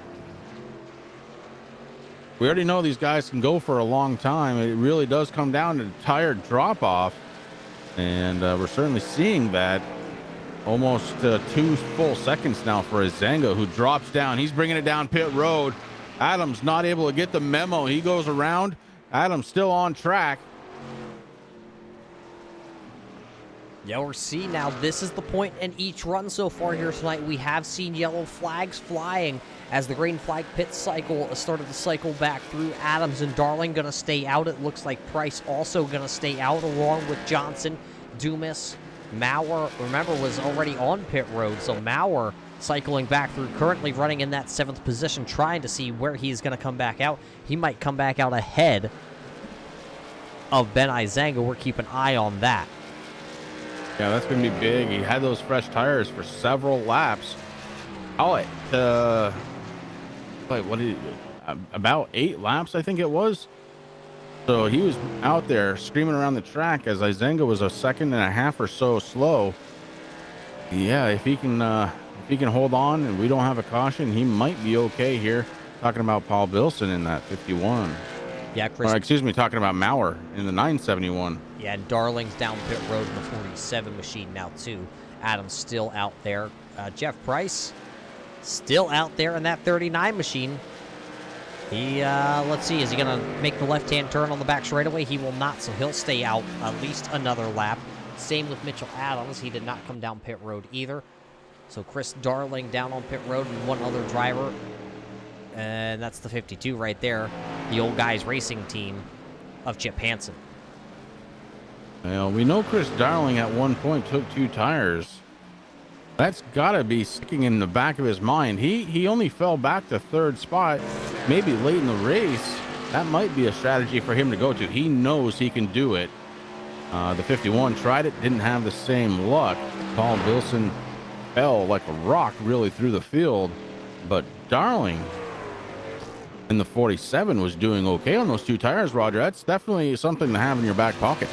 We already know these guys can go for a long time. It really does come down to tire drop off. And we're certainly seeing that. Almost 2 full seconds now for Izanga, who drops down. He's bringing it down pit road. Adams not able to get the memo. He goes around. Adams still on track. Yeah, we're seeing now, this is the point in each run so far here tonight. We have seen yellow flags flying as the green flag pit cycle started to cycle back through. Adams and Darling going to stay out. It looks like Price also going to stay out along with Johnson, Dumas, Maurer, remember, was already on pit road. So Maurer cycling back through, currently running in that 7th position, trying to see where he's going to come back out. He might come back out ahead of Ben Izanga. We're keeping an eye on that. Yeah, that's going to be big. He had those fresh tires for several laps. About 8 laps, I think it was. So he was out there screaming around the track as Izanga was a 1.5 seconds or so slow. Yeah, if he can hold on and we don't have a caution, he might be okay here. Talking about Paul Bilson in that 51. Yeah, Chris. Or, excuse me, talking about Maurer in the 971. Yeah, and Darling's down pit road in the 47 machine now, too. Adams still out there. Jeff Price still out there in that 39 machine. He, let's see, is he going to make the left-hand turn on the back straightaway? He will not, so he'll stay out at least another lap. Same with Mitchell Adams. He did not come down pit road either. So Chris Darling down on pit road and one other driver. And that's the 52 right there. The old guys racing team of Chip Hansen. Well, we know Chris Darling at one point took 2 tires. That's got to be sticking in the back of his mind. He only fell back to 3rd spot, maybe late in the race. That might be a strategy for him to go to. He knows he can do it. The 51 tried it, didn't have the same luck. Paul Bilson fell like a rock really through the field, but Darling in the 47 was doing okay on those 2 tires, Roger. That's definitely something to have in your back pocket.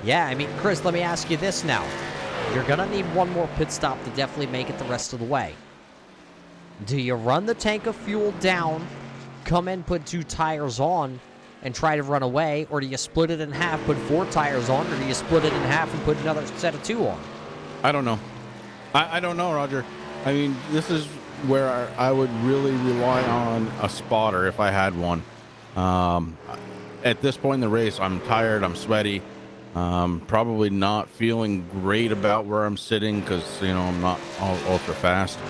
Yeah, I mean, Chris, let me ask you this now. You're going to need one more pit stop to definitely make it the rest of the way. Do you run the tank of fuel down, come in, put 2 tires on, and try to run away, or do you split it in half, put 4 tires on, or do you split it in half and put another set of 2 on? I don't know. I don't know, Roger. I mean, this is where I would really rely on a spotter if I had one. At this point in the race, I'm tired, I'm sweaty. Probably not feeling great about where I'm sitting because, I'm not ultra fast.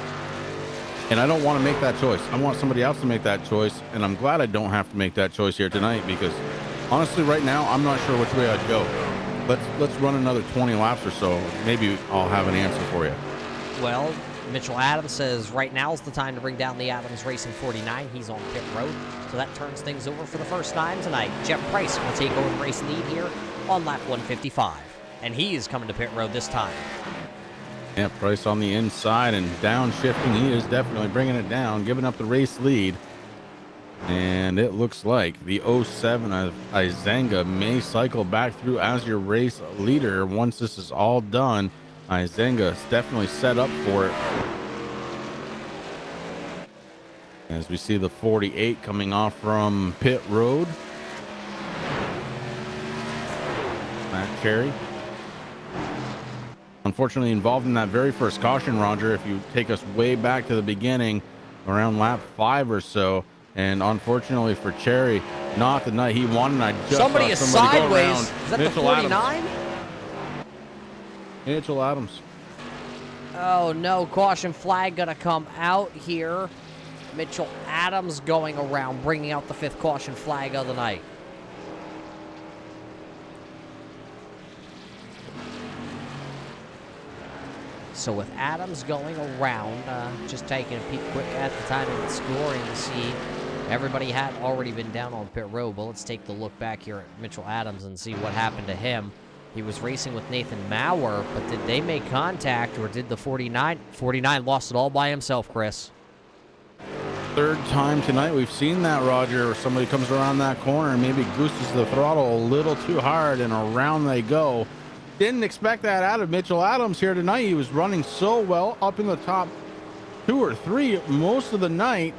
And I don't want to make that choice. I want somebody else to make that choice. And I'm glad I don't have to make that choice here tonight because honestly, right now, I'm not sure which way I'd go. Let's run another 20 laps or so. Maybe I'll have an answer for you. Well, Mitchell Adams says right now is the time to bring down the Adams Racing 49. He's on pit road. So that turns things over for the first time tonight. Jeff Price will take over the race lead here on lap 155. And he is coming to pit road this time. Yeah, Price on the inside and downshifting. He is definitely bringing it down, giving up the race lead. And it looks like the 07 of Izanga may cycle back through as your race leader once this is all done. Izanga is definitely set up for it. As we see the 48 coming off from pit road. Matt Cherry. Unfortunately involved in that very first caution, Roger, if you take us way back to the beginning, around lap 5 or so. And unfortunately for Cherry, not the night he wanted. I just somebody is somebody sideways. Is that Mitchell the 49? Adams. Mitchell Adams. Oh no, caution flag gonna come out here. Mitchell Adams going around, bringing out the 5th caution flag of the night. So with Adams going around, just taking a peek quick at the time of the scoring to see everybody had already been down on pit road. But let's take the look back here at Mitchell Adams and see what happened to him. He was racing with Nathan Maurer, but did they make contact or did the 49 lost it all by himself, Chris? 3rd time tonight we've seen that, Roger, where somebody comes around that corner and maybe gooses the throttle a little too hard and around they go. Didn't expect that out of Mitchell Adams here tonight. He was running so well up in the top 2 or 3 most of the night.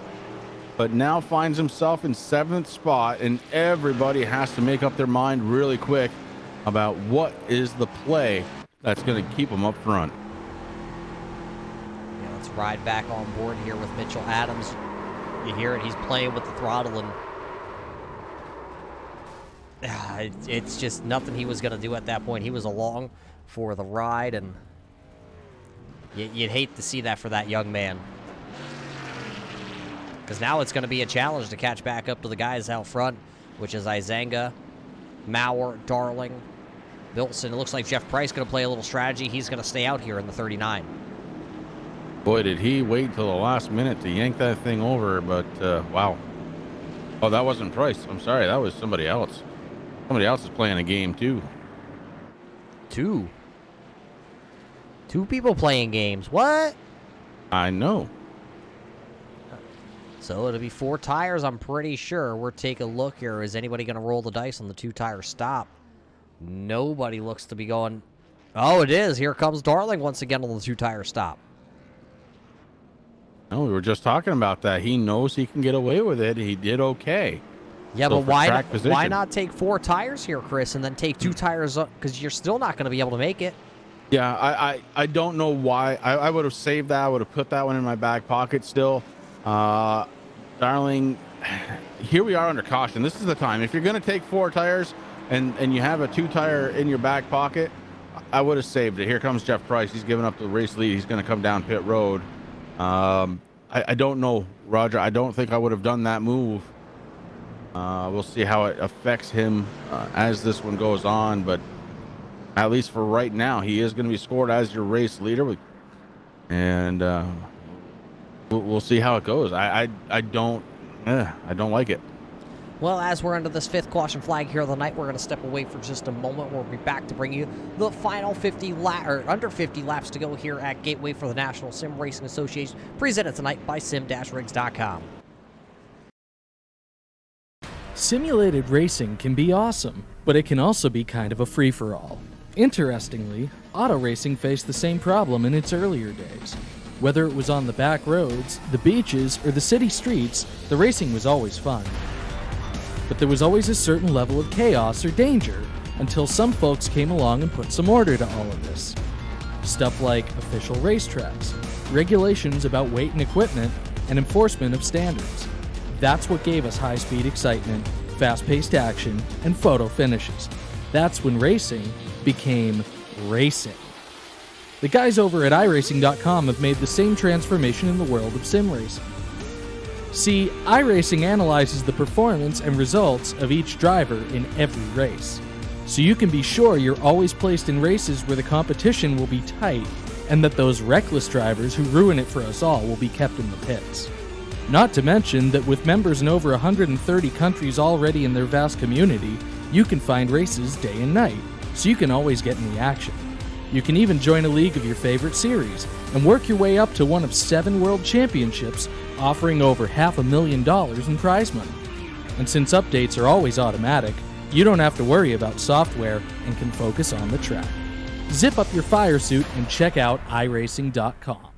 but now finds himself in 7th spot, and everybody has to make up their mind really quick about what is the play that's going to keep him up front. Yeah, let's ride back on board here with Mitchell Adams. You hear it, he's playing with the throttle, and it's just nothing he was going to do at that point. He was along for the ride, and you'd hate to see that for that young man. Because now it's going to be a challenge to catch back up to the guys out front, which is Izanga, Maurer, Darling, Bilson. It looks like Jeff Price going to play a little strategy. He's going to stay out here in the 39. Boy, did he wait till the last minute to yank that thing over, but wow. Oh, that wasn't Price. I'm sorry, that was somebody else. Somebody else is playing a game too. Two people playing games. What? I know. So it'll be 4 tires, I'm pretty sure. We're taking a look here. Is anybody going to roll the dice on the 2-tire stop? Nobody looks to be going. Oh, it is. Here comes Darling once again on the 2-tire stop. No, we were just talking about that. He knows he can get away with it. He did okay. Yeah, So but for track position- why not take 4 tires here, Chris, and then take 2 tires up? Because you're still not going to be able to make it. Yeah, I don't know why. I would have saved that. I would have put that one in my back pocket still. Darling, here we are under caution. This is the time. If you're going to take 4 tires and you have a 2-tire in your back pocket, I would have saved it. Here comes Jeff Price. He's giving up the race lead. He's going to come down pit road. I don't know, Roger. I don't think I would have done that move. We'll see how it affects him as this one goes on, but at least for right now, he is going to be scored as your race leader, and we'll see how it goes. I don't like it. Well, as we're under this 5th caution flag here of the night, we're going to step away for just a moment. We'll be back to bring you the final 50 under 50 laps to go here at Gateway for the National Sim Racing Association, presented tonight by sim-rigs.com. Simulated racing can be awesome, but it can also be kind of a free-for-all. Interestingly, auto racing faced the same problem in its earlier days. Whether it was on the back roads, the beaches, or the city streets, the racing was always fun. But there was always a certain level of chaos or danger, until some folks came along and put some order to all of this. Stuff like official racetracks, regulations about weight and equipment, and enforcement of standards. That's what gave us high-speed excitement, fast-paced action, and photo finishes. That's when racing became racing. The guys over at iRacing.com have made the same transformation in the world of sim racing. See, iRacing analyzes the performance and results of each driver in every race, so you can be sure you're always placed in races where the competition will be tight and that those reckless drivers who ruin it for us all will be kept in the pits. Not to mention that with members in over 130 countries already in their vast community, you can find races day and night, so you can always get in the action. You can even join a league of your favorite series and work your way up to one of 7 world championships, offering over $500,000 in prize money. And since updates are always automatic, you don't have to worry about software and can focus on the track. Zip up your fire suit and check out iRacing.com.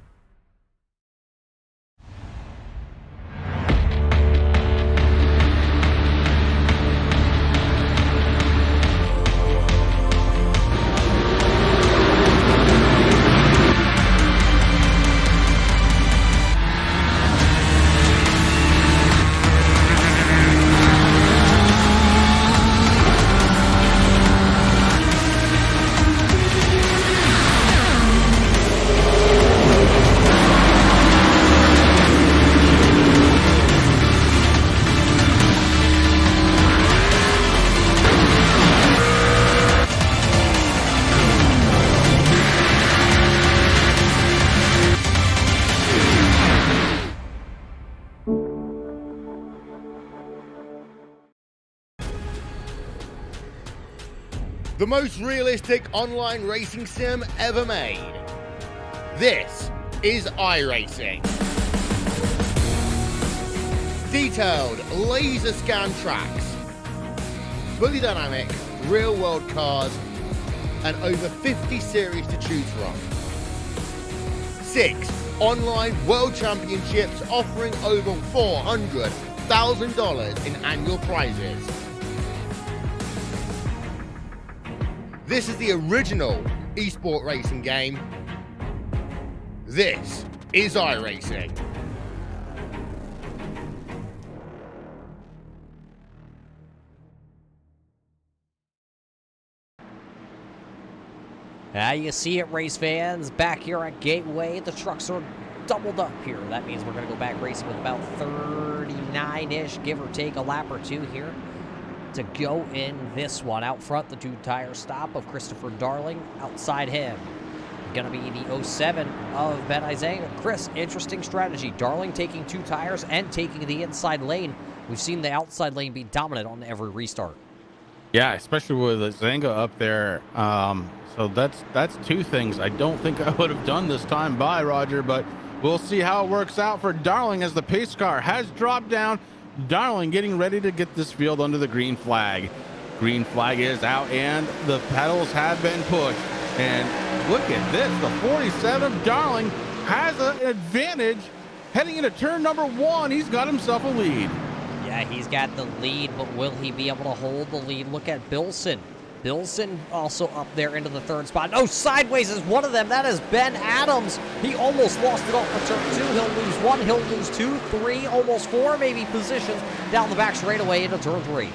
The most realistic online racing sim ever made. This is iRacing. Detailed laser scan tracks, fully dynamic, real world cars, and over 50 series to choose from. 6 online world championships offering over $400,000 in annual prizes. This is the original esport racing game. This is iRacing. You see it, race fans, back here at Gateway. The trucks are doubled up here. That means we're going to go back racing with about 39-ish, give or take a lap or two here to go in this one. Out front, the 2-tire stop of Christopher Darling. Outside him, going to be the 07 of Ben Izanga. Chris, interesting strategy. Darling taking 2 tires and taking the inside lane. We've seen the outside lane be dominant on every restart. Yeah, especially with Zanga up there. So that's 2 things I don't think I would have done this time by Roger, but we'll see how it works out for Darling as the pace car has dropped down. Darling getting ready to get this field under the green flag. Green flag is out and the pedals have been pushed. And look at this, the 47 of Darling has an advantage heading into turn number 1. He's got himself a lead. Yeah, he's got the lead, but will he be able to hold the lead? Look at Bilson. Bilson also up there into the 3rd spot. No, sideways is one of them. That is Ben Adams. He almost lost it off for turn 2. He'll lose 1, he'll lose 2, 3, almost 4 maybe positions down the back straightaway into turn 3.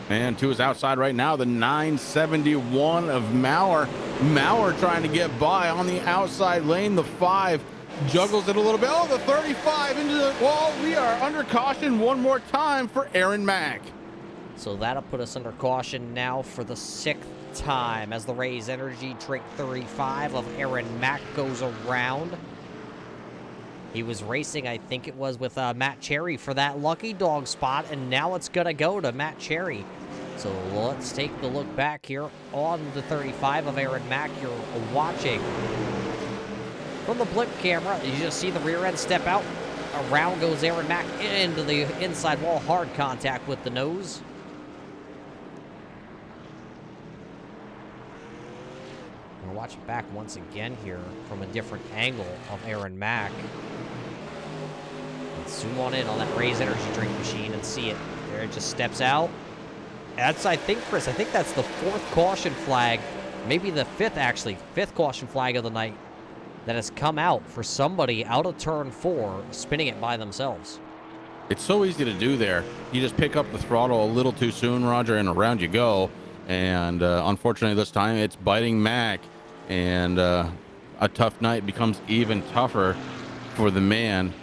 And 2 is outside right now. The 971 of Maurer. Maurer trying to get by on the outside lane. The 5 juggles it a little bit. Oh, the 35 into the wall. We are under caution one more time for Aaron Mack. So that'll put us under caution now for the 6th time as the Rays Energy Drink 35 of Aaron Mack goes around. He was racing, I think it was, with Matt Cherry for that lucky dog spot, and now it's going to go to Matt Cherry. So let's take a look back here on the 35 of Aaron Mack. You're watching from the blimp camera. You just see the rear end step out. Around goes Aaron Mack into the inside wall. Hard contact with the nose. We'll watch it back once again here from a different angle of Aaron Mack. Let's zoom on in on that Rays Energy Drink machine and see it. There it just steps out. That's, I think, Chris, I think that's the 4th caution flag, maybe the 5th actually, 5th caution flag of the night that has come out for somebody out of turn 4 spinning it by themselves. It's so easy to do there. You just pick up the throttle a little too soon, Roger, and around you go. And unfortunately this time it's biting Mack. And a tough night becomes even tougher for the man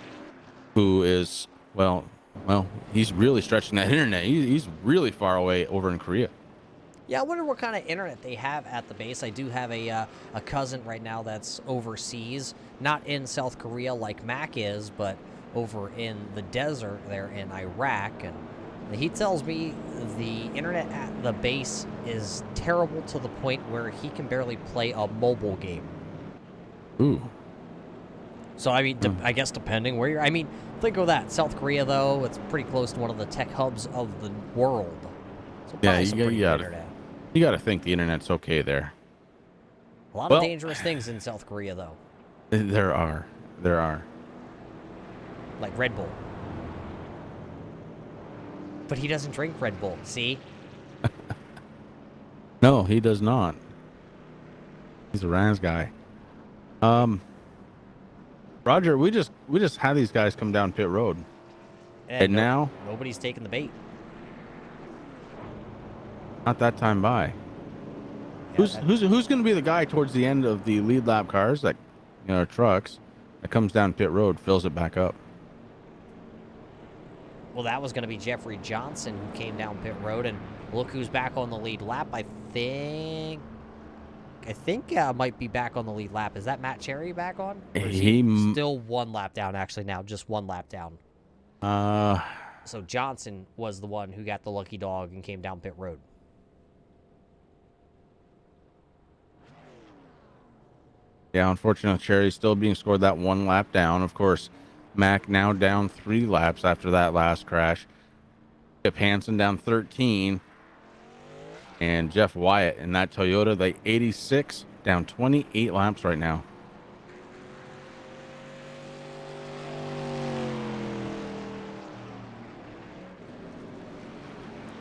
who is, well, he's really stretching that internet. He's really far away over in Korea. Yeah, I wonder what kind of internet they have at the base. I do have a cousin right now that's overseas, not in South Korea like Mac is, but over in the desert there in Iraq. And he tells me the internet at the base is terrible to the point where he can barely play a mobile game. Ooh. So, I mean, I guess depending where you're... I mean, think of that. South Korea, though, it's pretty close to one of the tech hubs of the world. So yeah, you got to think the internet's okay there. A lot of dangerous things in South Korea, though. There are. Like Red Bull. But he doesn't drink Red Bull, see? No, he does not. He's a Rams guy. Roger, we just had these guys come down pit road. And now nobody's taking the bait. Not that time by. Yeah, who's going to be the guy towards the end of the lead lap cars that, trucks that comes down pit road, fills it back up? Well, that was going to be Jeffrey Johnson who came down pit road, and look who's back on the lead lap. I think might be back on the lead lap. Is that Matt Cherry back on? Or is he still 1 lap down, actually, now. Just 1 lap down. So Johnson was the one who got the lucky dog and came down pit road. Yeah, unfortunately, Cherry's still being scored that 1 lap down. Of course, Mack now down 3 laps after that last crash. Chip Hansen down 13. And Jeff Wyatt in that Toyota, the 86, down 28 laps right now.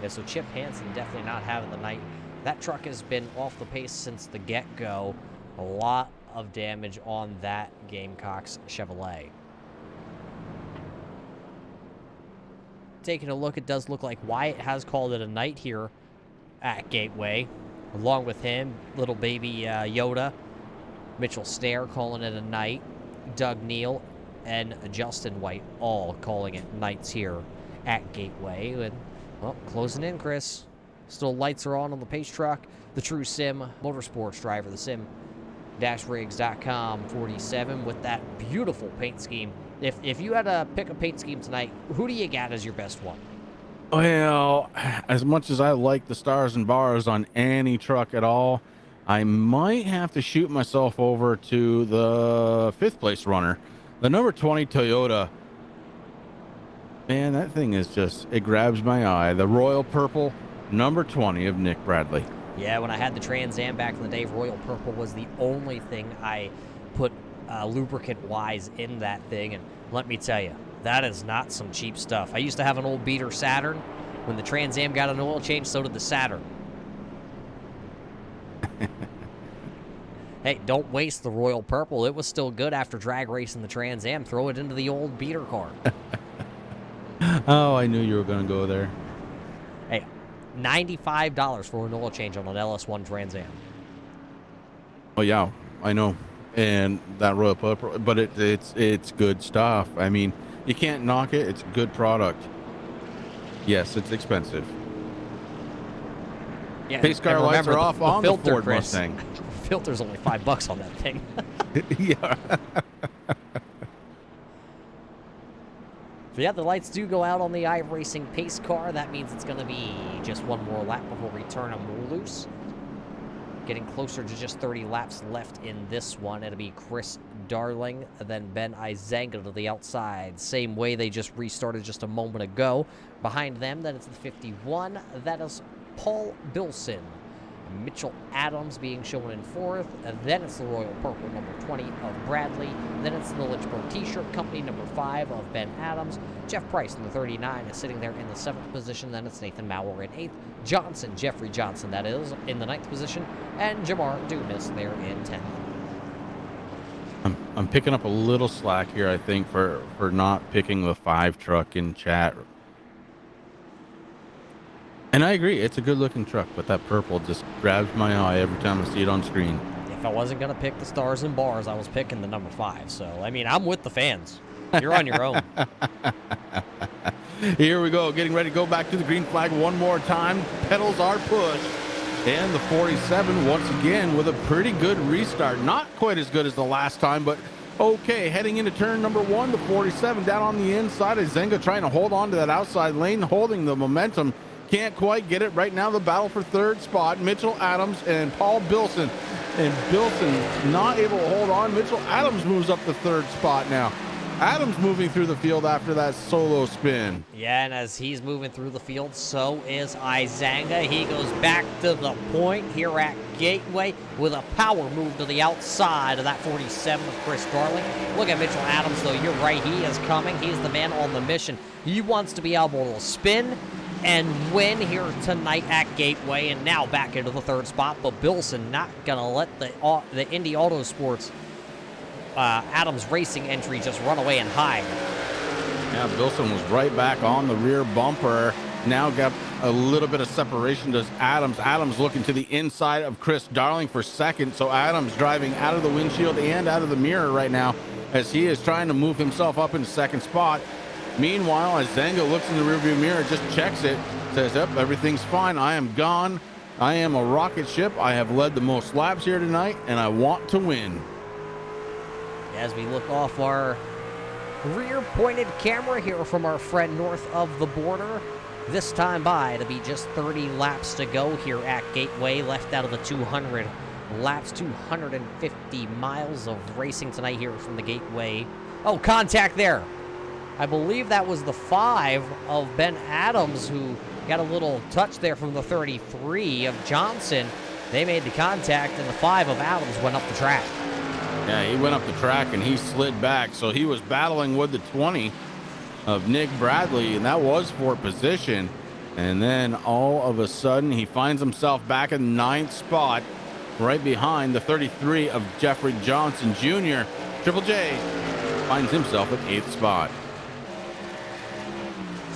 Yeah, so Chip Hansen definitely not having the night. That truck has been off the pace since the get-go. A lot of damage on that Gamecocks Chevrolet. Taking a look, it does look like Wyatt has called it a night here at Gateway. Along with him, little baby Yoda, Mitchell Stair calling it a night, Doug Neal, and Justin White all calling it nights here at Gateway. And, well, closing in, Chris. Still lights are on the pace truck. The True Sim Motorsports driver, the sim-rigs.com 47 with that beautiful paint scheme. If you had to pick a paint scheme tonight, who do you got as your best one? Well, as much as I like the stars and bars on any truck at all, I might have to shoot myself over to the 5th place runner, the number 20 Toyota. Man, that thing is just, it grabs my eye. The royal purple, number 20 of Nick Bradley. Yeah, when I had the Trans Am back in the day, royal purple was the only thing I put lubricant-wise in that thing, and let me tell you, that is not some cheap stuff. I used to have an old beater Saturn. When the Trans Am got an oil change, so did the Saturn. Hey, don't waste the royal purple. It was still good after drag racing the Trans Am. Throw it into the old beater car. Oh, I knew you were going to go there. Hey, $95 for an oil change on an LS1 Trans Am. Oh, yeah, I know. And that royal purple, but it's good stuff. I mean, you can't knock it. It's a good product. Yes, it's expensive. Yeah, Pace car and lights remember are off on filter, the Ford Chris. Mustang. Filter's only $5 on that thing. Yeah. So yeah, the lights do go out on the iRacing pace car. That means it's going to be just one more lap before we turn them loose. Getting closer to just 30 laps left in this one. It'll be Chris Darling, then Ben Izanga to the outside. Same way they just restarted just a moment ago. Behind them, then it's the 51. That is Paul Bilson. Mitchell Adams being shown in 4th. And then it's the Royal Purple, number 20 of Bradley. Then it's the Lynchburg T-shirt company, number 5 of Ben Adams. Jeff Price in the 39 is sitting there in the 7th position. Then it's Nathan Maurer in 8th. Johnson, Jeffrey Johnson, that is, in the 9th position. And Jamar Dumas there in 10th. I'm picking up a little slack here, I think, for not picking the 5 truck in chat. And I agree, it's a good-looking truck, but that purple just grabs my eye every time I see it on screen. If I wasn't going to pick the stars and bars, I was picking the number 5. So, I mean, I'm with the fans. You're on your own. Here we go, getting ready to go back to the green flag one more time. Pedals are pushed. And the 47, once again, with a pretty good restart. Not quite as good as the last time, but okay. Heading into turn number 1, the 47 down on the inside. Zenga trying to hold on to that outside lane, holding the momentum. Can't quite get it. Right now, the battle for 3rd spot. Mitchell Adams and Paul Bilson. And Bilson not able to hold on. Mitchell Adams moves up the 3rd spot now. Adams moving through the field after that solo spin. Yeah, and as he's moving through the field, so is Izanga. He goes back to the point here at Gateway with a power move to the outside of that 47 of Chris Darling. Look at Mitchell Adams, though. You're right. He is coming. He's the man on the mission. He wants to be able to spin and win here tonight at Gateway, and now back into the 3rd spot. But Bilson not going to let the Indy Autosports Adams Racing entry just run away and hide. Yeah, Bilson was right back on the rear bumper. Now got a little bit of separation. Does Adams. Adams looking to the inside of Chris Darling for 2nd. So Adams driving out of the windshield and out of the mirror right now as he is trying to move himself up into 2nd spot. Meanwhile, as Zenga looks in the rearview mirror, just checks it, says, "Yep, everything's fine. I am gone. I am a rocket ship. I have led the most laps here tonight, and I want to win." As we look off our rear-pointed camera here from our friend north of the border, this time by to be just 30 laps to go here at Gateway, left out of the 200 laps, 250 miles of racing tonight here from the Gateway. Oh, contact there. I believe that was the 5 of Ben Adams who got a little touch there from the 33 of Johnson. They made the contact, and the 5 of Adams went up the track. Yeah, he went up the track and he slid back. So he was battling with the 20 of Nick Bradley, and that was for position. And then all of a sudden, he finds himself back in ninth spot, right behind the 33 of Jeffrey Johnson Jr. Triple J finds himself at eighth spot.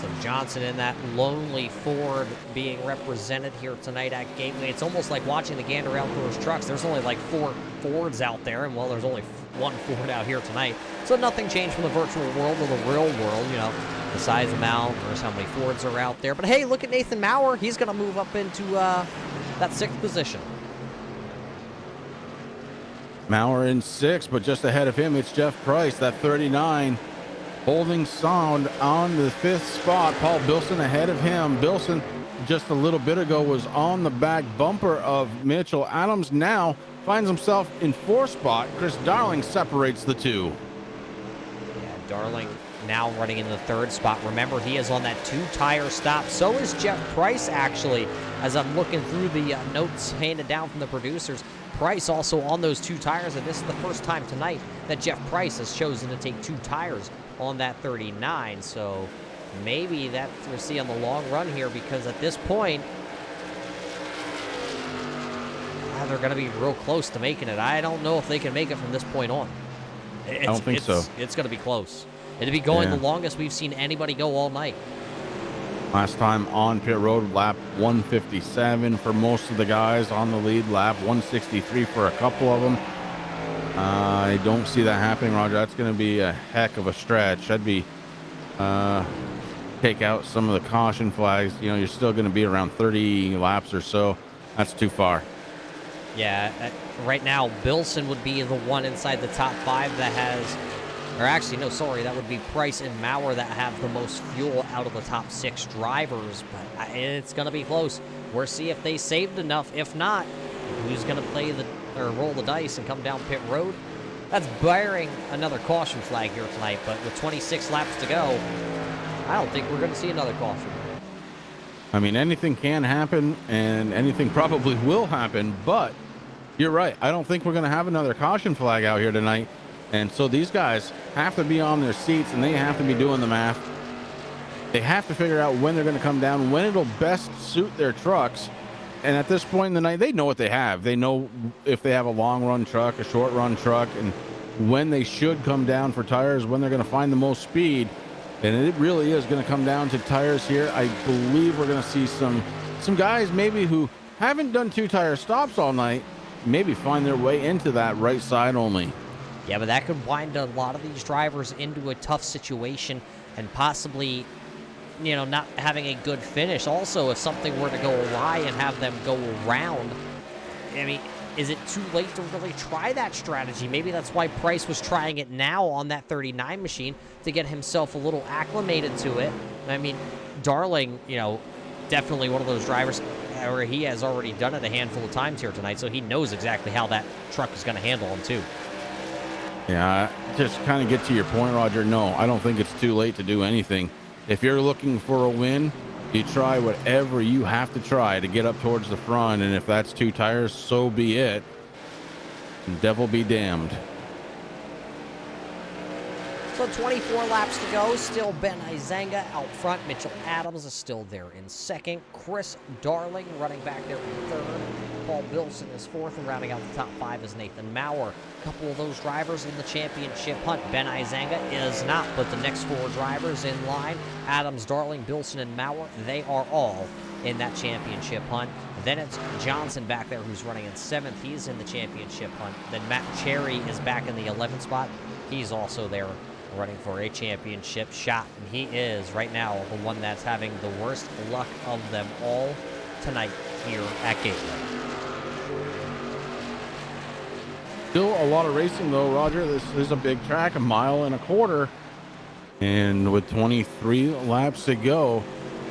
So Johnson in that lonely Ford being represented here tonight at Gateway. It's almost like watching the Gander Outdoors trucks. There's only like 4 Fords out there, and well, there's only 1 Ford out here tonight. So nothing changed from the virtual world to the real world, you know, the size amount versus how many Fords are out there. But hey, look at Nathan Maurer. He's going to move up into that 6th position. Maurer in 6th, but just ahead of him, it's Jeff Price, that 39. Holding sound on the 5th spot. Paul Bilson ahead of him. Bilson just a little bit ago was on the back bumper of Mitchell Adams. Now finds himself in 4th spot. Chris Darling separates the two. Yeah, Darling now running in the 3rd spot. Remember, he is on that 2-tire stop. So is Jeff Price, actually, as I'm looking through the notes handed down from the producers. Price also on those 2 tires, and this is the first time tonight that Jeff Price has chosen to take 2 tires on that 39. So maybe that's what we'll see on the long run here, because at this point, they're going to be real close to making it. I don't know if they can make it from this point on. I don't think so. It's going to be close. It'll be going the longest we've seen anybody go all night. Last time on pit road, lap 157 for most of the guys on the lead lap, 163 for a couple of them. I don't see that happening, Roger. That's going to be a heck of a stretch. That'd be take out some of the caution flags. You know, you're still going to be around 30 laps or so. That's too far. Yeah, right now, Bilson would be the one inside the top 5 that has, or actually, no, sorry, that would be Price and Maurer that have the most fuel out of the top 6 drivers, but it's going to be close. We'll see if they saved enough. If not, who's going to play or roll the dice and come down pit road? That's bearing another caution flag here tonight, but with 26 laps to go, I don't think we're going to see another caution. I mean, anything can happen, and anything probably will happen, but you're right. I don't think we're going to have another caution flag out here tonight. And so these guys have to be on their seats, and they have to be doing the math. They have to figure out when they're going to come down, when it'll best suit their trucks. And at this point in the night, they know what they have. They know if they have a long-run truck, a short-run truck, and when they should come down for tires, when they're going to find the most speed. And it really is going to come down to tires here. I believe we're going to see some guys maybe who haven't done 2-tire stops all night, maybe find their way into that right side only. Yeah, but that could wind a lot of these drivers into a tough situation and possibly, you know, not having a good finish. Also, if something were to go awry and have them go around, I mean, is it too late to really try that strategy? Maybe that's why Price was trying it now on that 39 machine to get himself a little acclimated to it. I mean, Darling, you know, definitely one of those drivers where he has already done it a handful of times here tonight, so he knows exactly how that truck is going to handle him, too. Yeah, just kind of get to your point, Roger. No, I don't think it's too late to do anything. If you're looking for a win, you try whatever you have to try to get up towards the front, and if that's 2 tires, so be it. Devil be damned. So 24 laps to go. Still Ben Izanga out front. Mitchell Adams is still there in 2nd. Chris Darling running back there in 3rd. Paul Bilson is 4th, and rounding out the top 5 is Nathan Maurer. A couple of those drivers in the championship hunt. Ben Izanga is not, but the next 4 drivers in line, Adams, Darling, Bilson, and Maurer, they are all in that championship hunt. Then it's Johnson back there who's running in 7th. He's in the championship hunt. Then Matt Cherry is back in the 11th spot. He's also there running for a championship shot, and he is right now the one that's having the worst luck of them all tonight here at Gateway. Still a lot of racing though, Roger. This is a big track, 1.25 miles, and with 23 laps to go,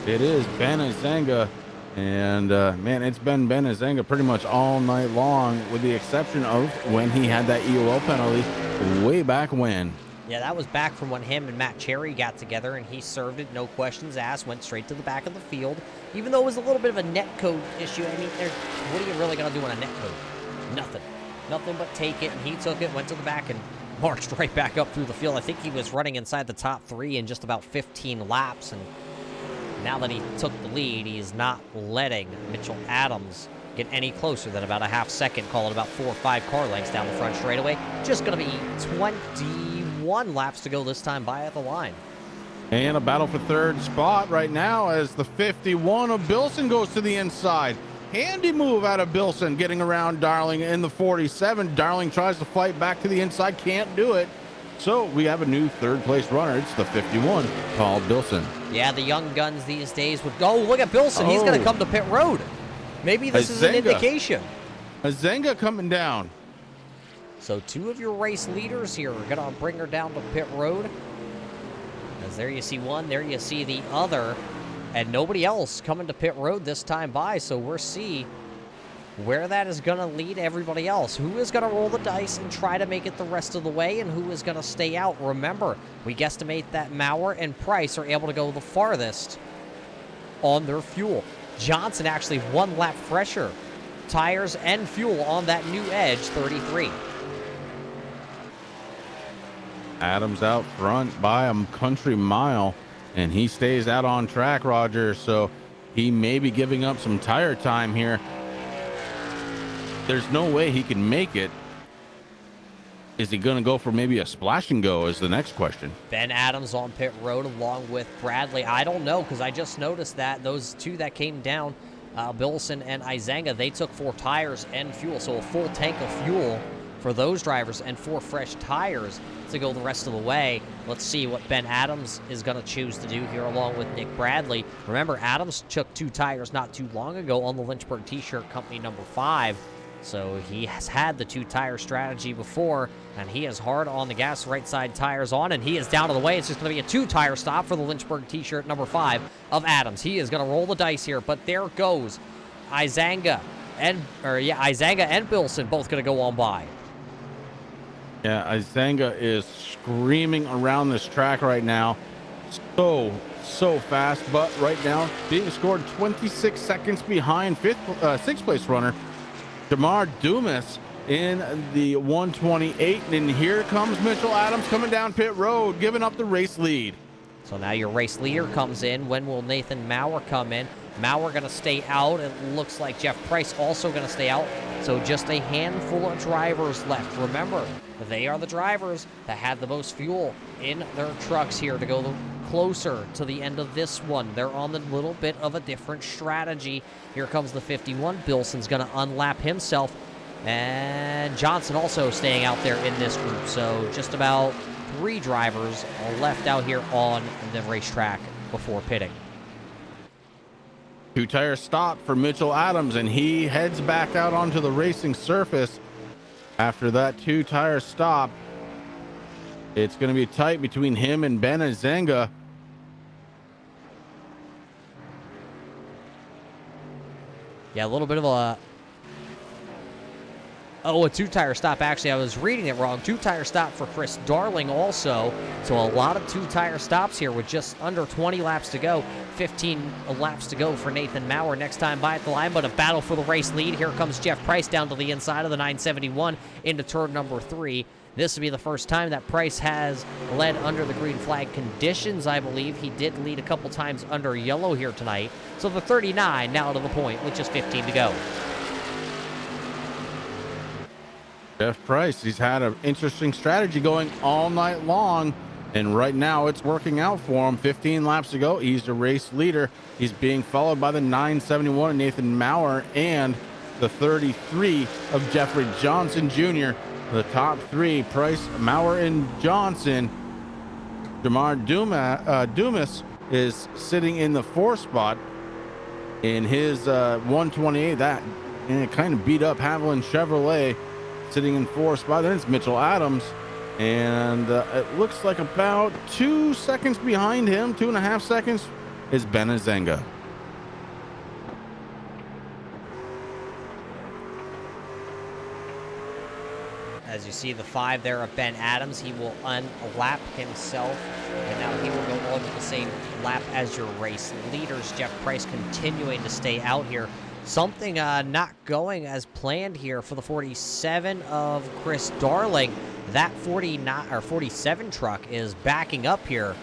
it is Ben Izanga, and man, it's been Ben Izanga pretty much all night long, with the exception of when he had that EOL penalty way back when. Yeah, that was back from when him and Matt Cherry got together, and he served it, no questions asked, went straight to the back of the field. Even though it was a little bit of a net code issue, I mean, what are you really going to do on a net code? Nothing. Nothing but take it, and he took it, went to the back, and marched right back up through the field. I think he was running inside the top 3 in just about 15 laps, and Now that he took the lead, he's not letting Mitchell Adams get any closer than about a half second, call it about 4 or 5 car lengths down the front straightaway. Just going to be 21 laps to go this time by at the line. And a battle for third spot right now as the 51 of Bilson goes to the inside. Handy move out of Bilson, getting around Darling in the 47. Darling tries to fight back to the inside, can't do it. So we have a new third place runner. It's the 51, Paul Bilson. Yeah, the young guns these days would go. Look at Bilson. He's going to come to pit road. Maybe this is an indication. Azenga coming down. So 2 of your race leaders here are going to bring her down to pit road. As there you see one, there you see the other. And nobody else coming to pit road this time by, so we'll see where that is going to lead everybody else. Who is going to roll the dice and try to make it the rest of the way, and who is going to stay out? Remember, we guesstimate that Maurer and Price are able to go the farthest on their fuel. Johnson actually 1 lap fresher tires and fuel on that new Edge 33. Adams out front by a country mile, and he stays out on track, Roger, so he may be giving up some tire time here. There's no way he can make it. Is he going to go for maybe a splash and go is the next question. Ben Adams on pit road along with Bradley. I don't know, because I just noticed that those 2 that came down, Bilson and Izanga, they took 4 tires and fuel, so a full tank of fuel for those drivers and 4 fresh tires to go the rest of the way. Let's see what Ben Adams is going to choose to do here along with Nick Bradley. Remember, Adams took 2 tires not too long ago on the Lynchburg T-shirt company number 5. So he has had the 2-tire strategy before, and he is hard on the gas, right side tires on, and he is down to the way. It's just going to be a 2-tire stop for the Lynchburg T-shirt number 5 of Adams. He is going to roll the dice here, but there goes Izanga and Bilson both going to go on by. Yeah, Izanga is screaming around this track right now. So fast, but right now being scored 26 seconds behind 6th place runner Jamar Dumas in the 128. And here comes Mitchell Adams coming down pit road, giving up the race lead. So now your race leader comes in. When will Nathan Maurer come in? Maurer going to stay out. It looks like Jeff Price also going to stay out. So just a handful of drivers left. Remember, they are the drivers that had the most fuel in their trucks here to go closer to the end of this one. They're on a little bit of a different strategy. Here comes the 51. Bilson's going to unlap himself. And Johnson also staying out there in this group. So just about 3 drivers left out here on the racetrack before pitting. 2-tire stop for Mitchell Adams, and he heads back out onto the racing surface. After that 2-tire stop, it's going to be tight between him and Ben Izanga. Yeah, a little bit of a 2-tire stop. Actually, I was reading it wrong. 2-tire stop for Chris Darling also. So a lot of 2-tire stops here with just under 20 laps to go. 15 laps to go for Nathan Maurer next time by at the line, but a battle for the race lead. Here comes Jeff Price down to the inside of the 971 into turn number 3. This will be the first time that Price has led under the green flag conditions, I believe. He did lead a couple times under yellow here tonight. So the 39 now to the point with just 15 to go. Jeff Price, he's had an interesting strategy going all night long, and right now it's working out for him. 15 laps to go. He's the race leader. He's being followed by the 971 Nathan Maurer and the 33 of Jeffrey Johnson Jr. The top 3, Price, Maurer, and Johnson. Jamar Dumas is sitting in the 4th spot in his 128. That kind of beat up Haviland Chevrolet, sitting in 4th spot. Then it's Mitchell Adams, and it looks like about 2 seconds behind him, 2.5 seconds, is Ben Izanga. As you see the 5 there of Ben Adams, he will unlap himself, and now he will go on to the same lap as your race leaders. Jeff Price continuing to stay out here. Something not going as planned here for the 47 of Chris Darling. That 47 truck is backing up here.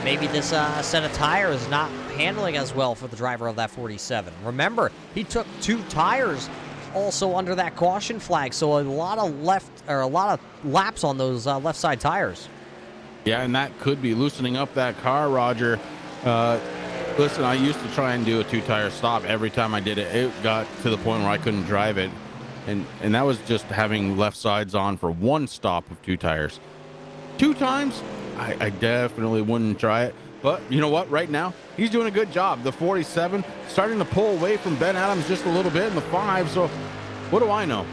maybe this set of tires is not handling as well for the driver of that 47. Remember, he took 2 tires also under that caution flag, so a lot of laps on those left side tires. Yeah, and that could be loosening up that car, Roger. Listen, I used to try and do a 2-tire stop. Every time I did it, it got to the point where I couldn't drive it. And that was just having left sides on for 1 stop of 2 tires. 2 times, I definitely wouldn't try it. But you know what? Right now, he's doing a good job. The 47 starting to pull away from Ben Adams just a little bit in the 5. So what do I know?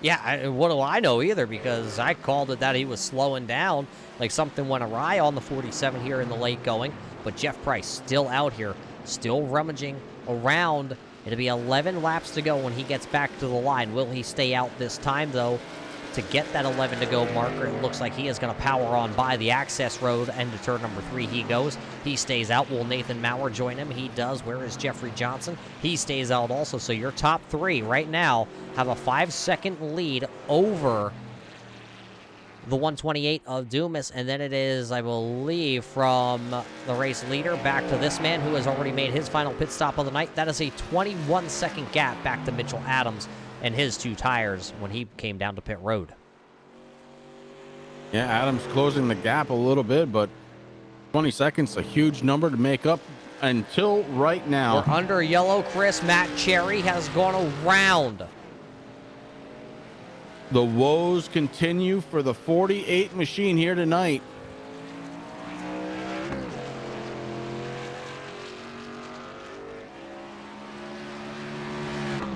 Yeah, what do I know either, because I called it that he was slowing down, like something went awry on the 47 here in the late going. But Jeff Price still out here, still rummaging around. It'll be 11 laps to go when he gets back to the line. Will he stay out this time, though? To get that 11 to go marker, it looks like he is going to power on by the access road, and to turn number 3 he goes. He stays out. Will Nathan Maurer join him? He does. Where is Jeffrey Johnson? He stays out also. So your top 3 right now have a 5-second lead over the 128 of Dumas, and then it is, I believe, from the race leader back to this man who has already made his final pit stop of the night. That is a 21-second gap back to Mitchell Adams and his 2 tires when he came down to pit road. Yeah, Adams closing the gap a little bit, but 20 seconds, a huge number to make up until right now. We're under yellow, Chris. Matt Cherry has gone around. The woes continue for the 48 machine here tonight.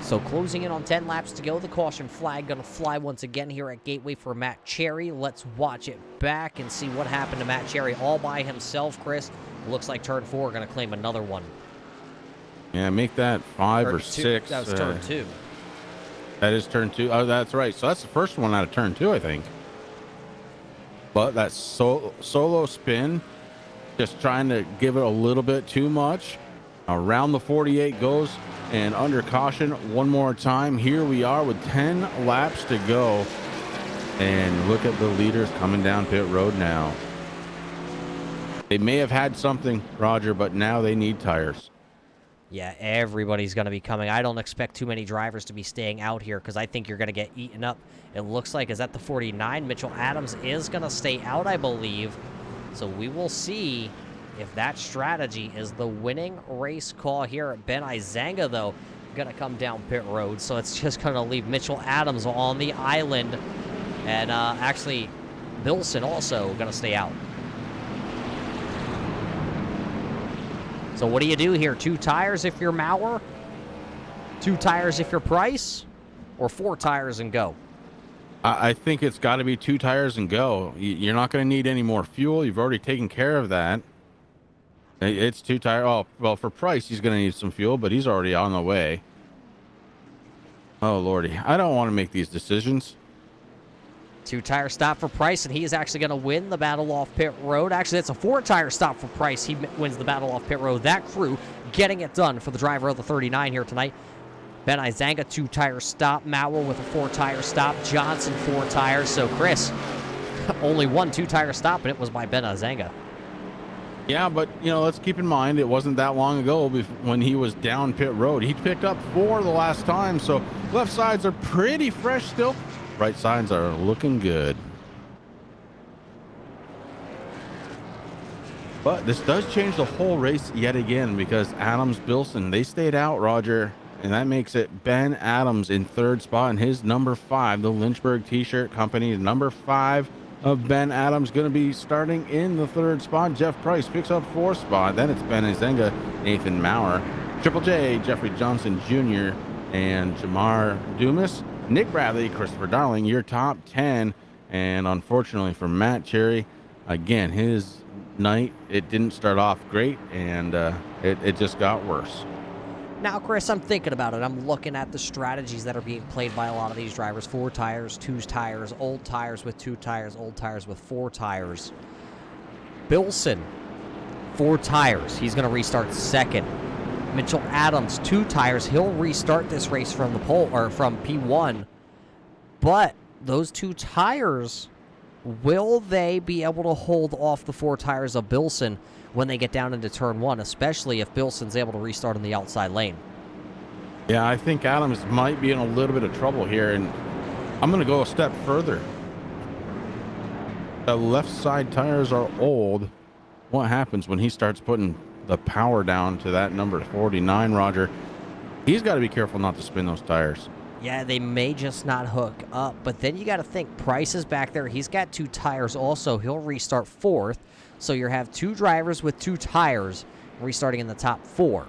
So closing in on 10 laps to go. The caution flag going to fly once again here at Gateway for Matt Cherry. Let's watch it back and see what happened to Matt Cherry all by himself, Chris. Looks like turn 4 going to claim another one. Yeah, make that 5 or 2. 6. That was turn 2. That is turn 2. Oh, that's right. So that's the first one out of turn 2, I think. But that solo spin, just trying to give it a little bit too much. Around the 48 goes, and under caution one more time. Here we are with 10 laps to go. And look at the leaders coming down pit road now. They may have had something, Roger, but now they need tires. Yeah, everybody's going to be coming. I don't expect too many drivers to be staying out here because I think you're going to get eaten up. It looks like, is that the 49? Mitchell Adams is going to stay out, I believe. So we will see if that strategy is the winning race call here. Ben Izanga, though, going to come down pit road. So it's just going to leave Mitchell Adams on the island. And actually, Bilson also going to stay out. So what do you do here? 2 tires if you're Maurer? 2 tires if you're Price? Or 4 tires and go? I think it's got to be 2 tires and go. You're not going to need any more fuel. You've already taken care of that. It's 2 tires. Oh, well, for Price, he's going to need some fuel, but he's already on the way. Oh, Lordy. I don't want to make these decisions. 2-tire stop for Price, and he is actually going to win the battle off pit road. Actually, it's a 4-tire stop for Price. He wins the battle off pit road. That crew getting it done for the driver of the 39 here tonight. Ben Izanga, 2-tire stop. Maurer with a 4-tire stop. Johnson, 4 tires. So, Chris, only 1 2-tire stop, and it was by Ben Izanga. Yeah, but, you know, let's keep in mind it wasn't that long ago when he was down pit road. He picked up 4 the last time, so left sides are pretty fresh still. Right sides are looking good. But this does change the whole race yet again because Adams, Bilson, they stayed out, Roger. And that makes it Ben Adams in 3rd spot and his number 5, the Lynchburg T-shirt company, number 5 of Ben Adams, going to be starting in the 3rd spot. Jeff Price picks up 4th spot. Then it's Ben Izanga, Nathan Maurer, Triple J, Jeffrey Johnson Jr., and Jamar Dumas. Nick Bradley, Christopher Darling, your top 10. And unfortunately for Matt Cherry, again, his night, it didn't start off great, and it just got worse. Now, Chris, I'm thinking about it. I'm looking at the strategies that are being played by a lot of these drivers. 4 tires, 2 tires, old tires with 2 tires, old tires with 4 tires. Bilson, 4 tires. He's going to restart 2nd. Mitchell Adams, 2 tires. He'll restart this race from the pole or from P1. But those 2 tires will they be able to hold off the 4 tires of Bilson when they get down into turn 1, especially if Bilson's able to restart in the outside lane? Yeah, I think Adams might be in a little bit of trouble here, and I'm going to go a step further. The left side tires are old. What happens when he starts putting the power down to that number 49, Roger? He's got to be careful not to spin those tires. Yeah, they may just not hook up, but then you got to think Price is back there. He's got 2 tires also. He'll restart 4th, so you have 2 drivers with 2 tires restarting in the top 4.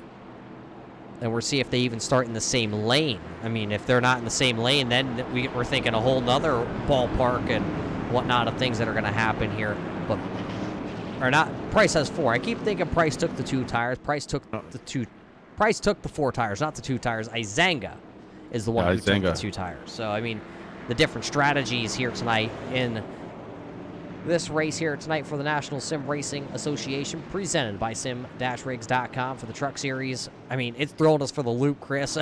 And we'll see if they even start in the same lane. I mean, if they're not in the same lane, then we're thinking a whole nother ballpark and whatnot of things that are going to happen here. But or not. Price has 4. I keep thinking Price took the 2 tires. Price took the 4 tires, not the 2 tires. Izanga is the one who took the 2 tires. So I mean, the different strategies here tonight in this race here tonight for the National Sim Racing Association, presented by sim-rigs.com for the Truck Series. I mean, it's throwing us for the loop, Chris.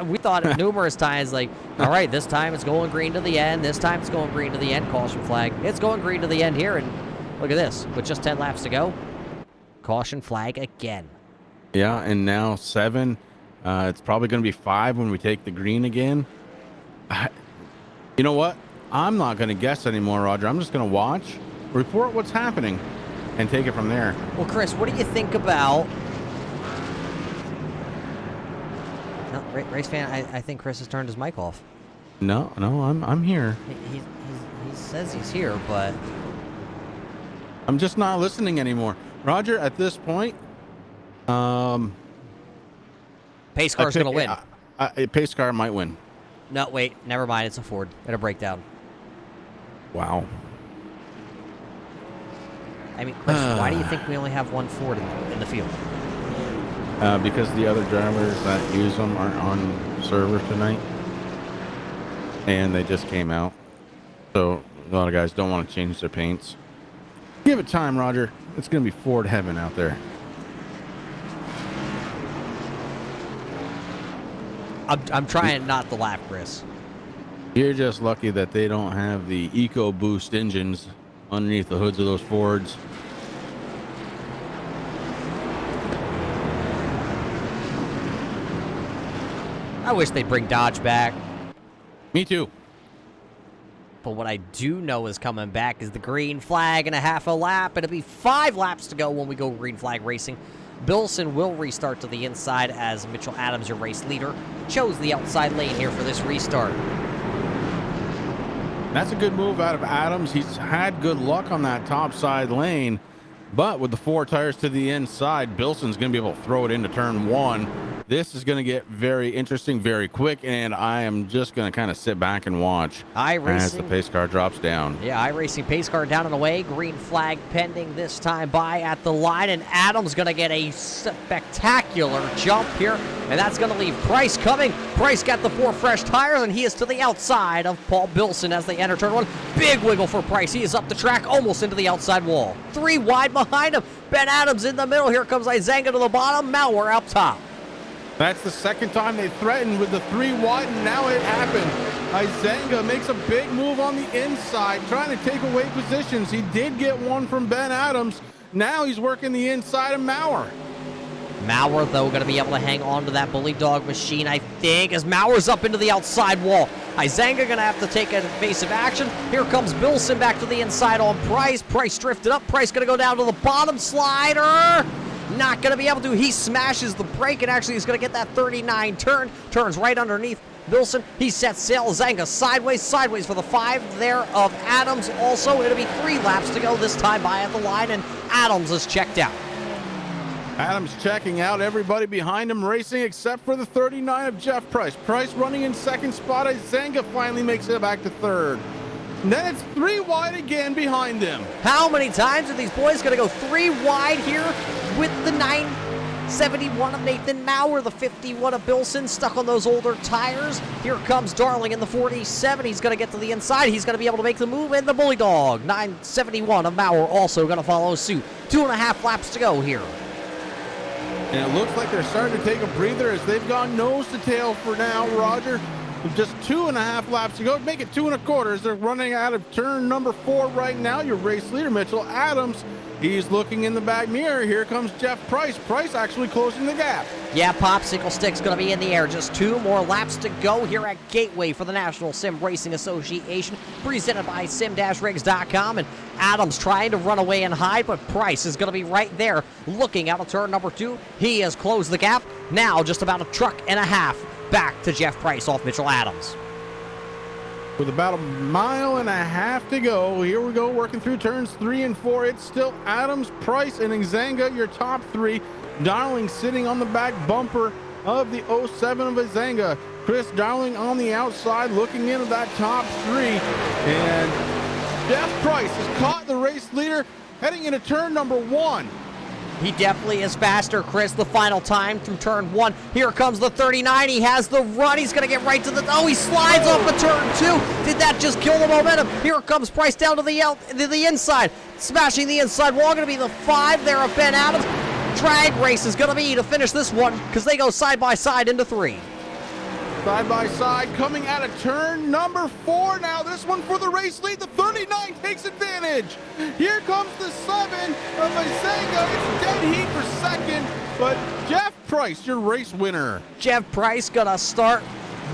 We thought it numerous times, like, all right, this time it's going green to the end. This time it's going green to the end. Caution flag. It's going green to the end here, and look at this. With just 10 laps to go, caution flag again. Yeah, and now 7. It's probably going to be 5 when we take the green again. You know what? I'm not going to guess anymore, Roger. I'm just going to watch, report what's happening, and take it from there. Well, Chris, what do you think about... No, race fan, I think Chris has turned his mic off. No, I'm here. He says he's here, but... I'm just not listening anymore. Roger, at this point, Pace car's going to win. Pace car might win. No, wait, never mind. It's a Ford. It'll break down. Wow. I mean, Chris, why do you think we only have 1 Ford in the field? Because the other drivers that use them aren't on server tonight, and they just came out. So a lot of guys don't want to change their paints. Give it time, Roger. It's going to be Ford heaven out there. I'm trying not to laugh, Chris. You're just lucky that they don't have the EcoBoost engines underneath the hoods of those Fords. I wish they'd bring Dodge back. Me too. But what I do know is coming back is the green flag and a half a lap. It'll be 5 laps to go when we go green flag racing. Bilson will restart to the inside as Mitchell Adams, your race leader, chose the outside lane here for this restart. That's a good move out of Adams. He's had good luck on that top side lane, but with the 4 tires to the inside, Bilson's going to be able to throw it into turn 1. This is going to get very interesting very quick, and I am just going to kind of sit back and watch as the pace car drops down. Yeah, iRacing pace car down and away. Green flag pending this time by at the line, and Adams going to get a spectacular jump here, and that's going to leave Price coming. Price got the 4 fresh tires, and he is to the outside of Paul Bilson as they enter turn 1. Big wiggle for Price. He is up the track, almost into the outside wall. 3 wide behind him. Ben Adams in the middle. Here comes Izanga to the bottom. Mauer up top. That's the second time they threatened with the 3 wide, and now it happened. Izanga makes a big move on the inside, trying to take away positions. He did get one from Ben Adams. Now he's working the inside of Mauer. Mauer, though, going to be able to hang on to that bully dog machine, I think, as Mauer's up into the outside wall. Izanga going to have to take an evasive action. Here comes Bilson back to the inside on Price. Price drifted up. Price going to go down to the bottom slider. Not going to be able to. He smashes the brake, and actually he's going to get that 39 turn. Turns right underneath Bilson. He sets sail. Zanga sideways for the 5 there of Adams. Also, it'll be 3 laps to go this time by at the line, and Adams is checked out. Adams checking out. Everybody behind him racing except for the 39 of Jeff Price. Price running in second spot. Izanga finally makes it back to third. And then it's 3 wide again behind them. How many times are these boys going to go 3 wide here with the 971 of Nathan Mauer, the 51 of Bilson, stuck on those older tires? Here comes Darling in the 47. He's going to get to the inside. He's going to be able to make the move, and the bully dog, 971 of Mauer, also going to follow suit. 2.5 laps to go here. And it looks like they're starting to take a breather as they've gone nose to tail for now, Roger. with just 2.5 laps to go. Make it 2 1/4 as they're running out of turn number 4 right now. Your race leader, Mitchell Adams, he's looking in the back mirror. Here comes Jeff Price. Price actually closing the gap. Yeah, popsicle stick's going to be in the air. Just 2 more laps to go here at Gateway for the National Sim Racing Association, presented by sim-rigs.com. And Adams trying to run away and hide, but Price is going to be right there looking out of turn number 2. He has closed the gap. Now just about a truck and a half back to Jeff Price off Mitchell Adams. With about 1.5 miles to go, here we go, working through turns 3 and 4. It's still Adams, Price, and Izanga, your top 3. Darling sitting on the back bumper of the 07 of Izanga. Chris Darling on the outside, looking into that top 3. And Jeff Price has caught the race leader heading into turn number 1. He definitely is faster, Chris, the final time through turn 1. Here comes the 39. He has the run. He's going to get right to the... Oh, he slides off of turn 2. Did that just kill the momentum? Here comes Price down to the inside. Smashing the inside wall. Going to be the 5 there of Ben Adams. Drag race is going to be to finish this one because they go side by side into 3. Side by side, coming out of turn number 4 now. This one for the race lead. The 39 takes advantage. Here comes the 7 of Izanga. It's dead heat for second, but Jeff Price, your race winner. Jeff Price going to start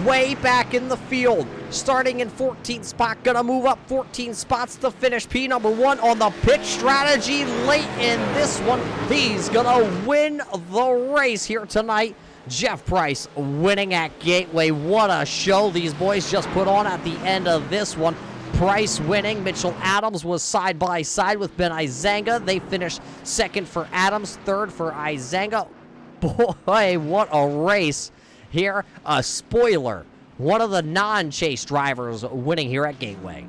way back in the field. Starting in 14th spot, going to move up 14 spots to finish P number 1 on the pitch strategy late in this one. He's going to win the race here tonight. Jeff Price winning at Gateway. What a show these boys just put on at the end of this one. Price winning. Mitchell Adams was side by side with Ben Izanga. They finished second for Adams, third for Izanga. Boy, what a race here. A spoiler. One of the non-chase drivers winning here at Gateway.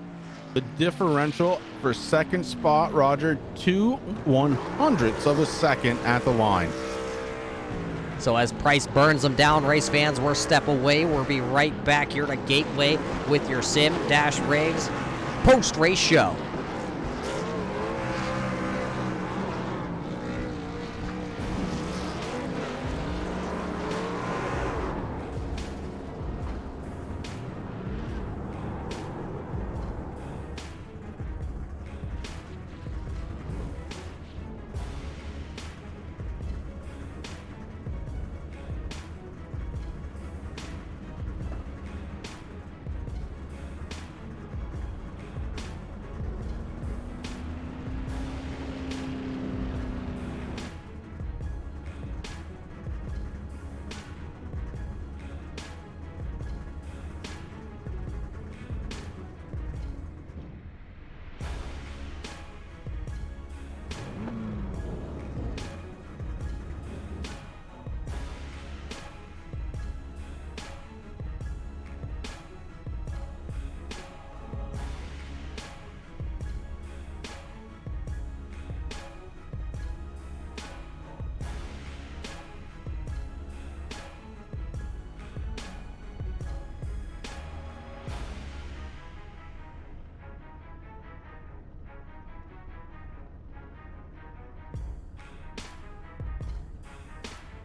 The differential for second spot, Roger, 2/100ths of a second at the line. So as Price burns them down, race fans, we're a step away. We'll be right back here to Gateway with your Sim-Rigs post-race show.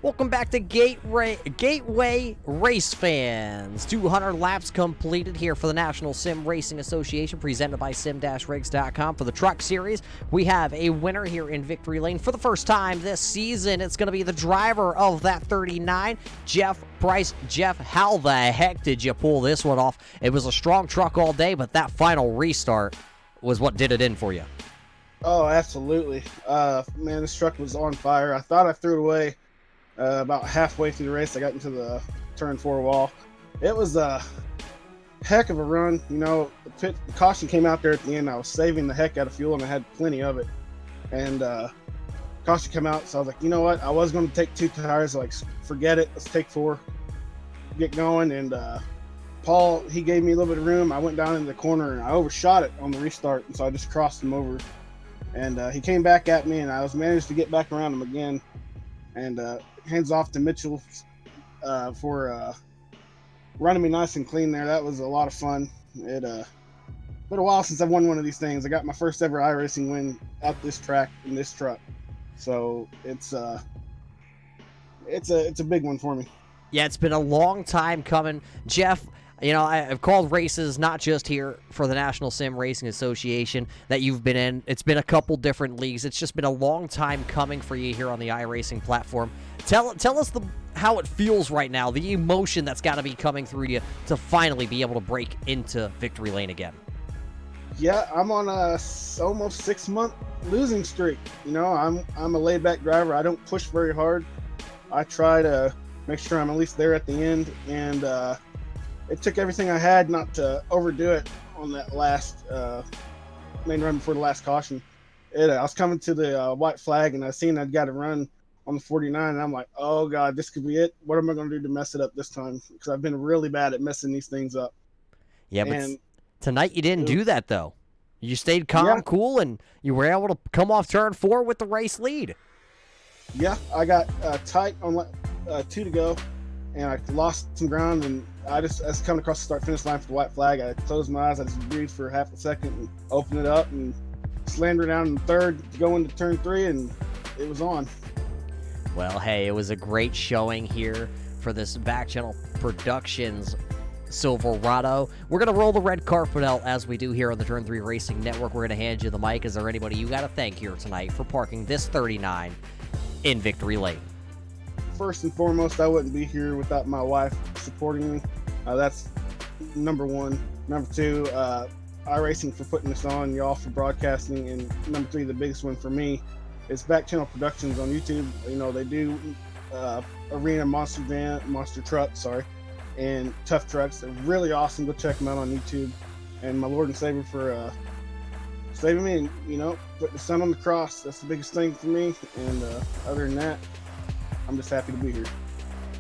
Welcome back to Gateway Race Fans. 200 laps completed here for the National Sim Racing Association, presented by sim-rigs.com. For the Truck Series, we have a winner here in Victory Lane for the first time this season. It's going to be the driver of that 39, Jeff Price. Jeff, how the heck did you pull this one off? It was a strong truck all day, but that final restart was what did it in for you. Oh, absolutely. Man, this truck was on fire. I thought I threw it away. About halfway through the race, I got into the turn 4 wall. It was a heck of a run. You know, the caution came out there at the end. I was saving the heck out of fuel, and I had plenty of it. And caution came out, so I was like, you know what? I was going to take 2 tires. Like, forget it. Let's take 4. Get going. And Paul, he gave me a little bit of room. I went down in the corner, and I overshot it on the restart, and so I just crossed him over. And he came back at me, and I managed to get back around him again. And hands off to Mitchell for running me nice and clean there. That was a lot of fun. It been a while since I've won one of these things. I got my first ever iRacing win at this track in this truck, so it's a big one for me. Yeah, it's been a long time coming. Jeff, You know, I've called races not just here for the National Sim Racing Association that you've been in. It's been a couple different leagues. It's just been a long time coming for you here on the iRacing platform. Tell us how it feels right now, the emotion that's got to be coming through you to finally be able to break into victory lane again. Yeah, I'm on a almost 6-month losing streak. You know, I'm a laid-back driver. I don't push very hard. I try to make sure I'm at least there at the end, and it took everything I had not to overdo it on that last main run before the last caution. I was coming to the white flag, and I seen I'd got to run on the 49, and I'm like, oh God, this could be it. What am I going to do to mess it up this time? Because I've been really bad at messing these things up. Yeah, but tonight you didn't do that, though. You stayed calm, Yeah. cool, and you were able to come off turn 4 with the race lead. Yeah, I got tight on 2 to go, and I lost some ground, and I was coming across the start-finish line for the white flag. I closed my eyes, I just breathed for half a second and opened it up and slammed her down in third to go into turn 3, and it was on. Well, hey, it was a great showing here for this Back Channel Productions Silverado. We're going to roll the red carpet out as we do here on the Turn 3 Racing Network. We're going to hand you the mic. Is there anybody you got to thank here tonight for parking this 39 in victory lane? First and foremost, I wouldn't be here without my wife supporting me. That's number one. Number two, iRacing for putting this on, y'all for broadcasting, and number three, the biggest one for me, is Back Channel Productions on YouTube. You know, they do arena monster trucks, and tough trucks. They're really awesome. Go check them out on YouTube. And my Lord and Savior for saving me and, you know, putting the sun on the cross. That's the biggest thing for me. And other than that, I'm just happy to be here.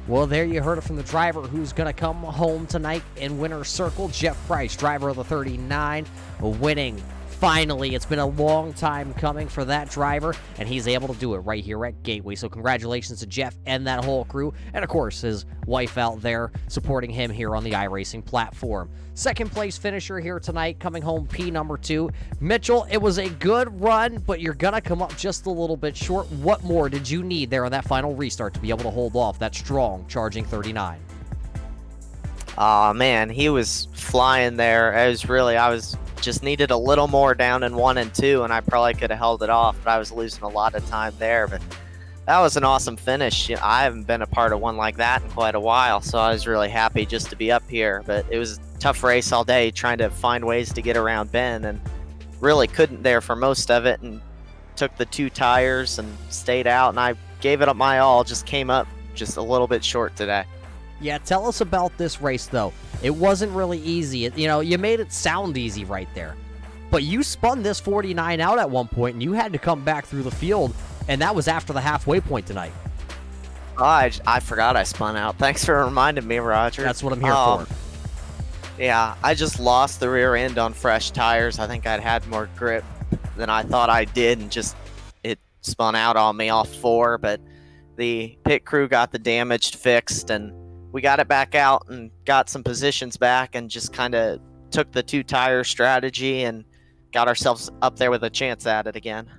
Well, there you heard it from the driver who's going to come home tonight in winner's circle. Jeff Price, driver of the 39, winning. Finally, it's been a long time coming for that driver, and he's able to do it right here at Gateway. So congratulations to Jeff and that whole crew, and of course his wife out there supporting him here on the iRacing platform. Second place finisher here tonight, coming home P number 2. Mitchell, it was a good run, but you're going to come up just a little bit short. What more did you need there on that final restart to be able to hold off that strong charging 39? Aw, man, he was flying there. I was just needed a little more down in 1 and 2, and I probably could have held it off, but I was losing a lot of time there. But that was an awesome finish. You know, I haven't been a part of one like that in quite a while, so I was really happy just to be up here. But it was a tough race all day, trying to find ways to get around Ben, and really couldn't there for most of it, and took the 2 tires and stayed out, and I gave it up my all, just came up just a little bit short today. Yeah, tell us about this race, though. It wasn't really easy. You know, you made it sound easy right there. But you spun this 49 out at one point, and you had to come back through the field, and that was after the halfway point tonight. Oh, I forgot I spun out. Thanks for reminding me, Roger. That's what I'm here for. Yeah, I just lost the rear end on fresh tires. I think I'd had more grip than I thought I did, and just it spun out on me off 4, but the pit crew got the damage fixed, and we got it back out and got some positions back and just kind of took the 2-tire strategy and got ourselves up there with a chance at it again.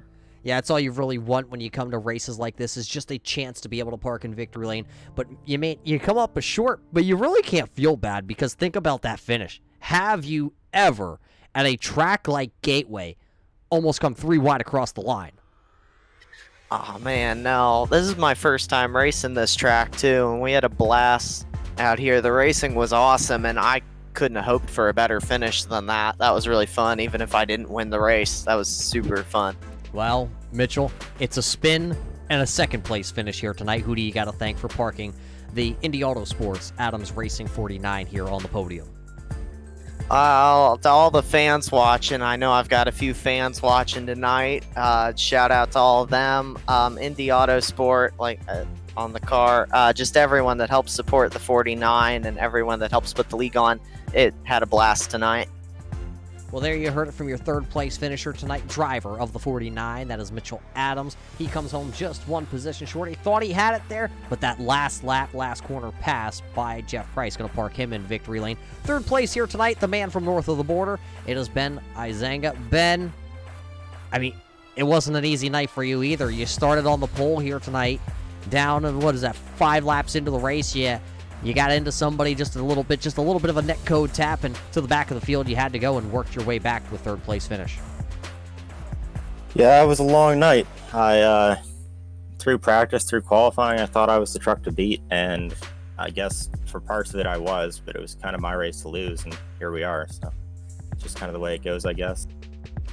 Yeah, that's all you really want when you come to races like this, is just a chance to be able to park in victory lane. But you come up a short, but you really can't feel bad, because think about that finish. Have you ever, at a track like Gateway, almost come 3 wide across the line? Oh man, no. This is my first time racing this track too, and we had a blast out here. The racing was awesome, and I couldn't have hoped for a better finish than that. That was really fun, even if I didn't win the race. That was super fun. Well, Mitchell, it's a spin and a second place finish here tonight. Who do you got to thank for parking the Indy Auto Sports Adams Racing 49 here on the podium? To all the fans watching, I know I've got a few fans watching tonight. Shout out to all of them. Indy Auto Sport, on the car. Just everyone that helps support the 49 and everyone that helps put the league on. It had a blast tonight. Well, there you heard it from your third place finisher tonight, driver of the 49. That is Mitchell Adams. He comes home just 1 position short. He thought he had it there, but that last lap, last corner pass by Jeff Price going to park him in victory lane. Third place here tonight, the man from north of the border. It is Ben Izanga. Ben, I mean, it wasn't an easy night for you either. You started on the pole here tonight, down, and 5 laps into the race. You You got into somebody just a little bit of a net code tap, and to the back of the field you had to go and worked your way back to a third place finish. Yeah, it was a long night. I through practice, through qualifying, I thought I was the truck to beat, and I guess for parts of it I was, but it was kind of my race to lose, and here we are. So it's just kind of the way it goes, I guess.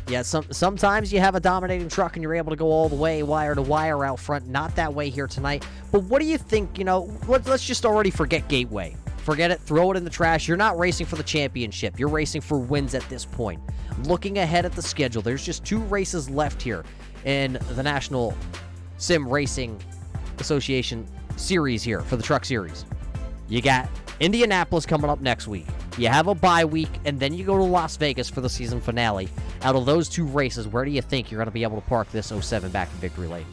Yeah, sometimes you have a dominating truck and you're able to go all the way wire to wire out front. Not that way here tonight. But what do you think, let's just already forget Gateway. Forget it, throw it in the trash. You're not racing for the championship. You're racing for wins at this point. Looking ahead at the schedule, there's just 2 races left here in the National Sim Racing Association series here for the Truck Series. You got Indianapolis coming up next week. You have a bye week, and then you go to Las Vegas for the season finale. Out of those 2 races, where do you think you're going to be able to park this 07 back in victory lane?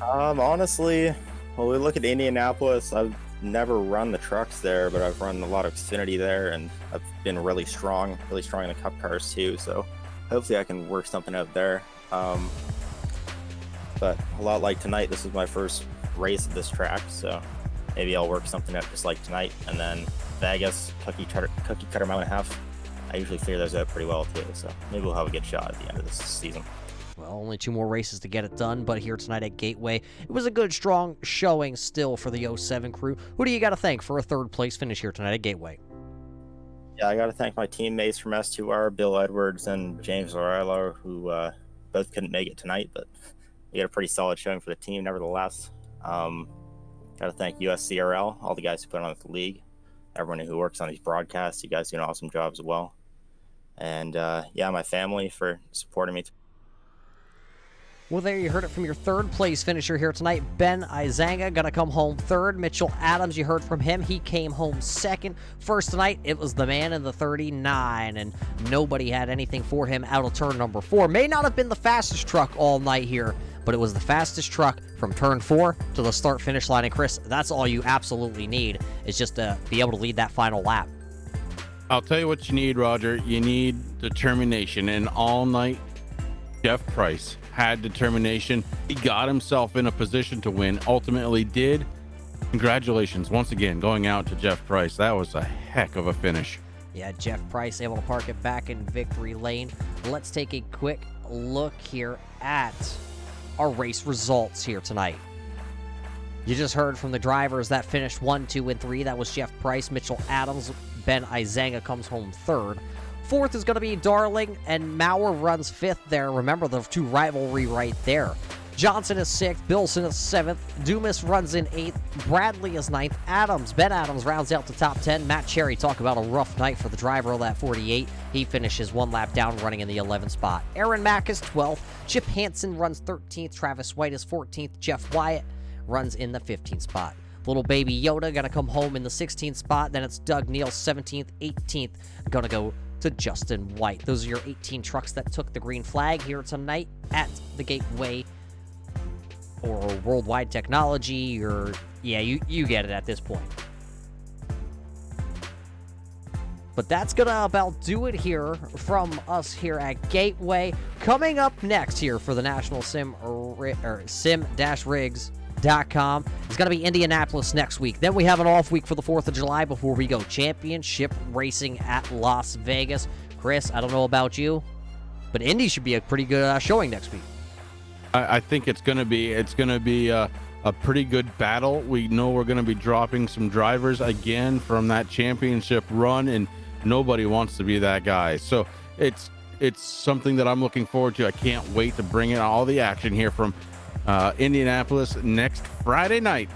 Honestly, when we look at Indianapolis, I've never run the trucks there, but I've run a lot of Xfinity there, and I've been really strong in the Cup cars too. So hopefully I can work something out there. But a lot like tonight, this is my first race at this track, so maybe I'll work something out just like tonight. And then Vegas, Cookie Cutter Mile and a Half, I usually figure those out pretty well too, so maybe we'll have a good shot at the end of this season. Well, only 2 more races to get it done, but here tonight at Gateway, it was a good, strong showing still for the 07 crew. Who do you got to thank for a 3rd place finish here tonight at Gateway? Yeah, I got to thank my teammates from S2R, Bill Edwards and James Lorello, who both couldn't make it tonight, but we got a pretty solid showing for the team nevertheless. Got to thank USCRL, all the guys who put on the league, everyone who works on these broadcasts. You guys do an awesome job as well. And my family for supporting me. Well, there you heard it from your 3rd place finisher here tonight. Ben Izanga going to come home 3rd. Mitchell Adams, you heard from him. He came home 2nd. First tonight, it was the man in the 39, and nobody had anything for him out of turn number 4. May not have been the fastest truck all night here, but it was the fastest truck from turn 4 to the start-finish line. And Chris, that's all you absolutely need, is just to be able to lead that final lap. I'll tell you what you need, Roger. You need determination, and all night, Jeff Price had determination. He got himself in a position to win, ultimately did. Congratulations once again going out to Jeff Price. That was a heck of a finish. Yeah, Jeff Price able to park it back in victory lane. Let's take a quick look here at our race results here tonight. You just heard from the drivers that finished 1, 2, and 3. That was Jeff Price, Mitchell Adams, Ben Izanga comes home 3rd. 4th is going to be Darling, and Maurer runs 5th there. Remember the 2 rivalry right there. Johnson is 6th, Bilson is 7th, Dumas runs in 8th, Bradley is 9th, Ben Adams rounds out the top 10. Matt Cherry, talk about a rough night for the driver of that 48. He finishes 1 lap down, running in the 11th spot. Aaron Mack is 12th, Chip Hansen runs 13th, Travis White is 14th, Jeff Wyatt runs in the 15th spot. Little baby Yoda gonna come home in the 16th spot. Then it's Doug Neal 17th, 18th, gonna go to Justin White. Those are your 18 trucks that took the green flag here tonight at the Gateway or Worldwide Technology, or you get it at this point. But that's gonna about do it here from us here at Gateway. Coming up next here for the National Sim-Rigs.com is going to be Indianapolis next week. Then we have an off week for the 4th of July before we go championship racing at Las Vegas. Chris, I don't know about you, but Indy should be a pretty good showing next week. I think it's going to be a pretty good battle. We know we're going to be dropping some drivers again from that championship run, and nobody wants to be that guy. So it's something that I'm looking forward to. I can't wait to bring in all the action here from Indianapolis next Friday night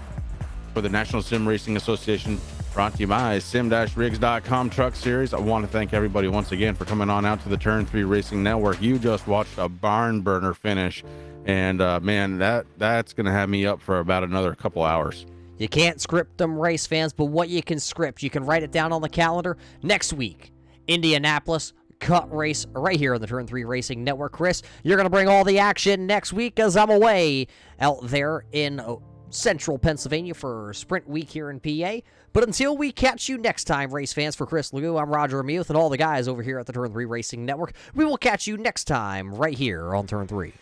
for the National Sim Racing Association, brought to you by Sim-Rigs.com Truck Series. I want to thank everybody once again for coming on out to the Turn 3 Racing Network. You just watched a barn burner finish, and man, that's going to have me up for about another couple hours. You can't script them, race fans, but what you can script, you can write it down on the calendar. Next week, Indianapolis Cut race right here on the Turn 3 Racing Network. Chris, you're going to bring all the action next week as I'm away out there in central Pennsylvania for Sprint Week here in PA. But until we catch you next time, race fans, for Chris Legou, I'm Roger Amuth and all the guys over here at the Turn 3 Racing Network. We will catch you next time right here on Turn 3.